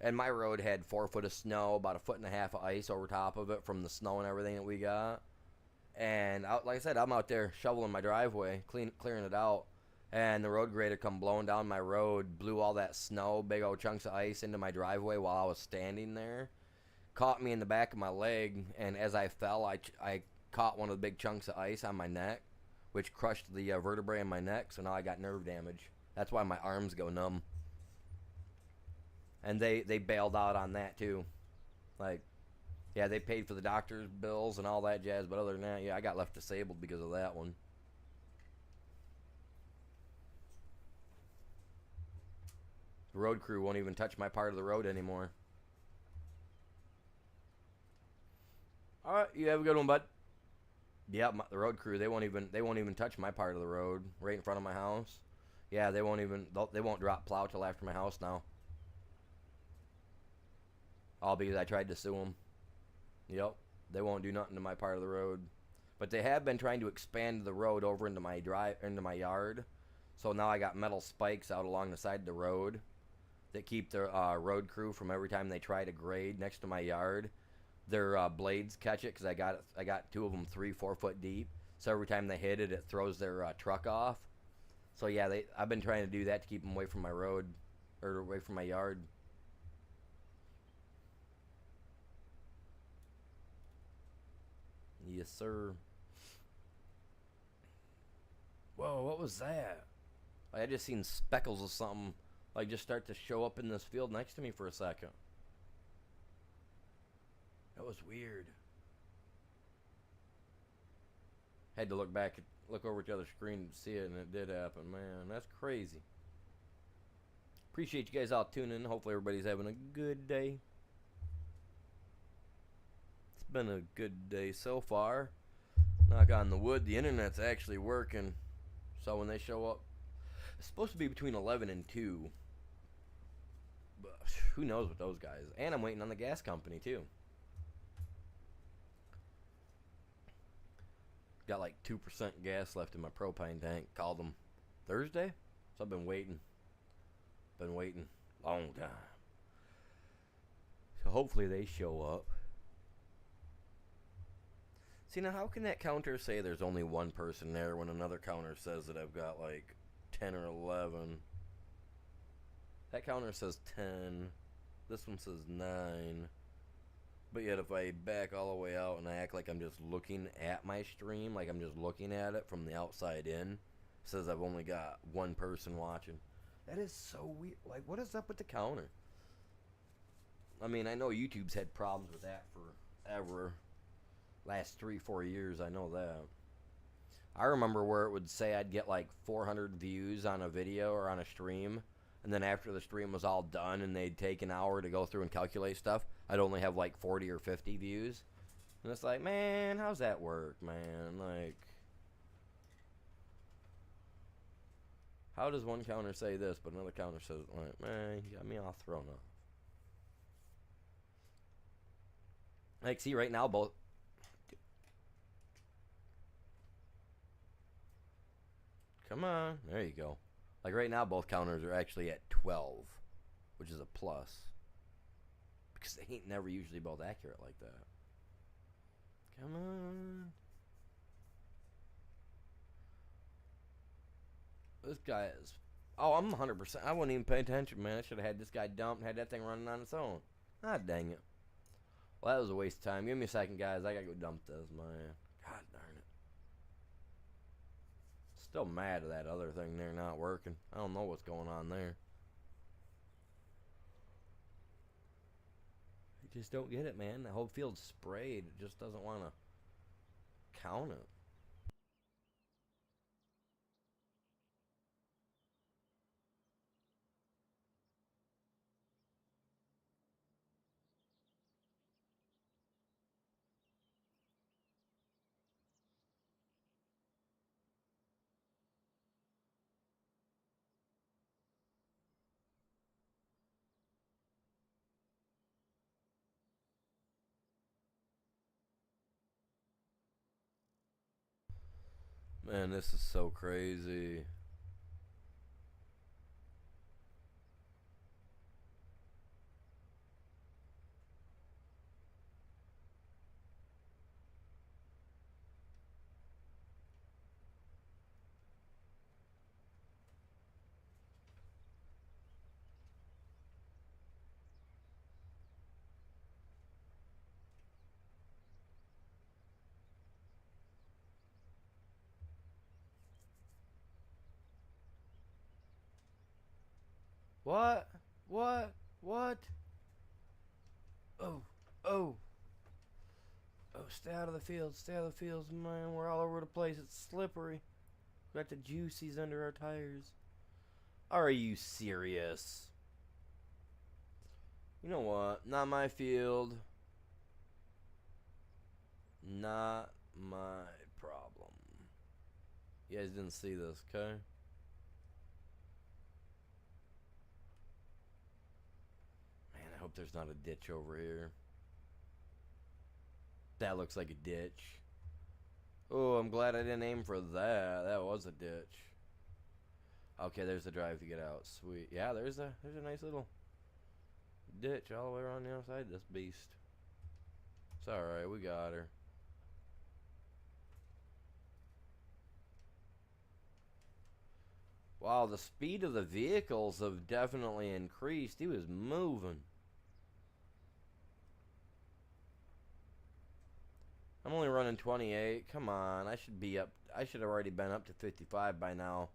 And my road had 4 foot of snow, about a foot and a half of ice over top of it from the snow and everything that we got. And like I said, I'm out there shoveling my driveway, clearing it out. And the road grader come blowing down my road, blew all that snow, big old chunks of ice into my driveway while I was standing there. Caught me in the back of my leg, and as I fell, I caught one of the big chunks of ice on my neck, which crushed the vertebrae in my neck, so now I got nerve damage. That's why my arms go numb. And they bailed out on that too. Like, yeah, they paid for the doctor's bills and all that jazz, but other than that, yeah, I got left disabled because of that one. The road crew won't even touch my part of the road anymore. All right, you have a good one, bud. Yeah, the road crew, they won't even touch my part of the road right in front of my house. Yeah, they won't drop plow till after my house now. All because I tried to sue them. Yep, they won't do nothing to my part of the road. But they have been trying to expand the road over into my yard. So now I got metal spikes out along the side of the road that keep the road crew from every time they try to grade next to my yard. Their blades catch it because I got 2 of them 3-4 foot deep. So every time they hit it, it throws their truck off. So yeah, I've been trying to do that to keep them away from my road or away from my yard. Yes, sir. Whoa, what was that? I just seen speckles of something like just start to show up in this field next to me for a second. That was weird. Had to look over at the other screen to see it, and it did happen. Man, that's crazy. Appreciate you guys all tuning in. Hopefully everybody's having a good day. It's been a good day so far. Knock on the wood, the internet's actually working. So when they show up, it's supposed to be between 11 and 2. But who knows with those guys. And I'm waiting on the gas company too. Got like 2% gas left in my propane tank. Called them Thursday. So I've been waiting. Long time. So hopefully they show up. See, now how can that counter say there's only one person there when another counter says that I've got like 10 or 11? That counter says 10. This one says 9. But yet if I back all the way out and I act like I'm just looking at my stream, like I'm just looking at it from the outside in, it says I've only got one person watching. That is so weird. Like, what is up with the counter? I mean, I know YouTube's had problems with that forever. Last 3-4 years, I know that. I remember where it would say I'd get like 400 views on a video or on a stream, and then after the stream was all done and they'd take an hour to go through and calculate stuff, I'd only have like 40 or 50 views. And it's like, man, how's that work, man? Like, how does one counter say this, but another counter says, like, man, you got me all thrown off. Like, see, right now, both... Come on. There you go. Like, right now, both counters are actually at 12, which is a plus. Because they ain't never usually both accurate like that. Come on. This guy is... Oh, I'm 100%. I wouldn't even pay attention, man. I should have had this guy dumped and had that thing running on its own. Ah, dang it. Well, that was a waste of time. Give me a second, guys. I gotta go dump this, man. God darn it. Still mad at that other thing there not working. I don't know what's going on there. I just don't get it, man. The whole field's sprayed. It just doesn't want to count it. Man, this is so crazy. What? What? What? Oh. Oh. Oh, stay out of the field. Stay out of the fields, man. We're all over the place. It's slippery. We got the juicies under our tires. Are you serious? You know what? Not my field. Not my problem. You guys didn't see this, okay? Man, I hope there's not a ditch over here. That looks like a ditch. Oh, I'm glad I didn't aim for that. That was a ditch. Okay, there's the drive to get out. Sweet. Yeah, there's a nice little ditch all the way around the outside of this beast. It's alright, we got her. Wow, the speed of the vehicles have definitely increased. He was moving. I'm only running 28. Come on, I should be up. I should have already been up to 55 by now.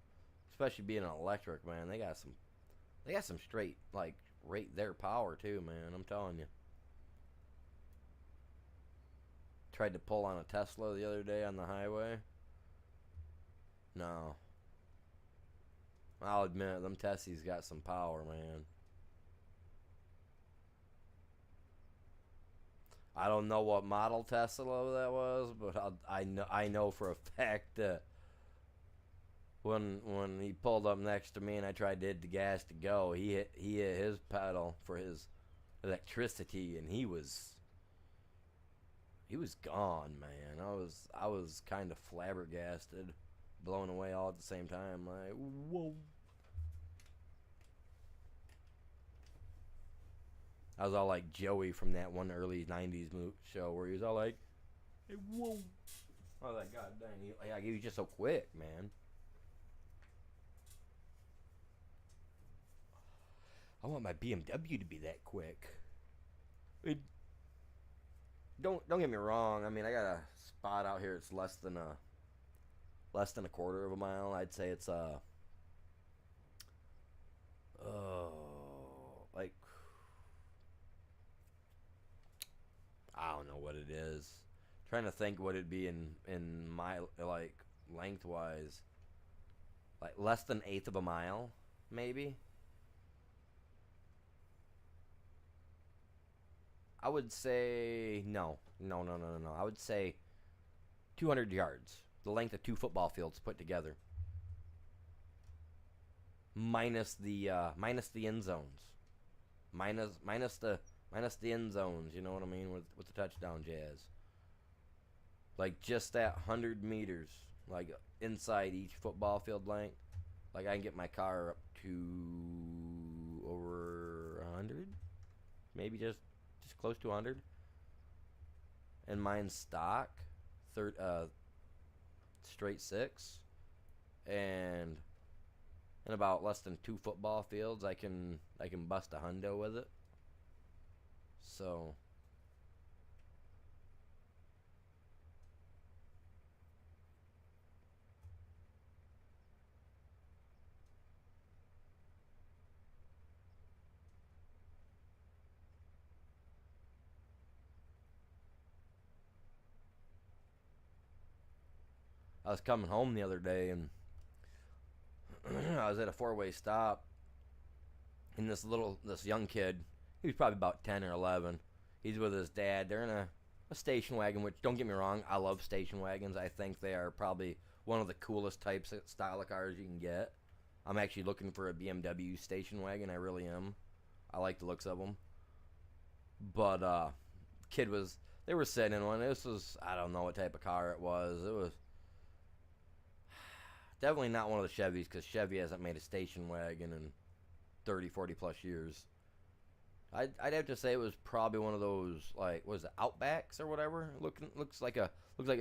Especially being an electric, man. They got some straight like right there power too, man. I'm telling you. Tried to pull on a Tesla the other day on the highway. No. I'll admit, them Tessies got some power, man. I don't know what model Tesla that was, but I know for a fact that when he pulled up next to me and I tried to hit the gas to go, he hit his pedal for his electricity, and he was gone, man. I was kind of flabbergasted, blown away all at the same time. Like, whoa. I was all like Joey from that one early '90s show where he was all like, "Hey, whoa!" I was like, "God dang, he was just so quick, man." I want my BMW to be that quick. It, don't get me wrong. I mean, I got a spot out here. It's less than a quarter of a mile. I'd say it's like I don't know what it is. Trying to think what it'd be in my like lengthwise. Like less than eighth of a mile, maybe. I would say no. I would say 200 yards, the length of two football fields put together, minus the end zones, minus the end zones. You know what I mean with the touchdown jazz. Like just that 100 meters, like inside each football field length. Like I can get my car up to over 100, maybe just close to 100. And mine's stock, straight six, and in about less than two football fields, I can bust a hundo with it. So I was coming home the other day and I was at a four-way stop, and this young kid, he was probably about 10 or 11. He's with his dad. They're in a station wagon, which, don't get me wrong, I love station wagons. I think they are probably one of the coolest types of style of cars you can get. I'm actually looking for a BMW station wagon. I really am. I like the looks of them. But they were sitting in one. This was, I don't know what type of car it was. It was definitely not one of the Chevys, because Chevy hasn't made a station wagon in 30, 40 plus years. I'd have to say it was probably one of those, like, what is it, Outbacks or whatever. Looks like a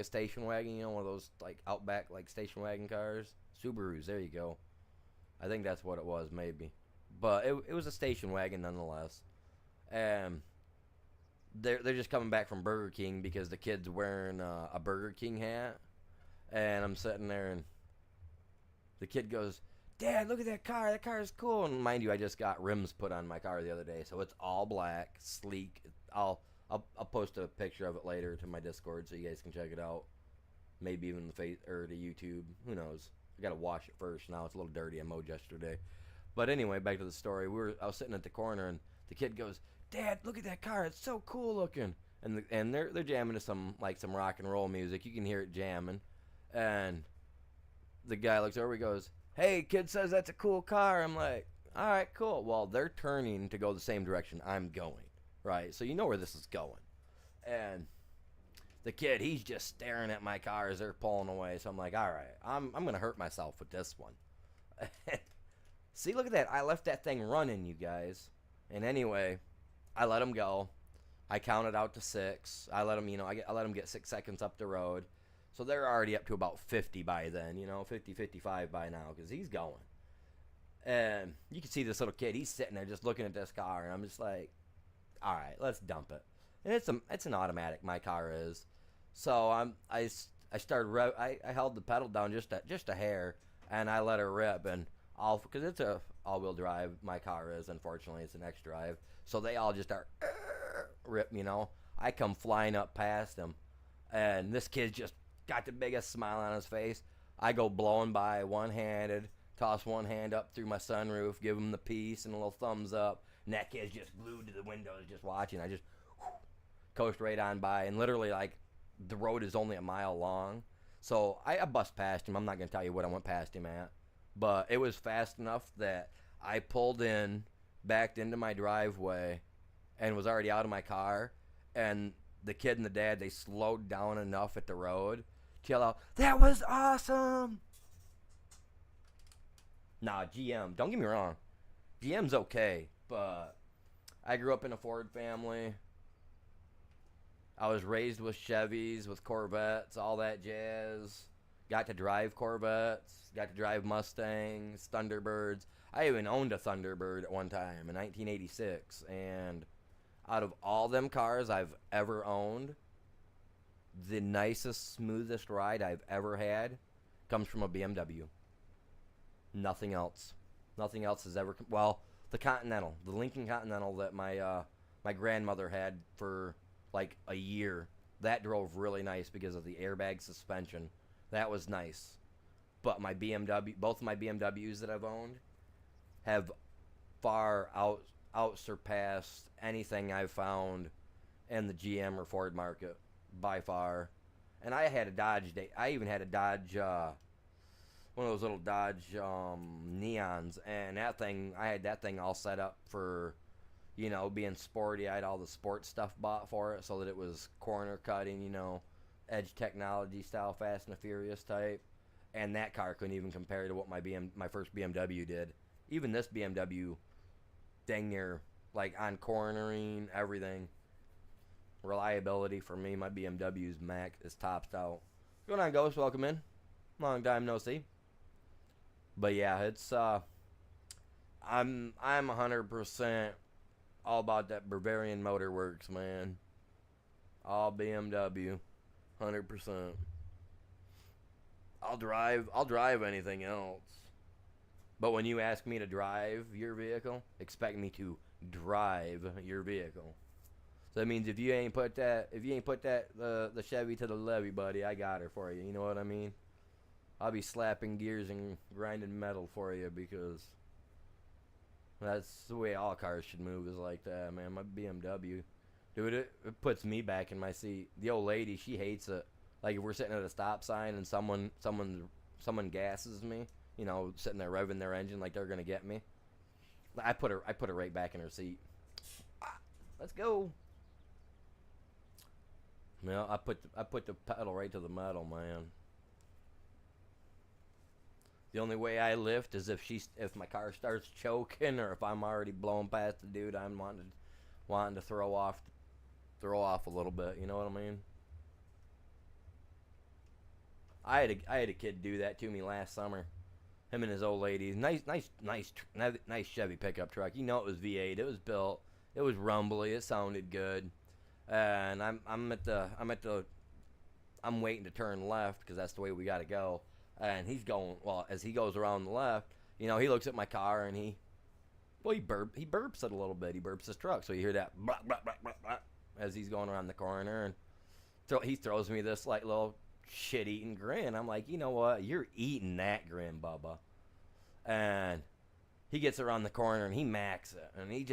station wagon, you know, one of those like Outback like station wagon cars. Subarus, there you go. I think that's what it was, maybe. But it was a station wagon nonetheless. And they're just coming back from Burger King because the kid's wearing a Burger King hat. And I'm sitting there and the kid goes, Dad, look at that car. That car is cool. And mind you, I just got rims put on my car the other day, so it's all black, sleek. I'll post a picture of it later to my Discord so you guys can check it out. Maybe even the face or the YouTube. Who knows? I gotta wash it first. Now it's a little dirty. I mowed yesterday. But anyway, back to the story. I was sitting at the corner and the kid goes, "Dad, look at that car. It's so cool looking." And they're jamming to some rock and roll music. You can hear it jamming. And the guy looks over. He goes, "Hey, kid says that's a cool car." I'm like, "All right, cool." Well, they're turning to go the same direction I'm going, right? So you know where this is going. And the kid, he's just staring at my car as they're pulling away. So I'm like, "All right, I'm gonna hurt myself with this one." See, look at that. I left that thing running, you guys. And anyway, I let him go. I counted out to 6. I let him, I let him get 6 seconds up the road. So they're already up to about 50 by then, 50, 55 by now, because he's going. And you can see this little kid. He's sitting there just looking at this car, and I'm just like, all right, let's dump it. And it's an automatic. My car is. So I started I held the pedal down just a hair, and I let her rip, and because it's a all-wheel drive. My car is, unfortunately, it's an X-Drive. So they all just start rip. I come flying up past him, and this kid just got the biggest smile on his face. I go blowing by one-handed, toss one hand up through my sunroof, give him the peace and a little thumbs up, and that kid's just glued to the windows just watching. I just coast right on by, and literally, the road is only a mile long, so I bust past him. I'm not going to tell you what I went past him at, but it was fast enough that I pulled in, backed into my driveway, and was already out of my car, and the kid and the dad, they slowed down enough at the road to yell out, "That was awesome!" Nah, GM, don't get me wrong. GM's okay, but I grew up in a Ford family. I was raised with Chevys, with Corvettes, all that jazz. Got to drive Corvettes, got to drive Mustangs, Thunderbirds. I even owned a Thunderbird at one time in 1986, and out of all them cars I've ever owned, the nicest, smoothest ride I've ever had comes from a BMW. Nothing else. Nothing else has ever... Well, the Continental. The Lincoln Continental that my grandmother had for a year. That drove really nice because of the airbag suspension. That was nice. But both of my BMWs that I've owned have far out surpassed anything I've found in the GM or Ford market by far. And I had a Dodge. I even had a Dodge, one of those little Dodge Neons, and I had that thing all set up for, being sporty. I had all the sports stuff bought for it so that it was corner cutting, edge technology style, Fast and the Furious type. And that car couldn't even compare to what my first BMW did. Even this BMW, dang near, on cornering, everything. Reliability for me, my BMW's Mac is topped out. What's going on, Ghost? Welcome in. Long time no see. But yeah, it's I'm 100% all about that Bavarian Motor Works, man. All BMW, 100%. I'll drive anything else. But when you ask me to drive your vehicle, expect me to drive your vehicle. So that means if you ain't put the Chevy to the levee, buddy, I got her for you. You know what I mean? I'll be slapping gears and grinding metal for you, because that's the way all cars should move, is like that, man. My BMW, dude, it puts me back in my seat. The old lady, she hates it. Like if we're sitting at a stop sign and someone gasses me, sitting there revving their engine like they're gonna get me. I put her right back in her seat. Let's go. I put the pedal right to the metal, man. The only way I lift is if my car starts choking, or if I'm already blowing past the dude I'm wanting to throw off a little bit. You know what I mean? I had a kid do that to me last summer. Him and his old lady. Nice Chevy pickup truck. It was V8. It was built. It was rumbly. It sounded good. And I'm waiting to turn left because that's the way we got to go. And he's going, well, as he goes around the left, He looks at my car and he burps it a little bit. He burps his truck, so you hear that blah, blah, blah, blah, blah, as he's going around the corner, and he throws me this like little shit-eating grin. I'm like, you know what? You're eating that grin, Bubba. And he gets around the corner and he macks it, and he's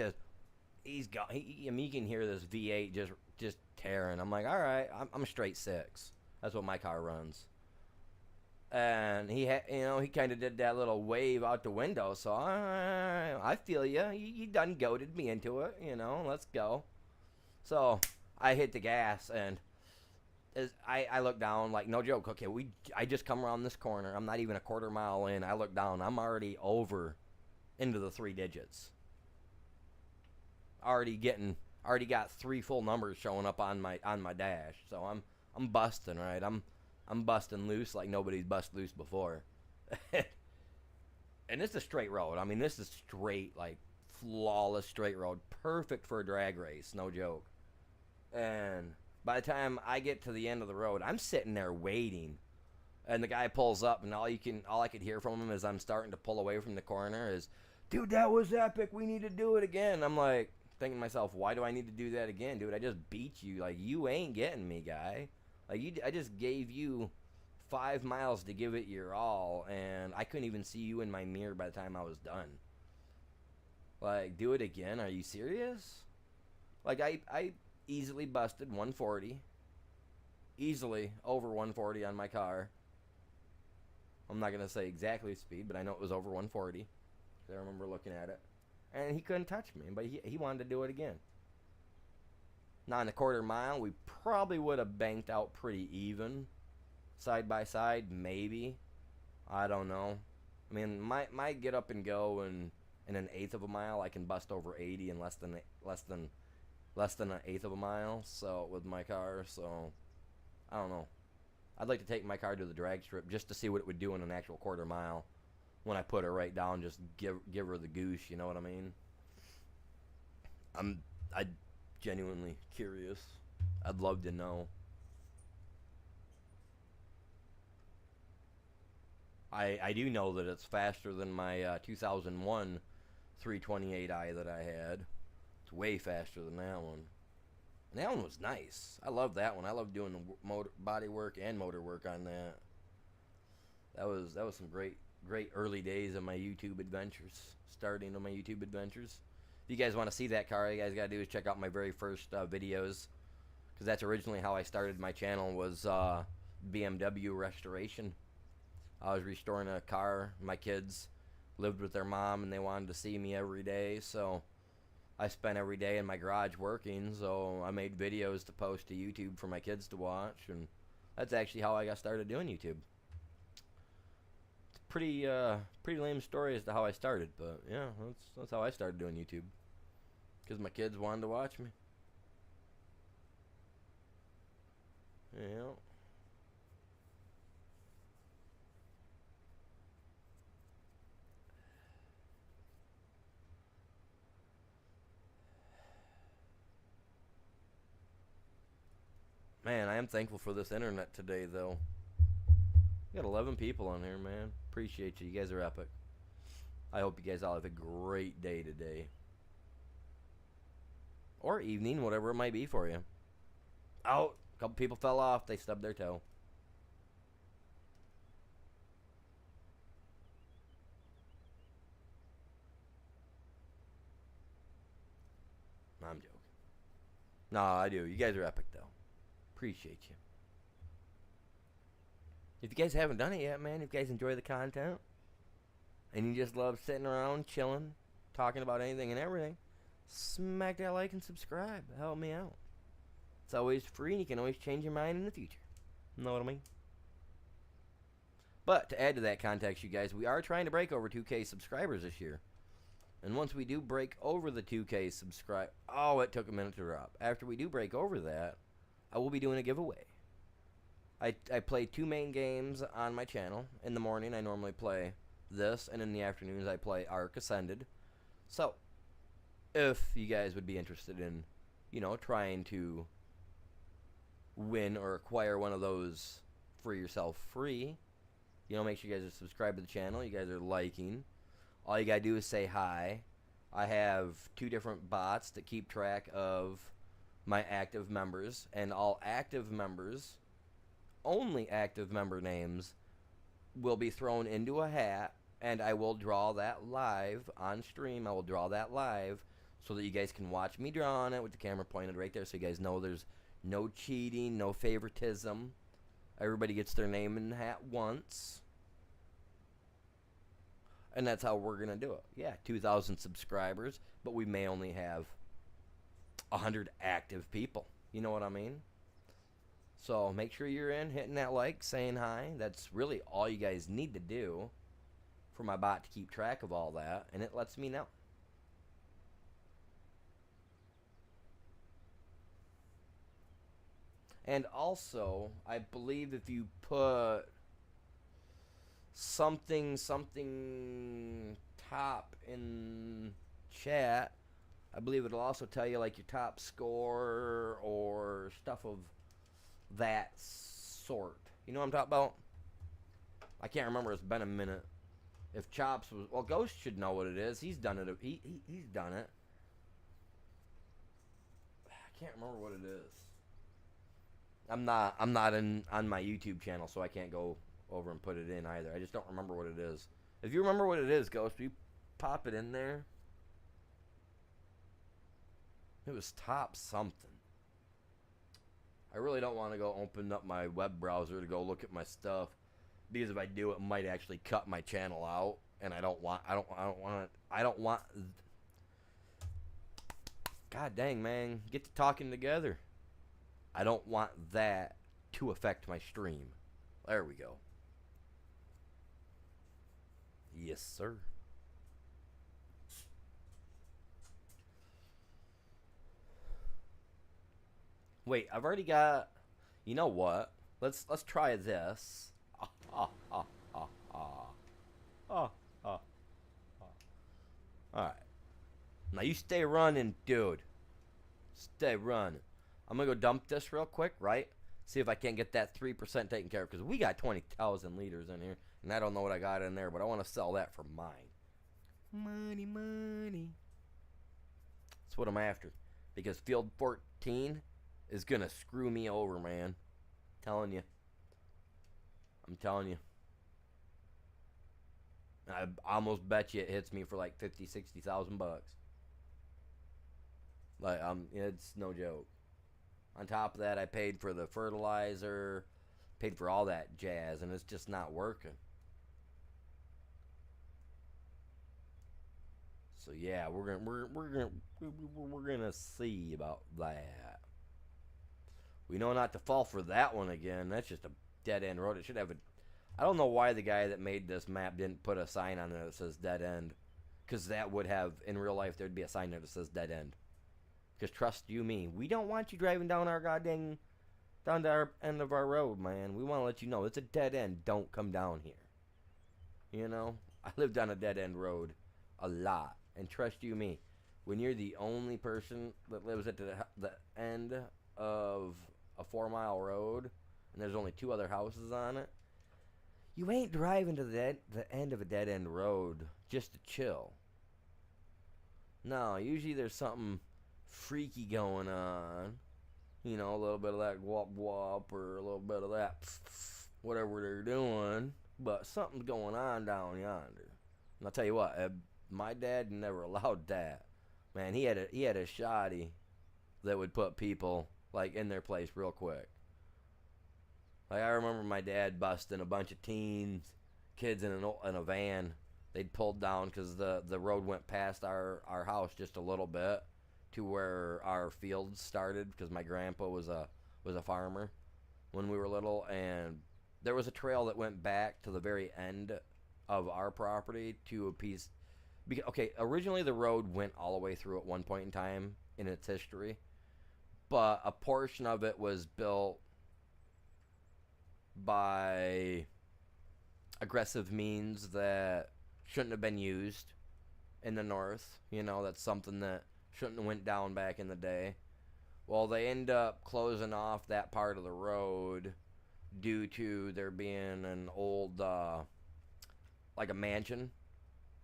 got. I mean, you can hear this V8 just tearing. I'm like, all right, I'm a straight 6. That's what my car runs. And he kind of did that little wave out the window. So I feel you. You done goaded me into it. Let's go. So I hit the gas, and as I look down, like, no joke. Okay, I just come around this corner. I'm not even a quarter mile in. I look down. I'm already over into the 3 digits. Already got 3 full numbers showing up on my dash. So I'm busting, right? I'm busting loose like nobody's bust loose before. And this is a straight road. I mean, this is straight, like, flawless straight road. Perfect for a drag race, no joke. And by the time I get to the end of the road, I'm sitting there waiting. And the guy pulls up, and all I could hear from him as I'm starting to pull away from the corner is, dude, that was epic. We need to do it again. I'm like, thinking to myself, why do I need to do that again, dude? I just beat you. Like, you ain't getting me, guy. Like, I just gave you 5 miles to give it your all, and I couldn't even see you in my mirror by the time I was done. Like, do it again? Are you serious? Like, I easily busted 140. Easily over 140 on my car. I'm not going to say exactly speed, but I know it was over 140. I remember looking at it. And he couldn't touch me, but he wanted to do it again. Now, in the quarter mile, we probably would have banked out pretty even. Side by side, maybe. I don't know. I mean, my get up and go in an eighth of a mile, I can bust over 80 in less than an eighth of a mile. So with my car, so I don't know. I'd like to take my car to the drag strip just to see what it would do in an actual quarter mile. When I put her right down, just give her the goose. You know what I mean? I'm genuinely curious. I'd love to know. I do know that it's faster than my 2001 328i that I had. It's way faster than that one. And that one was nice. I love that one. I love doing the body work and motor work on that. That was some great early days of my YouTube adventures. Starting on my YouTube adventures. If you guys want to see that car, all you guys got to do is check out my very first videos. Because that's originally how I started my channel, was BMW restoration. I was restoring a car. My kids lived with their mom, and they wanted to see me every day. So I spent every day in my garage working. So I made videos to post to YouTube for my kids to watch. And that's actually how I got started doing YouTube. Pretty lame story as to how I started, but yeah, that's how I started doing YouTube. Because my kids wanted to watch me. Yeah. Man, I am thankful for this internet today, though. We got 11 people on here, man. Appreciate you. You guys are epic. I hope you guys all have a great day today. Or evening, whatever it might be for you. Oh, a couple people fell off. They stubbed their toe. No, I'm joking. No, I do. You guys are epic, though. Appreciate you. If you guys haven't done it yet, man, if you guys enjoy the content and you just love sitting around chilling, talking about anything and everything, smack that like and subscribe. Help me out. It's always free, and you can always change your mind in the future. Know what I mean? But to add to that context, you guys, we are trying to break over 2K subscribers this year. And once we do break over the 2K subscribe... Oh, it took a minute to drop. After we do break over that, I will be doing a giveaway. I play 2 main games on my channel. In the morning, I normally play this, and in the afternoons, I play Ark Ascended. So, if you guys would be interested in, trying to win or acquire one of those for yourself free, make sure you guys are subscribed to the channel. You guys are liking. All you gotta do is say hi. I have 2 different bots that keep track of my active members, and all active members, only active member names, will be thrown into a hat, and I will draw that live on stream. I will draw that live so that you guys can watch me drawing it with the camera pointed right there, so you guys know there's no cheating, no favoritism. Everybody gets their name in the hat once. And that's how we're going to do it. Yeah, 2,000 subscribers, but we may only have 100 active people. You know what I mean? So make sure you're in, hitting that like, saying hi. That's really all you guys need to do for my bot to keep track of all that, and it lets me know. And also, I believe if you put something top in chat, I believe it'll also tell you like your top score or stuff of that sort. You know what I'm talking about? I can't remember. It's been a minute. If Chops was, well, Ghost should know what it is. He's done it. He's done it. I can't remember what it is. I'm not on my YouTube channel, so I can't go over and put it in either. I just don't remember what it is. If you remember what it is, Ghost, will you pop it in there? It was top something. I really don't want to go open up my web browser to go look at my stuff, because if I do, it might actually cut my channel out, and I don't want. God dang, man, get to talking together. I don't want that to affect my stream. There we go. Yes, sir. Wait, I've already got. You know what? Let's try this. All right. Now you stay running, dude. Stay running. I'm gonna go dump this real quick, right? See if I can't get that 3% taken care of, because we got 20,000 liters in here, and I don't know what I got in there, but I want to sell that for mine. Money, money. That's what I'm after, because Field 14 is gonna screw me over, man. Telling you. I'm telling you. I almost bet you it hits me for like 50, 60,000 bucks. Like, it's no joke. On top of that, I paid for the fertilizer, paid for all that jazz, and it's just not working. So yeah, we're gonna see about that. We know not to fall for that one again. That's just a dead end road. It should have a. I don't know why the guy that made this map didn't put a sign on there that says dead end, because that would have, in real life, there'd be a sign there that says dead end. Because trust you me, we don't want you driving down our goddamn, down to our end of our road, man. We want to let you know it's a dead end. Don't come down here. You know, I lived on a dead end road a lot, and trust you me, when you're the only person that lives at the end of a 4-mile road, and there's only 2 other houses on it, you ain't driving to the end of a dead end road just to chill. No, usually there's something freaky going on. You know, a little bit of that guap guap, or a little bit of that whatever they're doing, but something's going on down yonder. And I'll tell you what, my dad never allowed that. Man, he had a shoddy that would put people like in their place real quick. Like, I remember my dad busting a bunch of kids in a van. They'd pulled down because the road went past our house just a little bit to where our fields started, because my grandpa was a farmer when we were little, and there was a trail that went back to the very end of our property to a piece. Okay, originally the road went all the way through at one point in time in its history, but a portion of it was built by aggressive means that shouldn't have been used in the north. You know, that's something that shouldn't have went down back in the day. Well, they end up closing off that part of the road due to there being an old, like a mansion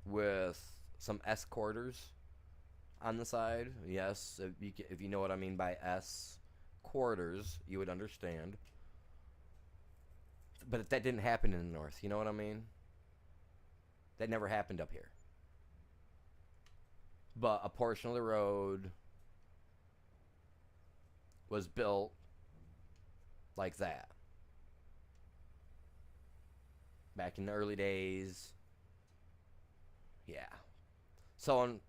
with some S quarters on the side. Yes, if you know what I mean by S quarters, you would understand. But that didn't happen in the north. You know what I mean? That never happened up here. But a portion of the road was built like that back in the early days. Yeah. So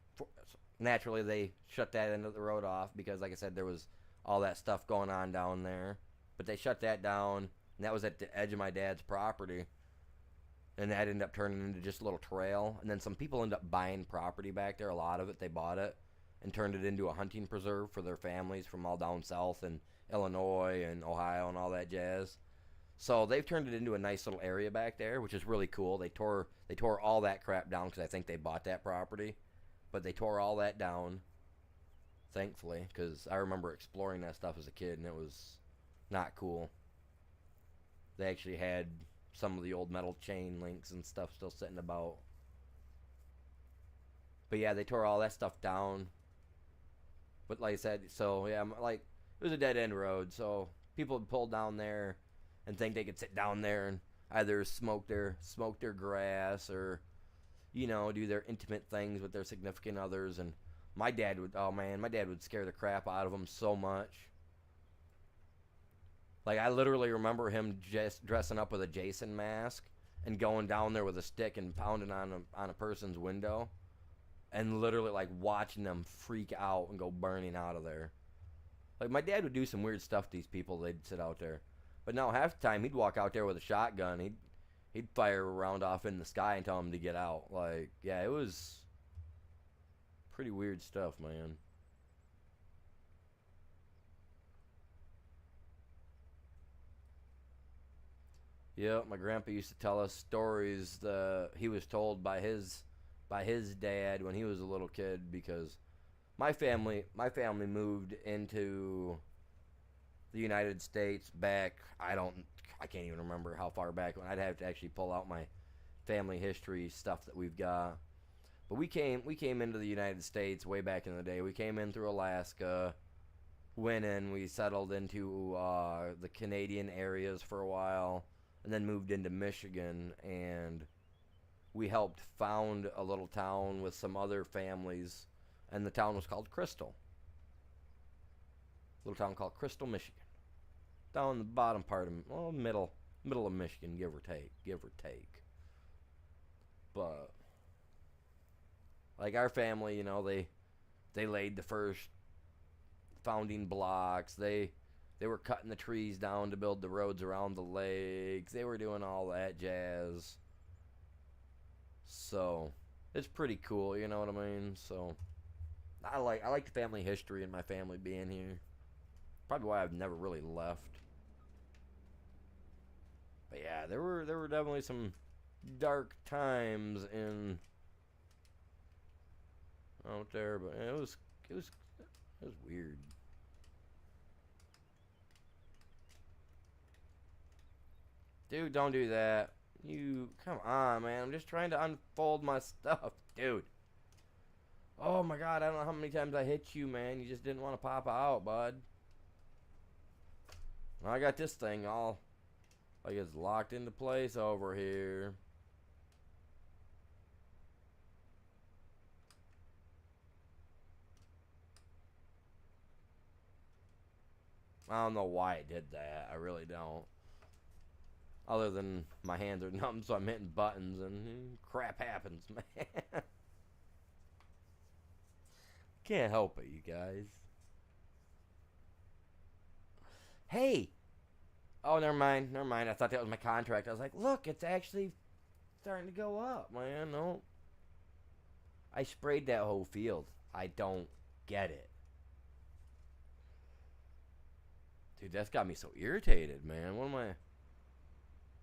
naturally, they shut that end of the road off because, like I said, there was all that stuff going on down there. But they shut that down, and that was at the edge of my dad's property. And that ended up turning into just a little trail. And then some people ended up buying property back there. A lot of it, they bought it and turned it into a hunting preserve for their families from all down south in Illinois and Ohio and all that jazz. So they've turned it into a nice little area back there, which is really cool. They tore all that crap down because I think they bought that property, but they tore all that down, thankfully, because I remember exploring that stuff as a kid and it was not cool. They actually had some of the old metal chain links and stuff still sitting about. But yeah, they tore all that stuff down. But like I said, so yeah, like it was a dead end road, so people would pull down there and think they could sit down there and either smoke their grass or do their intimate things with their significant others. And my dad would scare the crap out of them so much. Like I literally remember him just dressing up with a Jason mask and going down there with a stick and pounding on a person's window and literally like watching them freak out and go burning out of there. Like my dad would do some weird stuff to these people. They'd sit out there. But no, half the time he'd walk out there with a shotgun. He'd fire a round off in the sky and tell them to get out. Like, yeah, it was pretty weird stuff, man. Yeah, my grandpa used to tell us stories that he was told by his dad when he was a little kid because my family moved into the United States back. I can't even remember how far back. I'd have to actually pull out my family history stuff that we've got. But we came into the United States way back in the day. We came in through Alaska, went in, we settled into the Canadian areas for a while, and then moved into Michigan, and we helped found a little town with some other families, and the town was called Crystal. Little town called Crystal, Michigan. Down the bottom part of, middle of Michigan, give or take. But like our family, they laid the first founding blocks. They were cutting the trees down to build the roads around the lakes. They were doing all that jazz. So it's pretty cool, you know what I mean? So I like the family history and my family being here. Probably why I've never really left. But yeah, there were definitely some dark times out there, but it was weird. Dude, don't do that. You come on, man. I'm just trying to unfold my stuff, dude. Oh my god, I don't know how many times I hit you, man. You just didn't want to pop out, bud. I got this thing all like it's locked into place over here. I don't know why it did that. I really don't. Other than my hands are numb, so I'm hitting buttons and crap happens, man. Can't help it, you guys. Hey! Oh, never mind. I thought that was my contract. I was like, look, it's actually starting to go up, man. No. I sprayed that whole field. I don't get it. Dude, that's got me so irritated, man. What am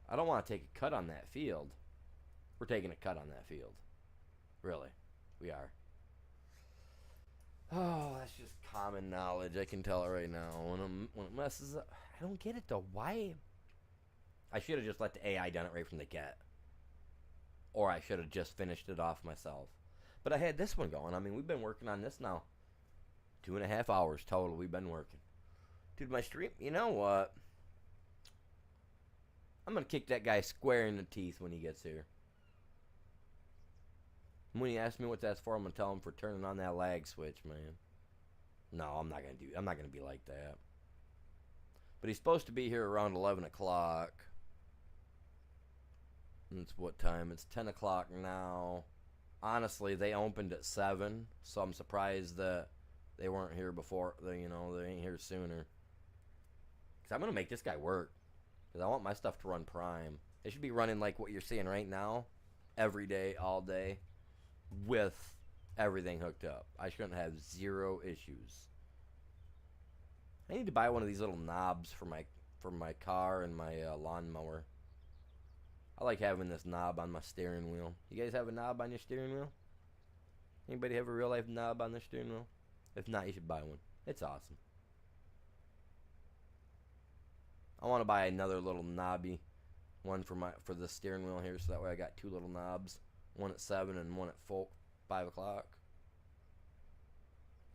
I don't want to take a cut on that field. We're taking a cut on that field. Really. We are. Oh, that's just common knowledge. I can tell it right now. When it messes up, I don't get it though. Why? I should have just let the AI done it right from the get. or I should have just finished it off myself. But I had this one going. I mean, we've been working on this now 2.5 hours total. We've been working. Dude, my stream, you know what? I'm going to kick that guy square in the teeth when he gets here. And when he asks me what that's for, I'm going to tell him for turning on that lag switch, man. No, I'm not going to be like that. But he's supposed to be here around 11 o'clock. And it's what time? It's 10 o'clock now. Honestly, they opened at 7, so I'm surprised that they weren't here before. They ain't here sooner. Because I'm going to make this guy work. Because I want my stuff to run prime. It should be running like what you're seeing right now. Every day, all day. With everything hooked up. I shouldn't have zero issues. I need to buy one of these little knobs for my car and my lawnmower. I like having this knob on my steering wheel. You guys have a knob on your steering wheel? Anybody have a real life knob on their steering wheel? If not, you should buy one. It's awesome. I want to buy another little knobby one for the steering wheel here, so that way I got 2 little knobs, one at 7 and one at 5 o'clock.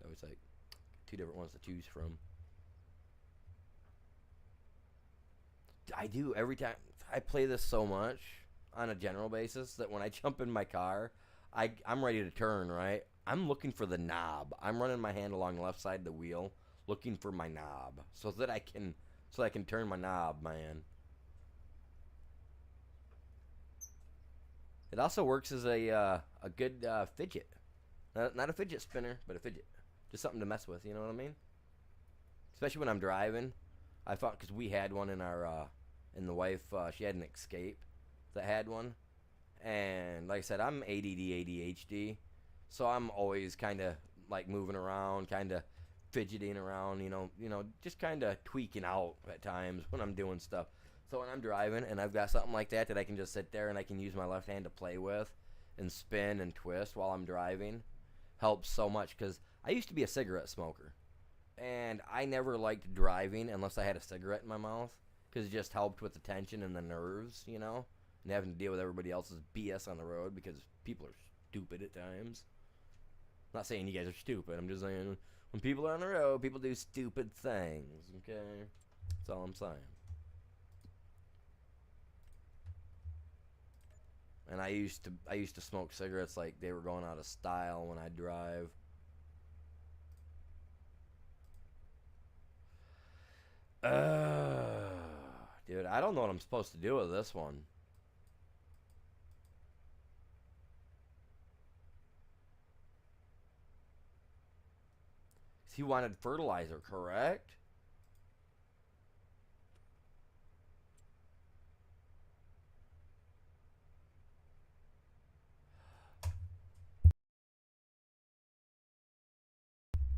That was like 2 different ones to choose from. I do every time. I play this so much on a general basis that when I jump in my car, I'm ready to turn, right? I'm looking for the knob. I'm running my hand along the left side of the wheel, looking for my knob so that I can turn my knob, man. It also works as a good fidget. Not a fidget spinner, but a fidget. Just something to mess with, you know what I mean? Especially when I'm driving. I thought, because we had one in our, and the wife, she had an Escape that had one. And like I said, I'm ADD, ADHD. So I'm always kind of like moving around, kind of fidgeting around, you know, just kind of tweaking out at times when I'm doing stuff. So when I'm driving and I've got something like that I can just sit there and I can use my left hand to play with and spin and twist while I'm driving, helps so much, because I used to be a cigarette smoker. And I never liked driving unless I had a cigarette in my mouth, because it just helped with the tension and the nerves, you know, and having to deal with everybody else's BS on the road, because people are stupid at times. I'm not saying you guys are stupid. I'm just saying when people are on the road, people do stupid things, okay? That's all I'm saying. And I used to smoke cigarettes like they were going out of style when I drive. Dude, I don't know what I'm supposed to do with this one. He wanted fertilizer, correct?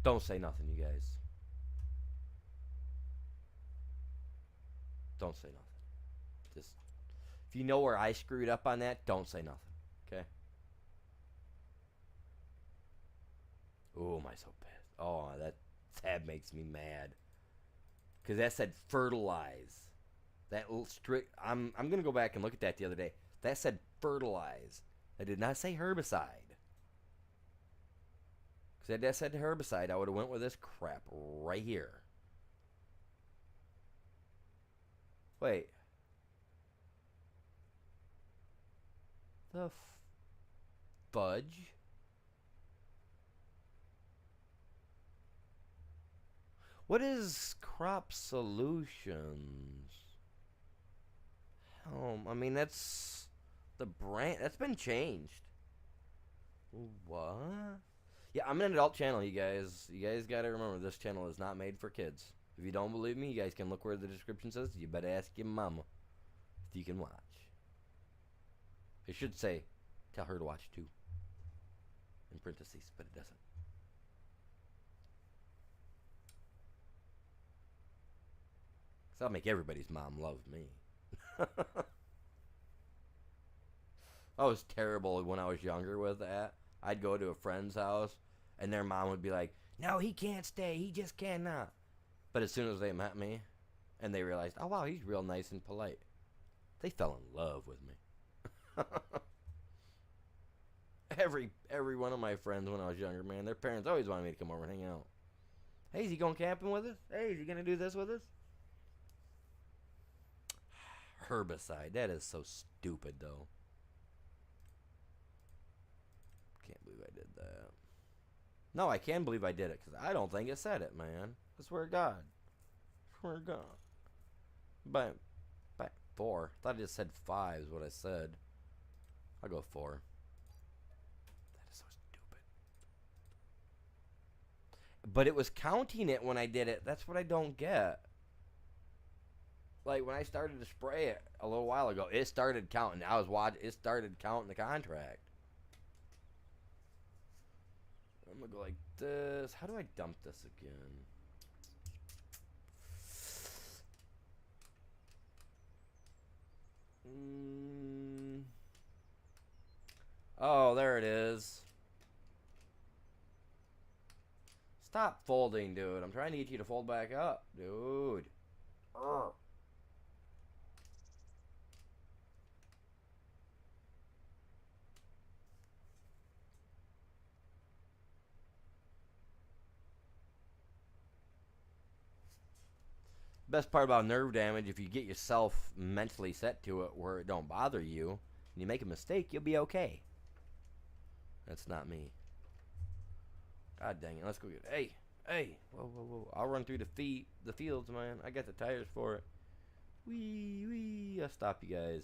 Don't say nothing, you guys. Don't say nothing. Just, if you know where I screwed up on that, don't say nothing, okay? Oh, am I so pissed? Oh, that tab makes me mad. Because that said fertilize. That little strict. I'm gonna go back and look at that the other day. That said fertilize. That did not say herbicide. Because if that said herbicide, I would have went with this crap right here. Wait. The fudge? What is crop solutions? I mean, that's the brand. That's been changed. What? Yeah, I'm an adult channel, you guys. You guys got to remember, this channel is not made for kids. If you don't believe me, you guys can look where the description says. You better ask your mama if you can watch. It should say, tell her to watch too. In parentheses, but it doesn't. So I'll make everybody's mom love me. I was terrible when I was younger with that. I'd go to a friend's house, and their mom would be like, no, he can't stay. He just cannot. But as soon as they met me, and they realized, oh, wow, he's real nice and polite, they fell in love with me.
Every one of my friends when I was younger, man, their parents always wanted me to come over and hang out. Hey, is he going camping with us? Hey, is he gonna do this with us? Herbicide. That is so stupid, though. Can't believe I did that. No, I can believe I did it because I don't think it said it, man. I swear to God. I swear to God. But 4. I thought it just said 5 is what I said. I'll go 4. That is so stupid. But it was counting it when I did it. That's what I don't get. Like when I started to spray it a little while ago, it started counting. I was watching. It started counting the contract. I'm gonna go like this. How do I dump this again? Oh, there it is. Stop folding, dude. I'm trying to get you to fold back up, dude. Urgh. Best part about nerve damage, if you get yourself mentally set to it where it don't bother you, and you make a mistake, you'll be okay. That's not me. God dang it. Let's go get it. Hey. Whoa. I'll run through the fields, man. I got the tires for it. Wee. I'll stop you guys.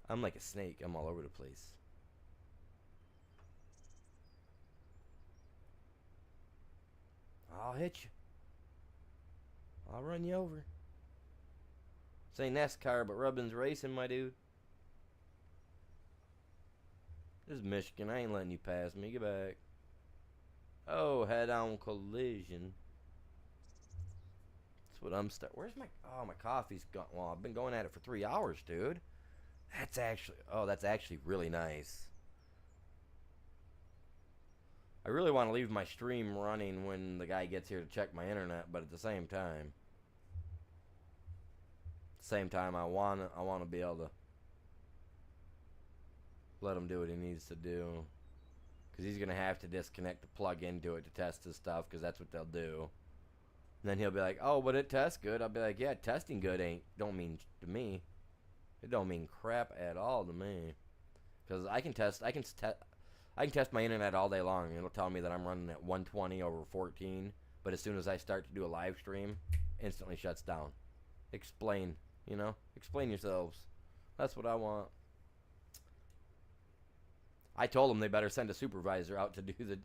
I'm like a snake. I'm all over the place. I'll hit you. I'll run you over. This ain't NASCAR, but Rubbin's racing, my dude. This is Michigan. I ain't letting you pass me. Get back. Oh, head-on collision. That's what I'm Where's my... Oh, my coffee's gone. Well, I've been going at it for 3 hours, dude. That's actually really nice. I really want to leave my stream running when the guy gets here to check my internet, but at the same time... I want to be able to let him do what he needs to do. Because he's going to have to disconnect the plug into it to test his stuff, because that's what they'll do. And then he'll be like, oh, but it tests good. I'll be like, yeah, testing good don't mean to me. It don't mean crap at all to me. Because I can test my internet all day long, and it'll tell me that I'm running at 120 over 14. But as soon as I start to do a live stream, instantly shuts down. Explain yourselves. That's what I want. I told them they better send a supervisor out to do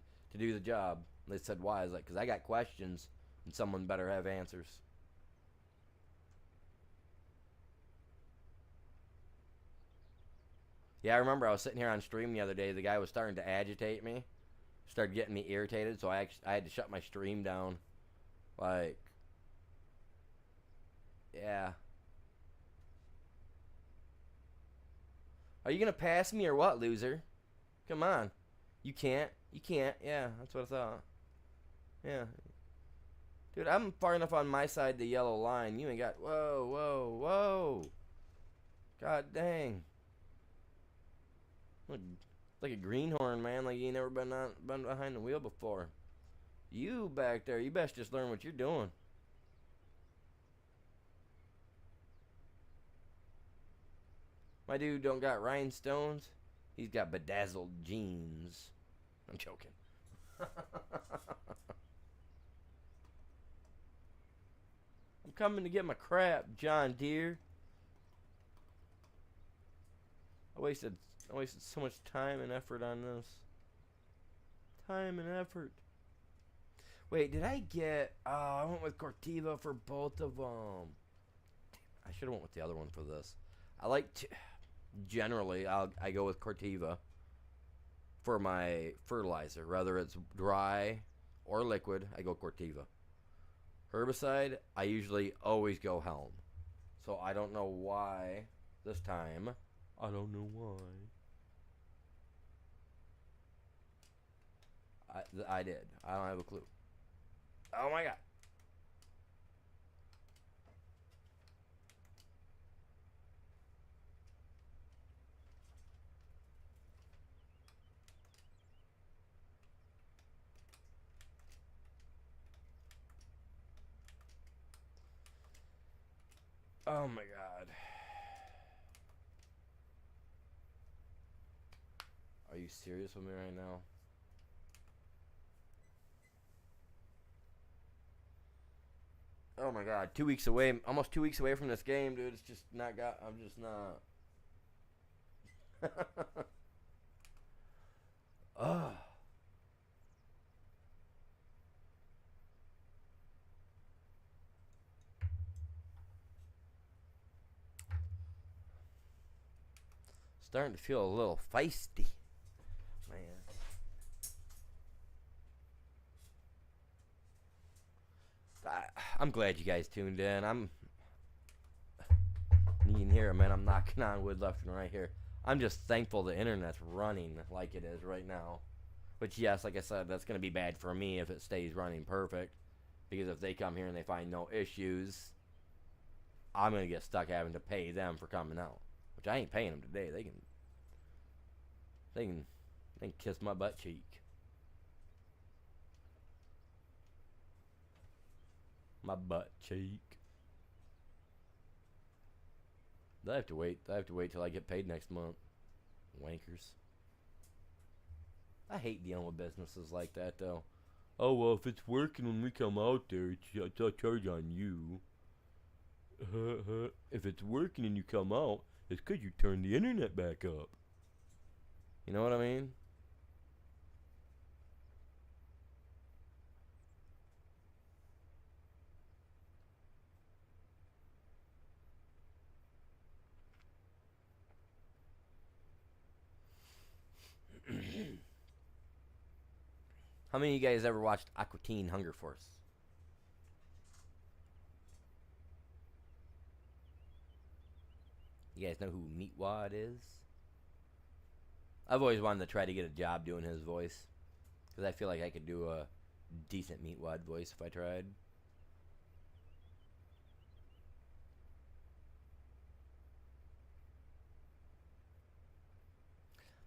the job. They said, why? I was like, because I got questions, and someone better have answers. Yeah, I remember I was sitting here on stream the other day. The guy was starting to agitate me. Started getting me irritated, so I had to shut my stream down. Like, yeah. Are you going to pass me or what, loser? Come on. You can't. Yeah, that's what I thought. Yeah. Dude, I'm far enough on my side of the yellow line. You ain't got... Whoa. God dang. Look, like a greenhorn, man. Like you ain't never been behind the wheel before. You back there, you best just learn what you're doing. My dude don't got rhinestones. He's got bedazzled jeans. I'm joking. I'm coming to get my crap, John Deere. I wasted so much time and effort on this. Time and effort. Wait, did I get... Oh, I went with Cortiva for both of them. I should have went with the other one for this. I like to... Generally, I go with Cortiva for my fertilizer. Whether it's dry or liquid, I go Cortiva. Herbicide, I usually always go Helm. So I don't know why this time. I don't know why. I did. I don't have a clue. Oh my god. Oh my god. Are you serious with me right now? Oh my god, 2 weeks away, almost 2 weeks away from this game, dude. It's just not got. I'm just not. Ugh. Starting to feel a little feisty, man. I'm glad you guys tuned in. You can hear it, man. I'm knocking on wood left and right here. I'm just thankful the internet's running like it is right now. Which, yes, like I said, that's going to be bad for me if it stays running perfect. Because if they come here and they find no issues, I'm going to get stuck having to pay them for coming out. Which I ain't paying them today. They can kiss my butt cheek. My butt cheek. They have to wait. I have to wait till I get paid next month. Wankers. I hate dealing with businesses like that, though. Oh, well, if it's working when we come out there, it's a charge on you. If it's working and you come out, it's because you turned the internet back up. You know what I mean? How many of you guys ever watched Aqua Teen Hunger Force? You guys know who Meatwad is? I've always wanted to try to get a job doing his voice. Because I feel like I could do a decent Meatwad voice if I tried.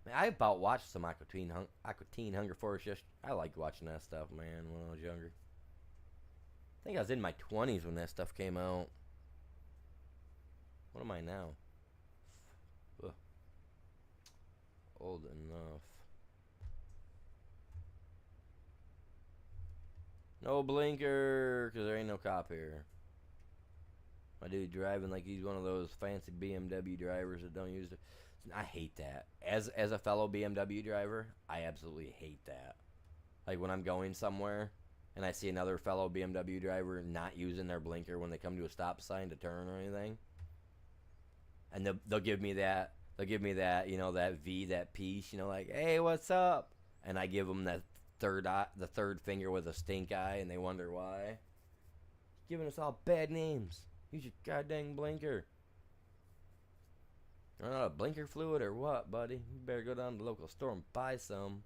Man, I about watched some Aqua Teen Hunger Force. I liked watching that stuff, man, when I was younger. I think I was in my 20s when that stuff came out. What am I now? Ugh. Old enough. No blinker, because there ain't no cop here. My dude driving like he's one of those fancy BMW drivers that don't use it. I hate that. As a fellow BMW driver, I absolutely hate that. Like when I'm going somewhere and I see another fellow BMW driver not using their blinker when they come to a stop sign to turn or anything. And they'll give me that. They'll give me that, that V, that piece, like, hey, what's up? And I give them that the third finger with a stink eye, and they wonder why. Giving us all bad names. Use your goddamn blinker. Run out of blinker fluid or what, buddy? You better go down to the local store and buy some.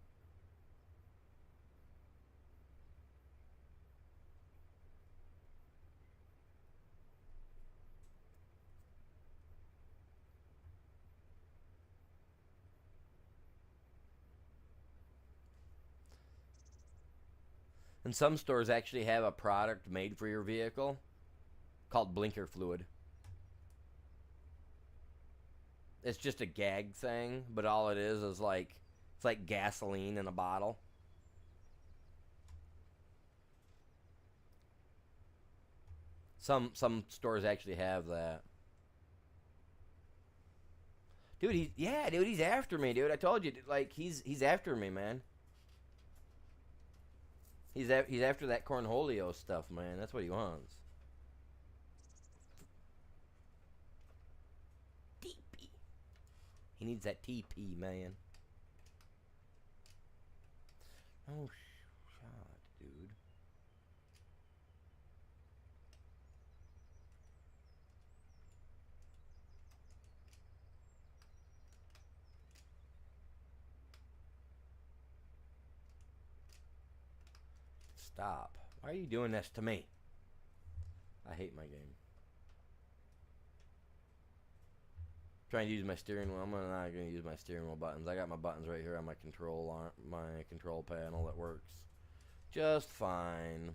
And some stores actually have a product made for your vehicle called blinker fluid. It's just a gag thing, but all it is like it's like gasoline in a bottle. Some stores actually have that. Dude, he's after me, dude. I told you, like he's after me, man. He's after that cornholio stuff, man. That's what he wants. TP. He needs that TP, man. Oh, shot, dude. Stop. Why are you doing this to me? I hate my game. Trying to use my steering wheel. I'm not going to use my steering wheel buttons. I got my buttons right here on my control panel that works just fine.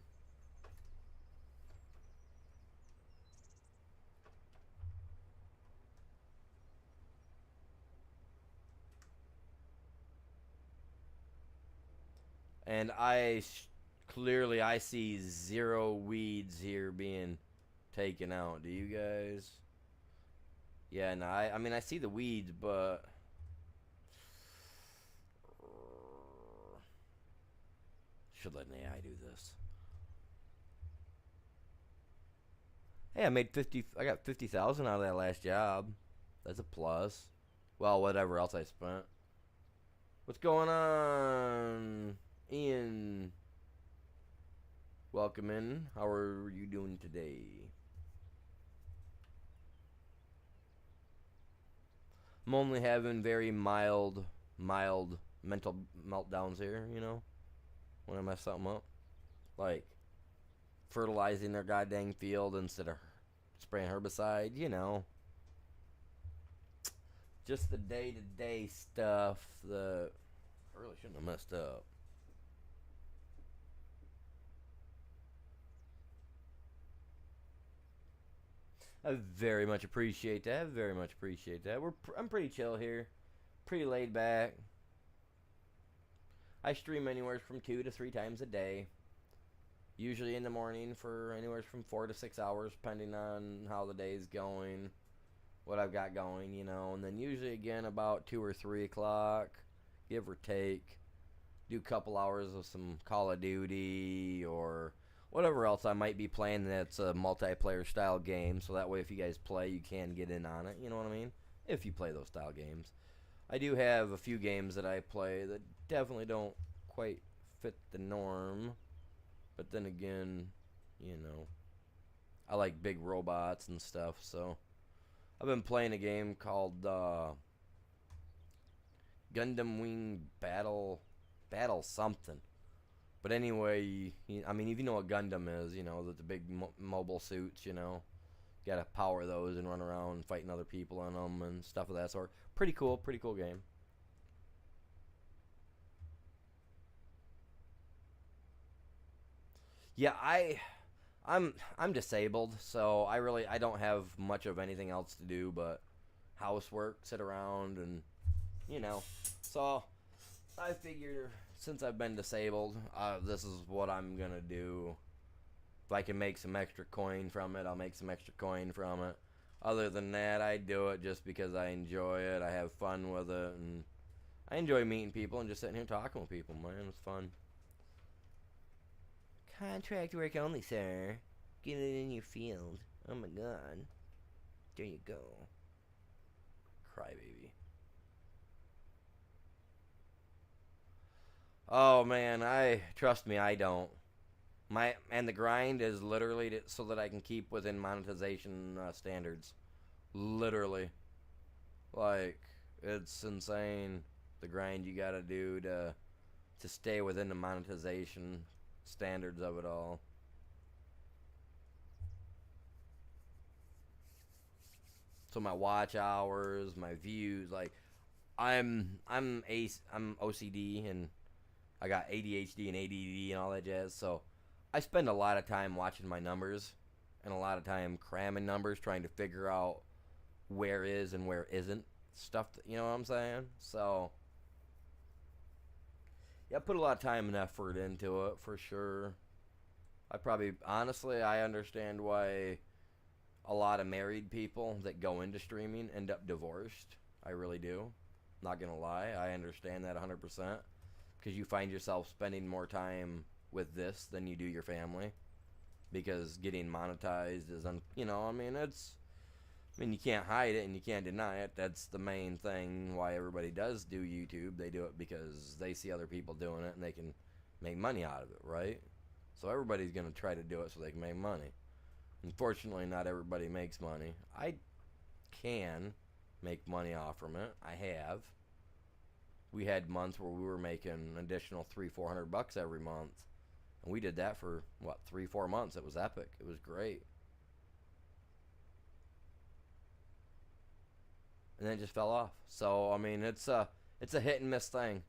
And clearly I see zero weeds here being taken out. Do you guys? Yeah, no, I mean I see the weeds, but should let an AI do this. Hey, I made 50. I got 50,000 out of that last job. That's a plus. Well, whatever else I spent. What's going on, Ian? Welcome in. How are you doing today? I'm only having very mild mental meltdowns here, when I mess something up. Like fertilizing their goddamn field instead of spraying herbicide, Just the day-to-day stuff that I really shouldn't have messed up. I very much appreciate that. I'm pretty chill here. Pretty laid back. I stream anywhere from 2 to 3 times a day. Usually in the morning for anywhere from 4 to 6 hours, depending on how the day's going, what I've got going, and then usually again about 2 or 3 o'clock, give or take. Do a couple hours of some Call of Duty or whatever else I might be playing that's a multiplayer style game, so that way if you guys play, you can get in on it, you know what I mean? If you play those style games. I do have a few games that I play that definitely don't quite fit the norm, but then again, I like big robots and stuff, so I've been playing a game called Gundam Wing Battle something. But anyway, I mean, if you know what Gundam is, the big mobile suits, you gotta power those and run around fighting other people on them and stuff of that sort. Pretty cool game. Yeah, I'm disabled, so I don't have much of anything else to do but housework, sit around, and So I figure since I've been disabled, this is what I'm gonna do. If I can make some extra coin from it, I'll make some extra coin from it. Other than that, I do it just because I enjoy it. I have fun with it, and I enjoy meeting people and just sitting here talking with people, man. It's fun. Contract work only, sir. Get it in your field. Oh my god. There you go. Crybaby. Oh man, trust me, I don't. And the grind is literally so that I can keep within monetization standards. Literally. Like, it's insane the grind you gotta do to stay within the monetization standards of it all. So my watch hours, my views, like I'm OCD and I got ADHD and ADD and all that jazz. So I spend a lot of time watching my numbers and a lot of time cramming numbers, trying to figure out where is and where isn't stuff. You know what I'm saying? So yeah, I put a lot of time and effort into it for sure. Honestly, I understand why a lot of married people that go into streaming end up divorced. I really do. Not gonna lie, I understand that 100%. Because you find yourself spending more time with this than you do your family. Because getting monetized is, you can't hide it and you can't deny it. That's the main thing why everybody does do YouTube. They do it because they see other people doing it and they can make money out of it, right? So everybody's going to try to do it so they can make money. Unfortunately, not everybody makes money. I can make money off from it. I have. We had months where we were making an additional $300-400 every month. And we did that for, 3-4 months. It was epic. It was great. And then it just fell off. So, it's a hit and miss thing.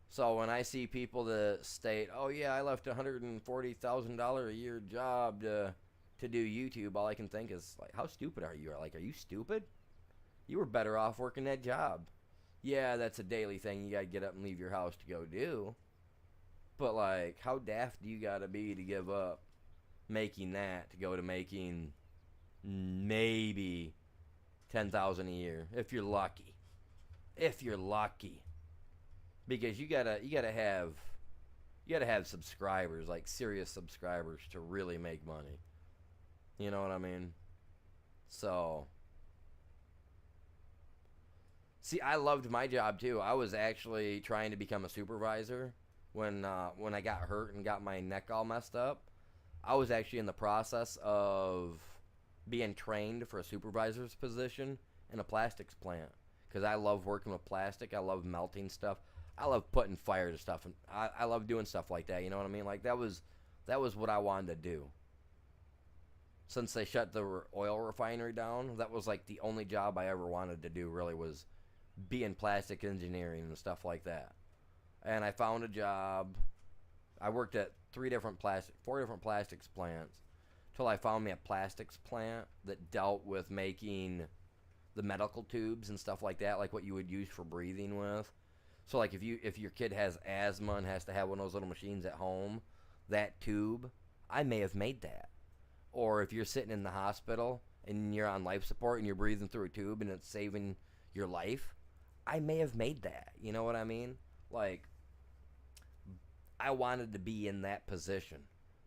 So when I see people that state, oh yeah, I left a $140,000 a year job to do YouTube, all I can think is, like, how stupid are you? Like, are you stupid? You were better off working that job. Yeah, that's a daily thing you gotta get up and leave your house to go do.
But like, how daft do you gotta be to give up making that to go to making maybe 10,000 a year if you're lucky? If you're lucky, because you gotta have subscribers, like serious subscribers, to really make money. You know what I mean? So, see, I loved my job too. I was actually trying to become a supervisor when I got hurt and got my neck all messed up. I was actually in the process of being trained for a supervisor's position in a plastics plant because I love working with plastic. I love melting stuff. I love putting fire to stuff, and I love doing stuff like that. You know what I mean? Like that was what I wanted to do. Since they shut the oil refinery down, that was like the only job I ever wanted to do. Really was be in plastic engineering and stuff like that. And I found a job. I worked at four different plastics plants, till I found me a plastics plant that dealt with making the medical tubes and stuff like that, like what you would use for breathing with. So like if your kid has asthma and has to have one of those little machines at home, that tube, I may have made that. Or if you're sitting in the hospital and you're on life support and you're breathing through a tube and it's saving your life, I may have made that. You know what I mean? Like, I wanted to be in that position,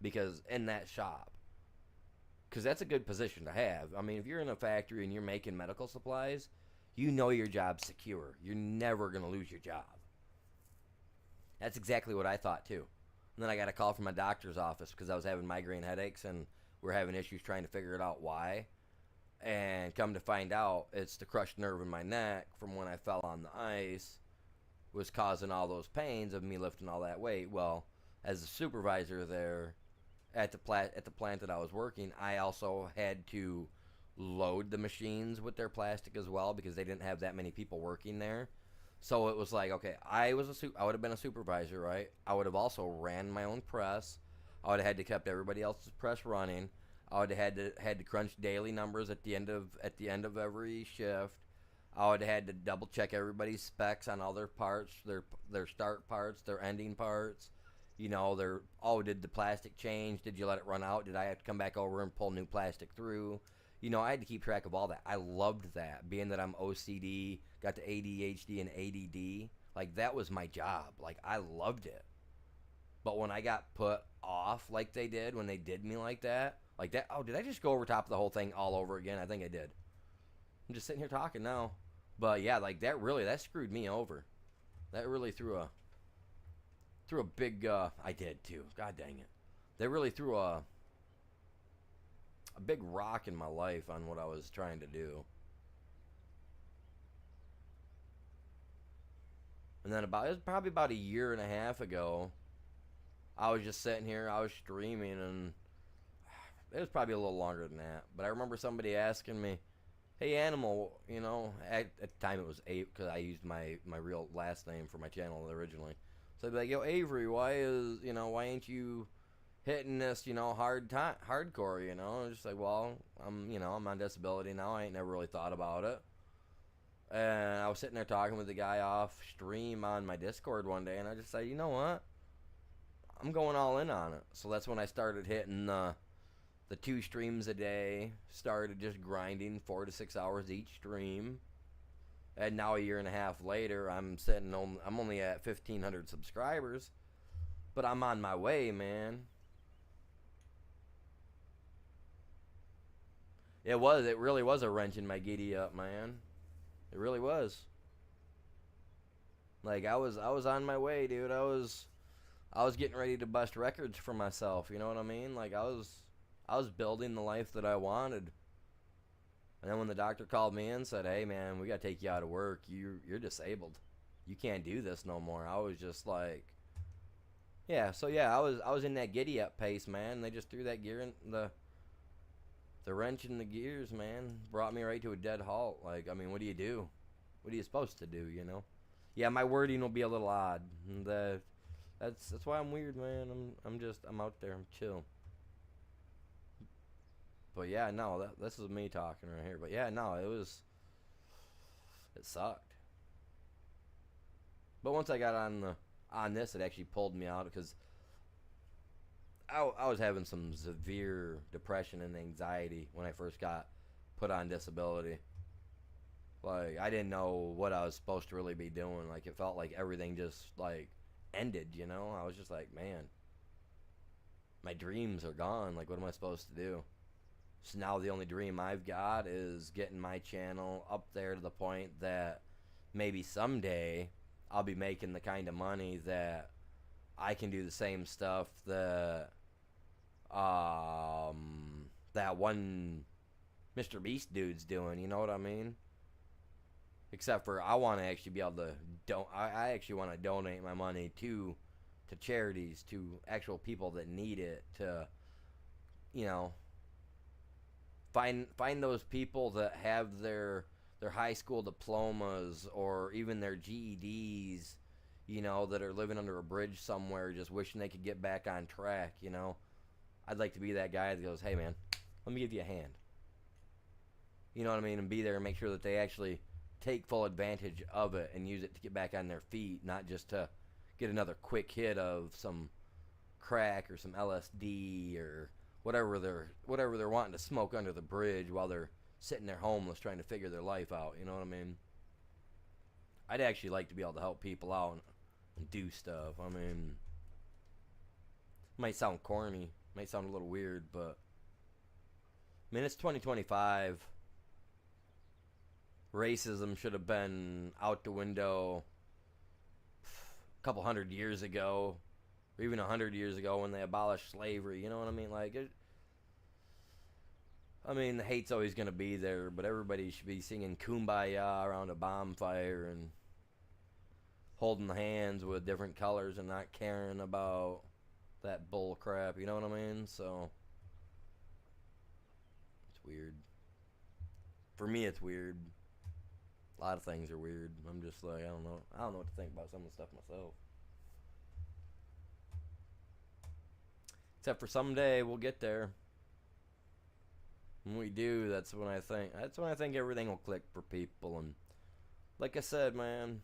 because in that shop, because that's a good position to have. I mean, if you're in a factory and you're making medical supplies, you know your job's secure. You're never going to lose your job. That's exactly what I thought too. And then I got a call from my doctor's office because I was having migraine headaches and we're having issues trying to figure it out why. And come to find out, it's the crushed nerve in my neck from when I fell on the ice was causing all those pains of me lifting all that weight. Well, as a supervisor there at the plant that I was working, I also had to load the machines with their plastic as well because they didn't have that many people working there. So it was like, okay, I would have been a supervisor, right? I would have also ran my own press. I would have had to kept everybody else's press running. I would have had to crunch daily numbers at the end of every shift. I would have had to double check everybody's specs on all their parts, their start parts, their ending parts. You know, did the plastic change? Did you let it run out? Did I have to come back over and pull new plastic through? You know, I had to keep track of all that. I loved that, being that I'm OCD, got the ADHD and ADD. Like, that was my job. Like, I loved it. But when I got put off like they did, when they did me like that, oh, did I just go over top of the whole thing all over again? I think I did. I'm just sitting here talking now. But yeah, like that screwed me over. That really threw a big, I did too. God dang it. They really threw a big rock in my life on what I was trying to do. And then it was probably about a year and a half ago, I was just sitting here, I was streaming, and it was probably a little longer than that. But I remember somebody asking me, "Hey, Animal," you know, at the time it was Ape, because I used my real last name for my channel originally. So they'd be like, "Yo, Avery, why ain't you hitting this, hardcore, you know?" I was just like, well, I'm on disability now. I ain't never really thought about it. And I was sitting there talking with the guy off stream on my Discord one day, and I just said, you know what? I'm going all in on it. So that's when I started hitting the 2 streams a day, started just grinding 4 to 6 hours each stream. And now a year and a half later, I'm only at 1,500 subscribers, but I'm on my way, man. It really was a wrench in my giddy up, man. It really was. Like, I was on my way, dude. I was getting ready to bust records for myself, you know what I mean? Like, I was building the life that I wanted. And then when the doctor called me in and said, "Hey, man, we got to take you out of work. You're disabled. You can't do this no more." I was just like, yeah. So yeah, I was in that giddy up pace, man. They just threw that gear in the wrench in the gears, man. Brought me right to a dead halt. Like, I mean, what do you do? What are you supposed to do, you know? Yeah, my wording will be a little odd. And that's why I'm weird, man. I'm out there. I'm chill. But yeah, no, this is me talking right here. But yeah, no, it sucked. But once I got on this, it actually pulled me out because I was having some severe depression and anxiety when I first got put on disability. Like, I didn't know what I was supposed to really be doing. Like, it felt like everything just, like, ended, you know? I was just like, man, my dreams are gone. Like, what am I supposed to do? So now the only dream I've got is getting my channel up there to the point that maybe someday I'll be making the kind of money that I can do the same stuff that that one Mr. Beast dude's doing. You know what I mean? Except for I want to actually be able to I actually want to donate my money to charities, to actual people that need it, to, you know, find those people that have their high school diplomas or even their GEDs, you know, that are living under a bridge somewhere just wishing they could get back on track, you know. I'd like to be that guy that goes, "Hey man, let me give you a hand." You know what I mean? And be there and make sure that they actually take full advantage of it and use it to get back on their feet, not just to get another quick hit of some crack or some LSD or whatever they're wanting to smoke under the bridge while they're sitting there homeless trying to figure their life out. You know what I mean? I'd actually like to be able to help people out and do stuff. I mean, might sound corny, might sound a little weird, but I mean, it's 2025. Racism should have been out the window a couple hundred years ago, or even 100 years ago when they abolished slavery. You know what I mean? Like, I mean, the hate's always gonna be there, but everybody should be singing "Kumbaya" around a bonfire and holding hands with different colors and not caring about that bull crap. You know what I mean? So it's weird. For me, it's weird. A lot of things are weird. I'm just like, I don't know what to think about some of the stuff myself. Except for someday we'll get there. When we do, that's when I think everything will click for people. And like I said, man,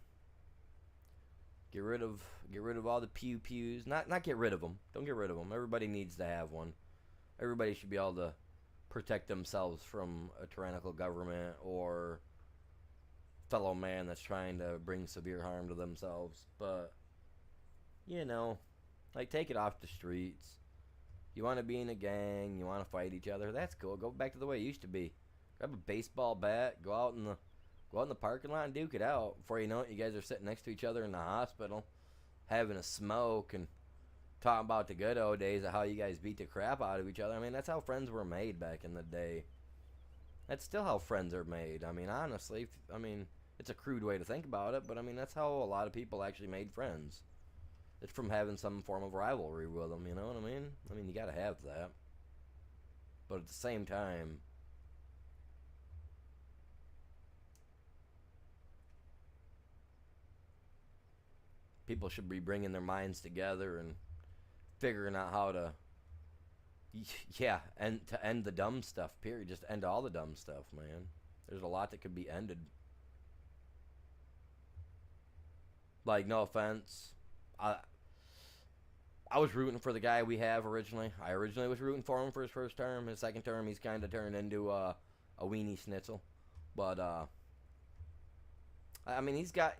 get rid of all the pew pews. Not get rid of them. Don't get rid of them. Everybody needs to have one. Everybody should be able to protect themselves from a tyrannical government or fellow man that's trying to bring severe harm to themselves. But, you know, like, take it off the streets. You want to be in a gang, you want to fight each other, that's cool. Go back to the way it used to be. Grab a baseball bat, go out in the parking lot and duke it out. Before you know it, you guys are sitting next to each other in the hospital, having a smoke and talking about the good old days of how you guys beat the crap out of each other. I mean, that's how friends were made back in the day. That's still how friends are made. I mean, honestly, it's a crude way to think about it, but I mean, that's how a lot of people actually made friends. It's from having some form of rivalry with them, you know what I mean? I mean, you gotta have that. But at the same time, people should be bringing their minds together and figuring out how to, yeah, and to end the dumb stuff, period. Just end all the dumb stuff, man. There's a lot that could be ended. Like, no offense, I was rooting for the guy we have originally. I originally was rooting for him for his first term. His second term, he's kind of turned into a weenie schnitzel. But I mean, he's got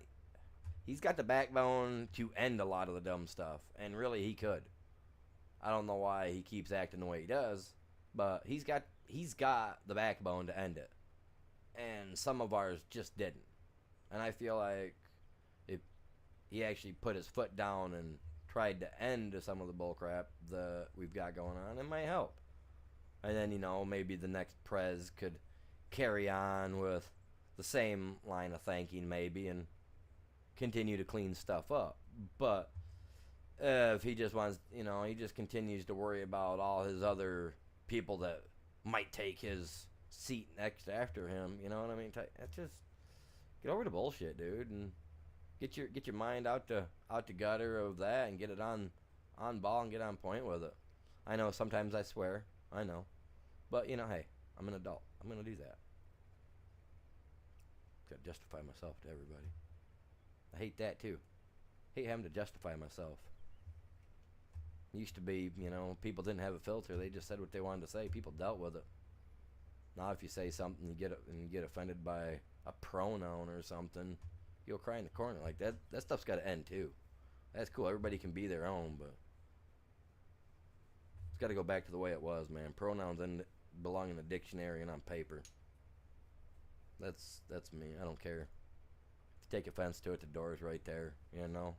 the backbone to end a lot of the dumb stuff, and really he could. I don't know why he keeps acting the way he does, but he's got the backbone to end it, and some of ours just didn't. And I feel like if he actually put his foot down and tried to end some of the bullcrap that we've got going on, it might help. And then, you know, maybe the next prez could carry on with the same line of thinking, maybe, and continue to clean stuff up. But if he just wants, you know, he just continues to worry about all his other people that might take his seat next after him, you know what I mean? That's just, get over the bullshit, dude, and get your mind out the gutter of that and get it on ball and get on point with it. I know sometimes I swear, I know, but you know, hey, I'm an adult. I'm gonna do that. Gotta justify myself to everybody. I hate that too. Hate having to justify myself.
Used to be, people didn't have a filter. They just said what they wanted to say. People dealt with it. Now, if you say something, you get offended by a pronoun or something, you'll cry in the corner. Like that. That stuff's got to end too. That's cool. Everybody can be their own, but it's got to go back to the way it was, man. Pronouns belong in a dictionary and on paper. That's me. I don't care. If you take offense to it, the door's right there.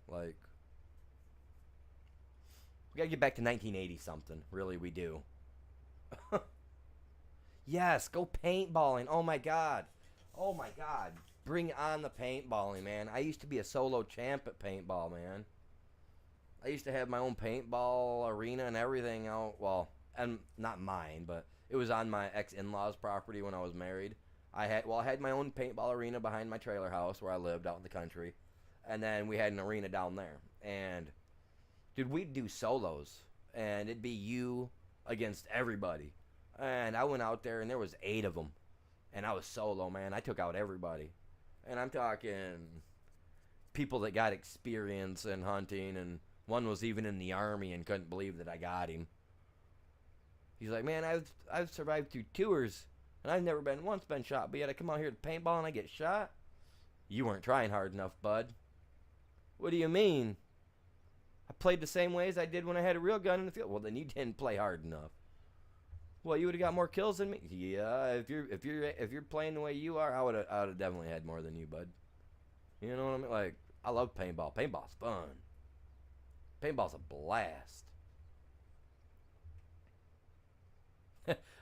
Like we got to get back to 1980 something. Really, we do. Yes, go paintballing. Oh my god. Oh my god. Bring on the paintballing, man. I used to be a solo champ at paintball, man. I used to have my own paintball arena and everything out. Well, and not mine, but it was on my ex-in-laws' property when I was married. I had my own paintball arena behind my trailer house where I lived out in the country. And then we had an arena down there. And dude, we'd do solos, and it'd be you against everybody. And I went out there, and there was 8 of them, and I was solo, man. I took out everybody, and I'm talking people that got experience in hunting, and one was even in the Army and couldn't believe that I got him. He's like, man, I've survived through tours, and I've never once been shot, but yet I come out here to paintball and I get shot? You weren't trying hard enough, bud. What do you mean? I played the same way as I did when I had a real gun in the field. Well, then you didn't play hard enough. Well, you would have got more kills than me. Yeah, if you're playing the way you are, I would have definitely had more than you, bud. You know what I mean? Like, I love paintball. Paintball's fun. Paintball's a blast.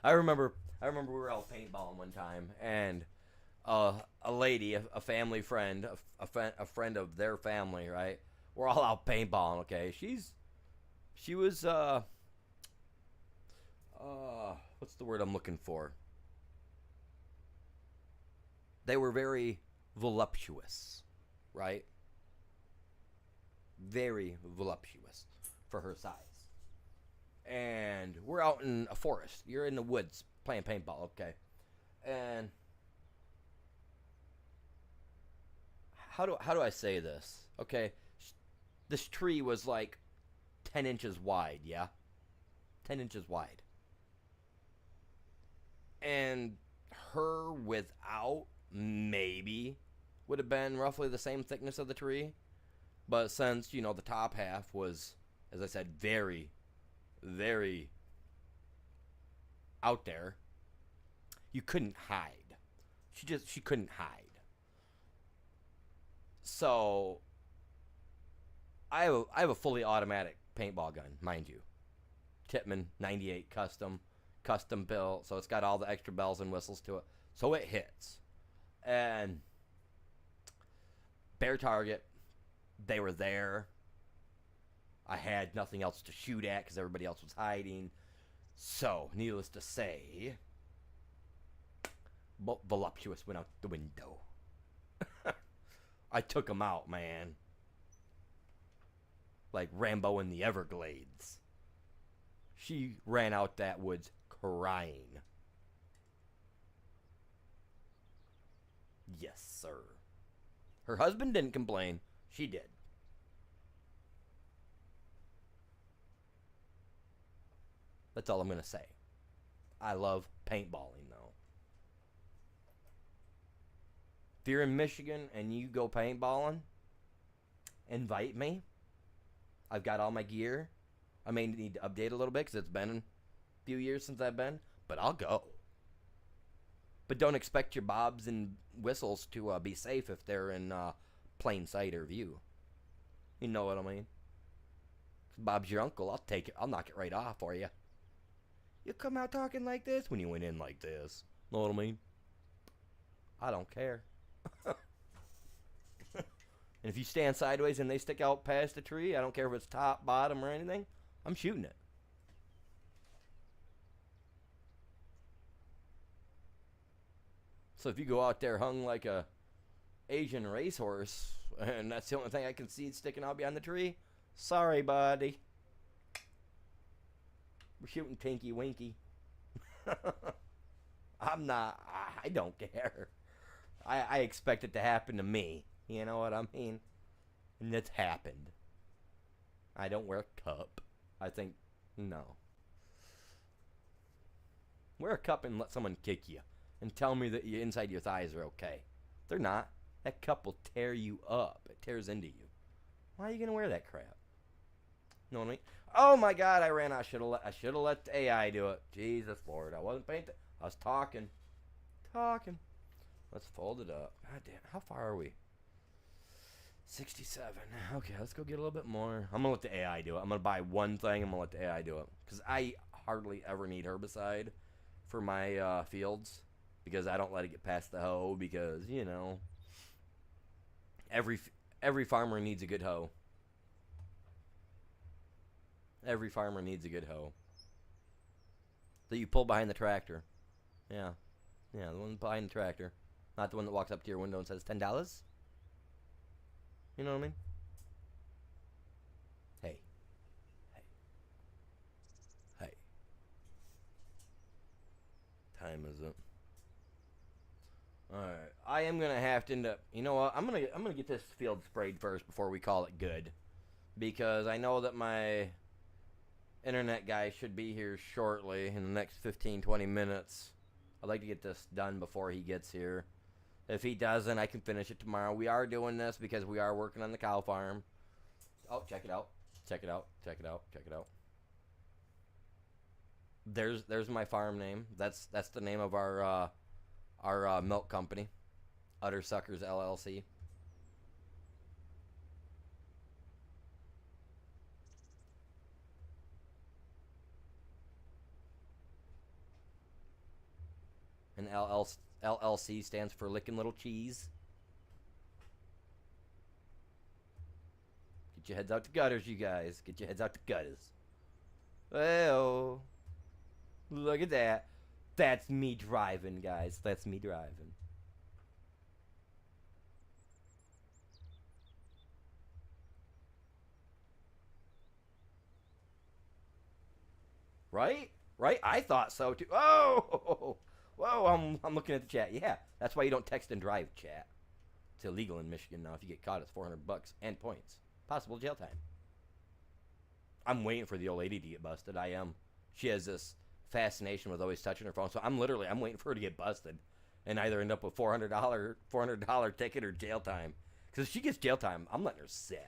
I remember we were out paintballing one time, and a lady, a family friend, a friend of their family, right? We're all out paintballing. Okay, she was what's the word I'm looking for? They were very voluptuous, right? Very voluptuous for her size. And we're out in a forest. You're in the woods playing paintball, okay? And how do I say this? Okay, this tree was like 10 inches wide, yeah? 10 inches wide. And her without maybe would have been roughly the same thickness of the tree. But since, the top half was, as I said, very, very out there, you couldn't hide. She couldn't hide. So I have a fully automatic paintball gun, mind you. Tippmann 98 custom built, so it's got all the extra bells and whistles to it. So it hits. And bare target, they were there. I had nothing else to shoot at because everybody else was hiding. So, needless to say, voluptuous went out the window. I took him out, man. Like Rambo in the Everglades. She ran out that woods crying. Yes, sir. Her husband didn't complain. She did. That's all I'm going to say. I love paintballing, though. If you're in Michigan and you go paintballing, invite me. I've got all my gear. I may need to update a little bit because it's been a few years since I've been, but I'll go. But don't expect your bobs and whistles to be safe if they're in plain sight or view. You know what I mean? Bob's your uncle. I'll take it. I'll knock it right off for you. You come out talking like this when you went in like this. Know what I mean? I don't care. And if you stand sideways and they stick out past the tree, I don't care if it's top, bottom, or anything, I'm shooting it. So if you go out there hung like a Asian racehorse, and that's the only thing I can see sticking out behind the tree, sorry, buddy. We're shooting Tinky Winky. I don't care. I expect it to happen to me. You know what I mean? And it's happened. I don't wear a cup. I think no. Wear a cup and let someone kick you, and tell me that you inside your thighs are okay. They're not. That cup will tear you up. It tears into you. Why are you gonna wear that crap? No one. Oh my God! I ran out. I should have let the AI do it. Jesus Lord, I wasn't paying. I was talking. Let's fold it up. God damn. How far are we? 67. Okay, let's go get a little bit more. I'm gonna let the AI do it. I'm gonna buy one thing. I'm gonna let the AI do it because I hardly ever need herbicide for my fields because I don't let it get past the hoe because every farmer needs a good hoe. Every farmer needs a good hoe that you pull behind the tractor. Yeah, the one behind the tractor, not the one that walks up to your window and says $10. You know what I mean? Hey. Time is up. All right, I am gonna have to end up. You know what? I'm gonna get this field sprayed first before we call it good, because I know that my internet guy should be here shortly in the next 15-20 minutes. I'd like to get this done before he gets here. If he doesn't, I can finish it tomorrow. We are doing this because we are working on the cow farm. Oh, check it out. There's my farm name. That's the name of our milk company, Utter Suckers LLC. And LLC stands for Licking Little Cheese. Get your heads out to gutters, you guys. Get your heads out to gutters. Oh, look at that. That's me driving, guys. That's me driving. Right? I thought so too. Oh, whoa! I'm looking at the chat. Yeah, that's why you don't text and drive, chat. It's illegal in Michigan now. If you get caught, it's $400 and points, possible jail time. I'm waiting for the old lady to get busted. I am. She has this fascination with always touching her phone, so I'm waiting for her to get busted, and either end up with $400 ticket or jail time. Because if she gets jail time, I'm letting her sit.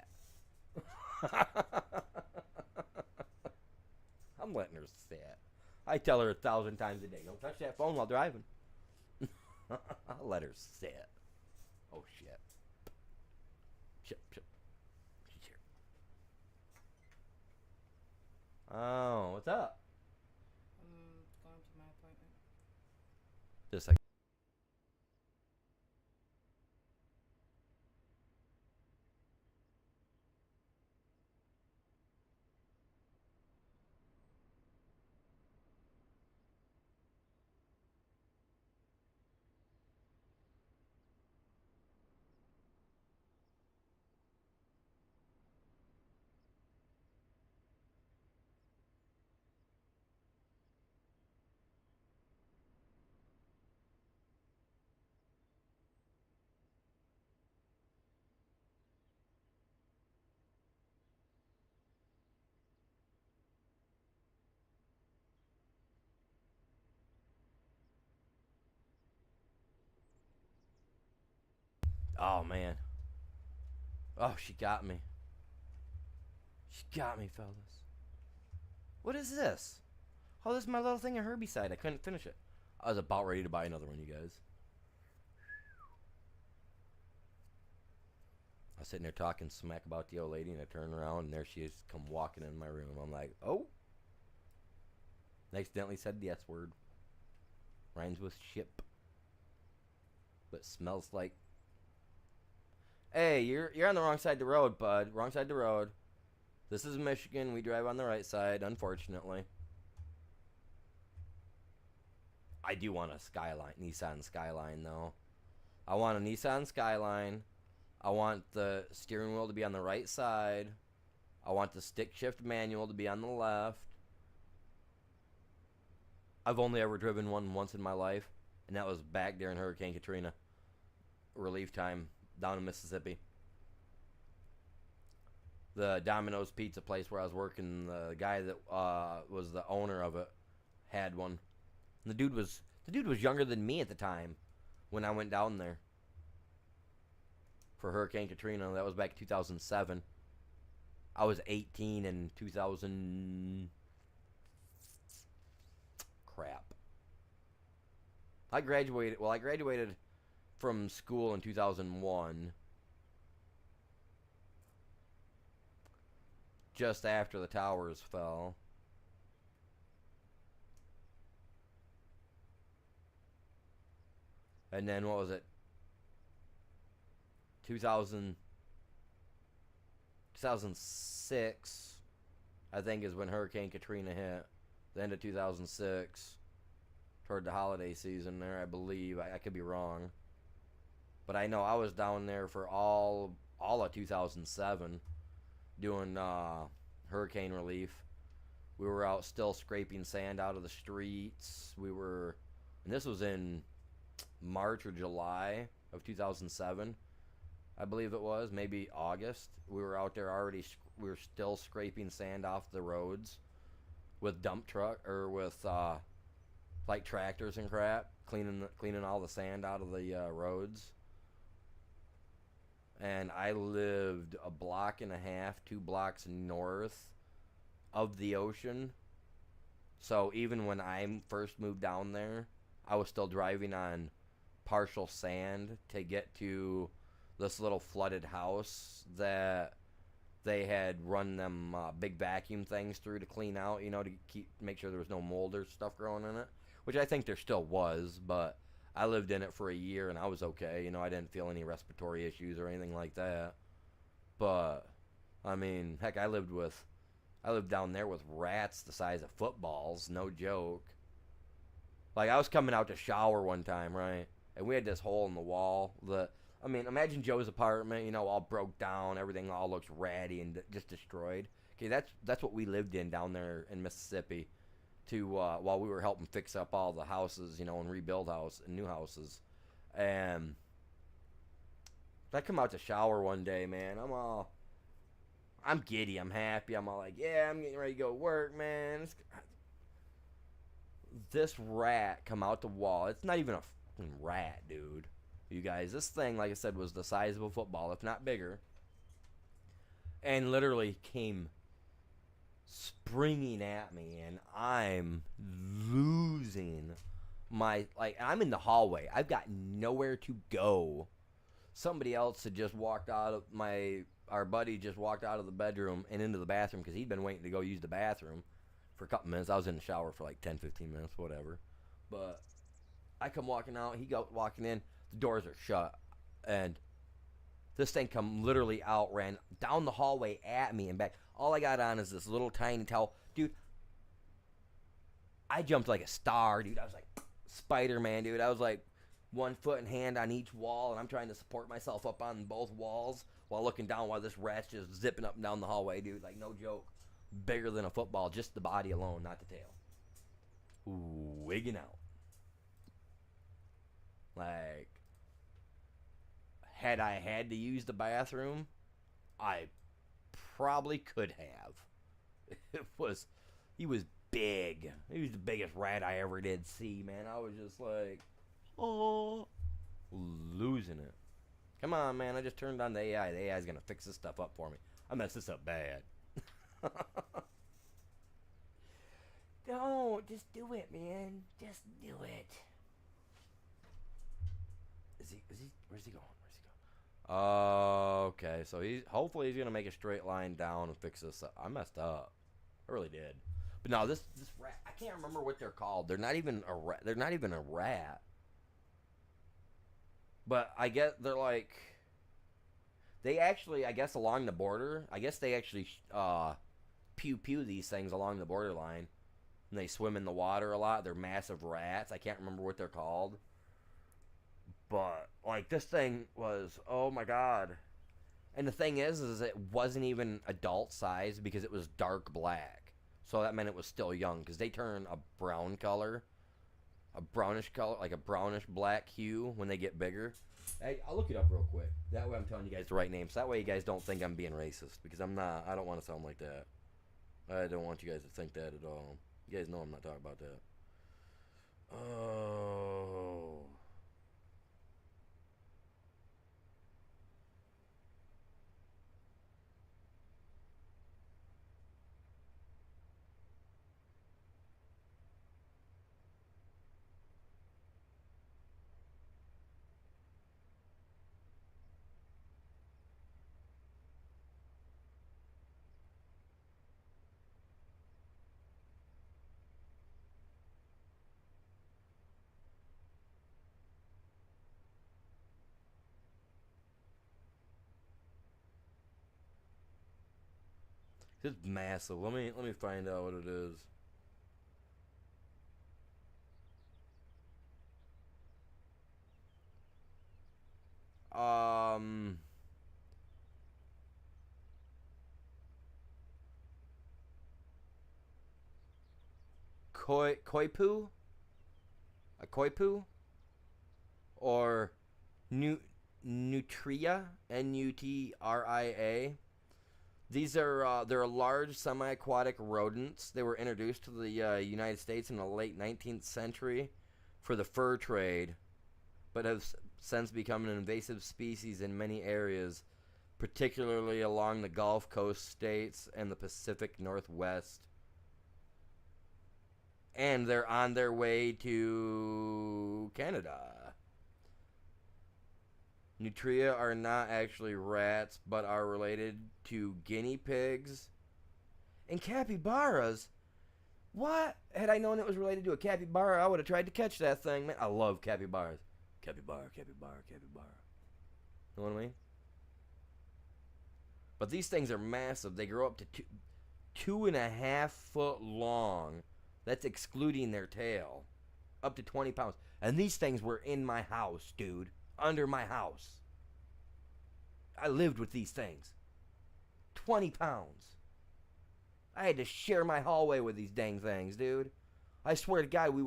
I'm letting her sit. I tell her 1,000 times a day, don't touch that phone while driving. I'll let her sit. Oh, shit. Shit. She's here. Oh, what's up?
I'm going to my appointment.
Just like. Oh, man. Oh, she got me. She got me, fellas. What is this? Oh, this is my little thing of herbicide. I couldn't finish it. I was about ready to buy another one, you guys. I was sitting there talking smack about the old lady, and I turned around, and there she is, come walking in my room. I'm like, oh. I accidentally said the S word. Rhymes with ship. But smells like. Hey, you're on the wrong side of the road, bud. Wrong side of the road. This is Michigan. We drive on the right side, unfortunately. I do want a Skyline, Nissan Skyline, though. I want a Nissan Skyline. I want the steering wheel to be on the right side. I want the stick shift manual to be on the left. I've only ever driven one once in my life, and that was back during Hurricane Katrina. Relief time down in Mississippi. the Domino's pizza place where I was working, the guy that was the owner of it had one. And the dude was younger than me at the time when I went down there for Hurricane Katrina. That was back in 2007. I was 18 in 2000. Crap. I graduated from school in 2001. Just after the towers fell. And then what was it? 2006, I think, is when Hurricane Katrina hit. The end of 2006. Toward the holiday season there, I believe. I could be wrong. But I know I was down there for all of 2007 doing hurricane relief. We were out still scraping sand out of the streets. And this was in March or July of 2007, I believe it was, maybe August. We were out there already. We were still scraping sand off the roads with dump truck or with like tractors and crap, cleaning all the sand out of the roads. And I lived a block and a half, 2 blocks north of the ocean. So even when I first moved down there, I was still driving on partial sand to get to this little flooded house that they had run them big vacuum things through to clean out, to make sure there was no mold or stuff growing in it, which I think there still was, but I lived in it for a year and I was okay. I didn't feel any respiratory issues or anything like that. But I mean, heck, I lived down there with rats the size of footballs, no joke. Like, I was coming out to shower one time, right? And we had this hole in the wall. Imagine Joe's apartment, all broke down, everything all looks ratty and just destroyed. Okay, that's what we lived in down there in Mississippi, while we were helping fix up all the houses, and rebuild new houses. And I come out to shower one day, man. I'm giddy, I'm happy, I'm all like, yeah, I'm getting ready to go work, man. This rat come out the wall. It's not even a fucking rat, dude. You guys, this thing, like I said, was the size of a football, if not bigger. And literally came springing at me, and I'm losing I'm in the hallway. I've got nowhere to go. Somebody else had just walked out of our buddy just walked out of the bedroom and into the bathroom because he'd been waiting to go use the bathroom for a couple minutes. I was in the shower for like 10, 15 minutes, whatever. But I come walking out, he go walking in, the doors are shut, and this thing come literally ran down the hallway at me and back. All I got on is this little tiny towel. Dude, I jumped like a star, dude. I was like Spider-Man, dude. I was like 1 foot and hand on each wall, and I'm trying to support myself up on both walls while looking down while this rat's just zipping up and down the hallway, dude. Like, no joke. Bigger than a football, just the body alone, not the tail. Wigging out. Like, had I had to use the bathroom, I probably could have. He was big. He was the biggest rat I ever did see, man. I was just like, oh, losing it. Come on, man. I just turned on the AI. The AI's going to fix this stuff up for me. I messed this up bad. Don't. Just do it, man. Just do it. Where's he going? Okay, so hopefully he's gonna make a straight line down and fix this up. I messed up. I really did. But no, this rat, I can't remember what they're called. They're not even a rat. They're not even a rat. But I guess they're like, they actually, I guess along the border, I guess they actually pew these things along the borderline. And they swim in the water a lot. They're massive rats. I can't remember what they're called. But, like, this thing was, oh my god. And the thing is it wasn't even adult size because it was dark black. So that meant it was still young because they turn a brown color
a brownish color, like a brownish black hue when they get bigger. I'll look it up real quick. That way I'm telling you guys the right names. That way you guys don't think I'm being racist, because I'm not. I don't want to sound like that. I don't want you guys to think that at all. You guys know I'm not talking about that. Oh. It's massive. Let me find out what it is. Um, Koipu, a Koipu, or Nutria, Nutria. These are they're large semi-aquatic rodents. They were introduced to the United States in the late 19th century for the fur trade, but have since become an invasive species in many areas, particularly along the Gulf Coast states and the Pacific Northwest. And they're on their way to Canada. Nutria are not actually rats, but are related to guinea pigs and capybaras. What? Had I known it was related to a capybara, I would have tried to catch that thing. Man, I love capybaras. Capybara, capybara, capybara. You know what I mean? But these things are massive. They grow up to 2.5 foot long. That's excluding their tail. Up to 20 pounds. And these things were in my house, dude. Under my house. I lived with these things. 20 pounds. I had to share my hallway with these dang things, dude. I swear to God, we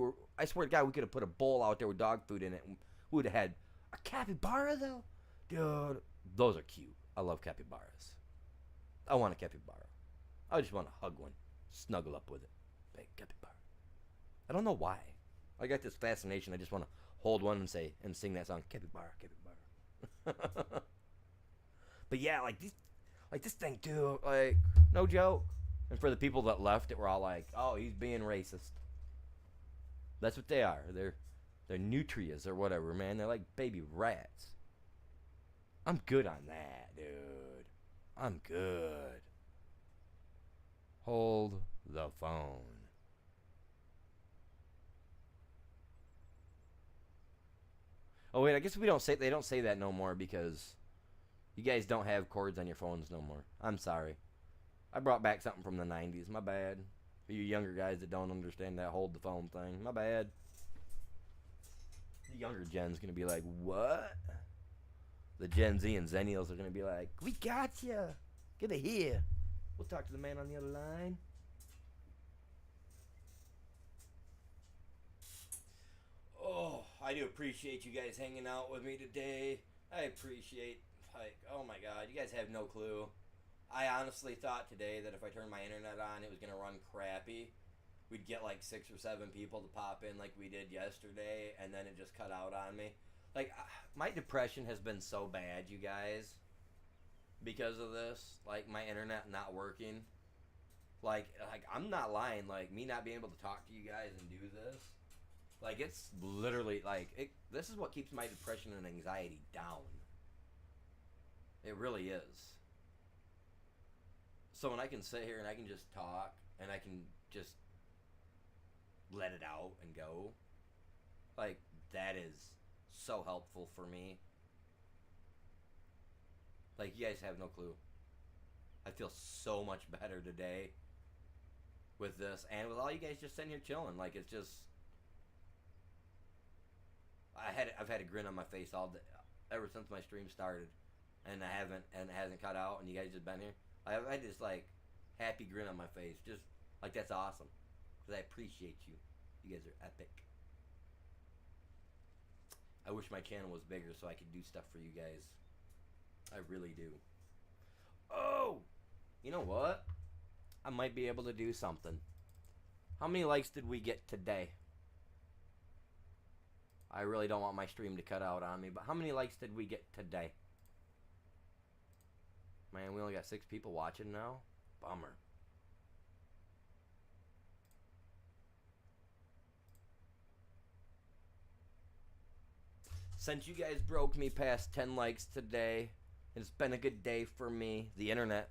could have put a bowl out there with dog food in it, and we would have had a capybara, though. Dude, those are cute. I love capybaras. I want a capybara. I just want to hug one, snuggle up with it. Big capybara. I don't know why. I got this fascination. I just want to hold one and sing that song, capybara, capybara. But yeah, like this thing, dude. Like, no joke. And for the people that left it, were all like, "Oh, he's being racist." That's what they are. They're nutrias or whatever, man. They're like baby rats. I'm good on that, dude. I'm good. Hold the phone. Oh wait, I guess they don't say that no more because you guys don't have cords on your phones no more. I'm sorry. I brought back something from the 90s. My bad. For you younger guys that don't understand that hold the phone thing. My bad. The younger gen's going to be like, what? The Gen Z and Zennials are going to be like, we got you. Get it here. We'll talk to the man on the other line. Oh, I do appreciate you guys hanging out with me today. I appreciate, like, oh my God, you guys have no clue. I honestly thought today that if I turned my internet on, it was going to run crappy. We'd get like 6 or 7 people to pop in like we did yesterday, and then it just cut out on me. Like, my depression has been so bad, you guys, because of this. Like, my internet not working. Like I'm not lying. Like, me not being able to talk to you guys and do this. Like, it's literally, like, this is what keeps my depression and anxiety down. It really is. So when I can sit here and I can just talk and I can just let it out and go, like, that is so helpful for me. Like, you guys have no clue. I feel so much better today with this and with all you guys just sitting here chilling. Like, it's just, I've had a grin on my face all day, ever since my stream started, and it hasn't cut out, and you guys just been here. I had this, like, happy grin on my face. Just, like, that's awesome. Because I appreciate you. You guys are epic. I wish my channel was bigger so I could do stuff for you guys. I really do. Oh! You know what? I might be able to do something. How many likes did we get today? I really don't want my stream to cut out on me, but how many likes did we get today? Man, we only got 6 people watching now. Bummer. Since you guys broke me past 10 likes today, it's been a good day for me. The internet,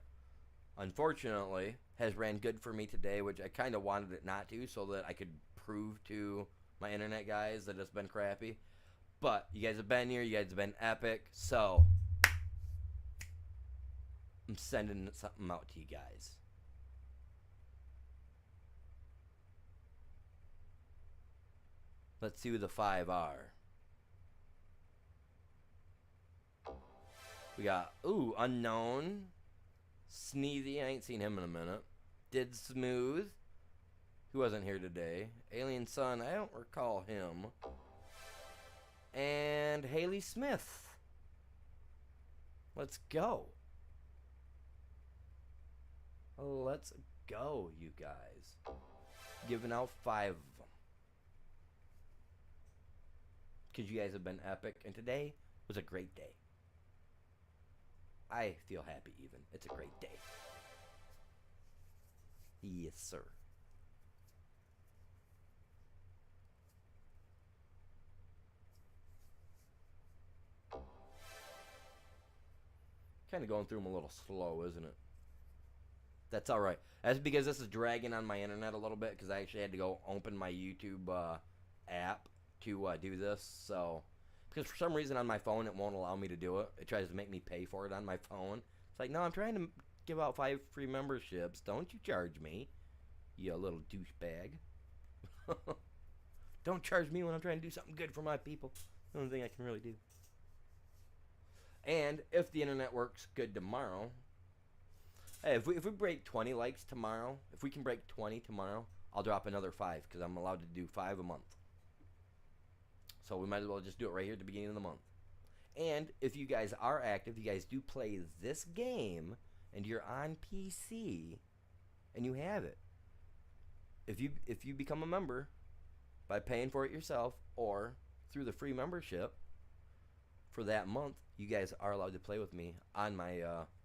unfortunately, has ran good for me today, which I kind of wanted it not to, so that I could prove to my internet guys that it's been crappy. But you guys have been here, you guys have been epic, so I'm sending something out to you guys. Let's see who the 5 are. We got, Unknown, Sneezy, I ain't seen him in a minute. Did Smooth, who wasn't here today. Alien Sun, I don't recall him. And Haley Smith. Let's go. Let's go, you guys. Giving out 5 of them. Because you guys have been epic, and today was a great day. I feel happy even. It's a great day. Yes, sir. Kind of going through them a little slow, isn't it? That's alright. That's because this is dragging on my internet a little bit, because I actually had to go open my YouTube app to do this, so... Because for some reason on my phone it won't allow me to do it. It tries to make me pay for it on my phone. It's like, no, I'm trying to give out 5 free memberships. Don't you charge me, you little douchebag. Don't charge me when I'm trying to do something good for my people. The only thing I can really do. And if the internet works good tomorrow, hey, if we break 20 likes tomorrow, if we can break 20 tomorrow, I'll drop another 5, because I'm allowed to do 5 a month. So we might as well just do it right here at the beginning of the month. And if you guys are active, you guys do play this game, and you're on PC, and you have it. If you become a member by paying for it yourself or through the free membership for that month, you guys are allowed to play with me on my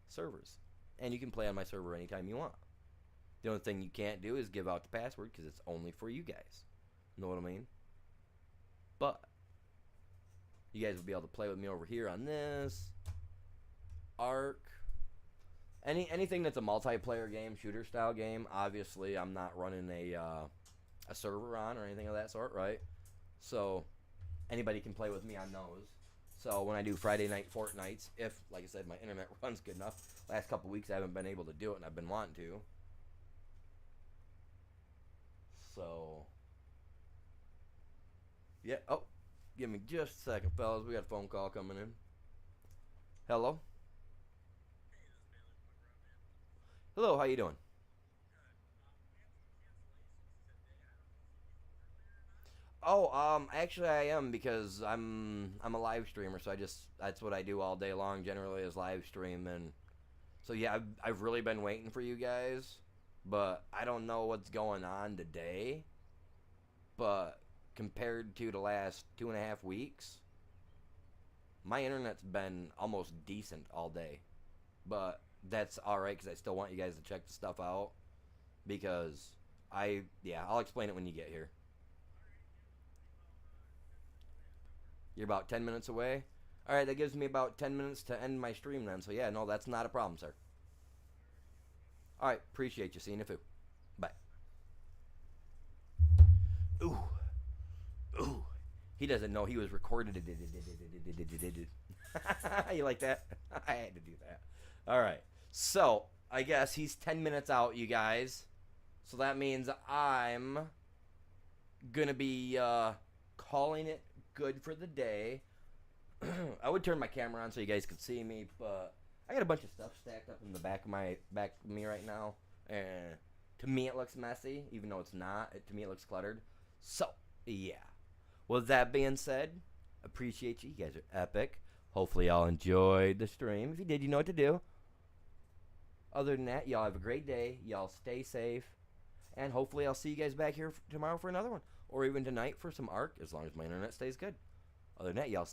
servers. And you can play on my server anytime you want. The only thing you can't do is give out the password, because it's only for you guys. Know what I mean? But you guys will be able to play with me over here on this Ark. Anything that's a multiplayer game, shooter style game. Obviously, I'm not running a server on or anything of that sort, right? So anybody can play with me on those. So when I do Friday night Fortnites, if, like I said, my internet runs good enough, last couple weeks I haven't been able to do it, and I've been wanting to. So yeah. Oh, give me just a second, fellas. We got a phone call coming in. Hello. Hello. How you doing? Oh, actually I am, because I'm a live streamer, so that's what I do all day long generally, is live stream. And so yeah, I've really been waiting for you guys, but I don't know what's going on today. But compared to the last 2.5 weeks, my internet's been almost decent all day. But that's alright, because I still want you guys to check the stuff out. Because I'll explain it when you get here. You're about 10 minutes away? Alright, that gives me about 10 minutes to end my stream then. So yeah, no, that's not a problem, sir. Alright, appreciate you. Seeing you, foo. Bye. Ooh. Ooh. He doesn't know he was recorded. You like that? I had to do that. Alright. So, I guess he's 10 minutes out, you guys. So that means I'm gonna be calling it good for the day. I would turn my camera on so you guys could see me, but I got a bunch of stuff stacked up in the back of me right now, and to me it looks messy, even though it's not. To me it looks cluttered. So yeah, with that being said,
Appreciate you. You guys are epic. Hopefully, y'all enjoyed the stream. If you did, you know what to do. Other than that, y'all have a great day. Y'all stay safe. And hopefully, I'll see you guys back here tomorrow for another one. Or even tonight for some ARC, as long as my internet stays good. Other than that, y'all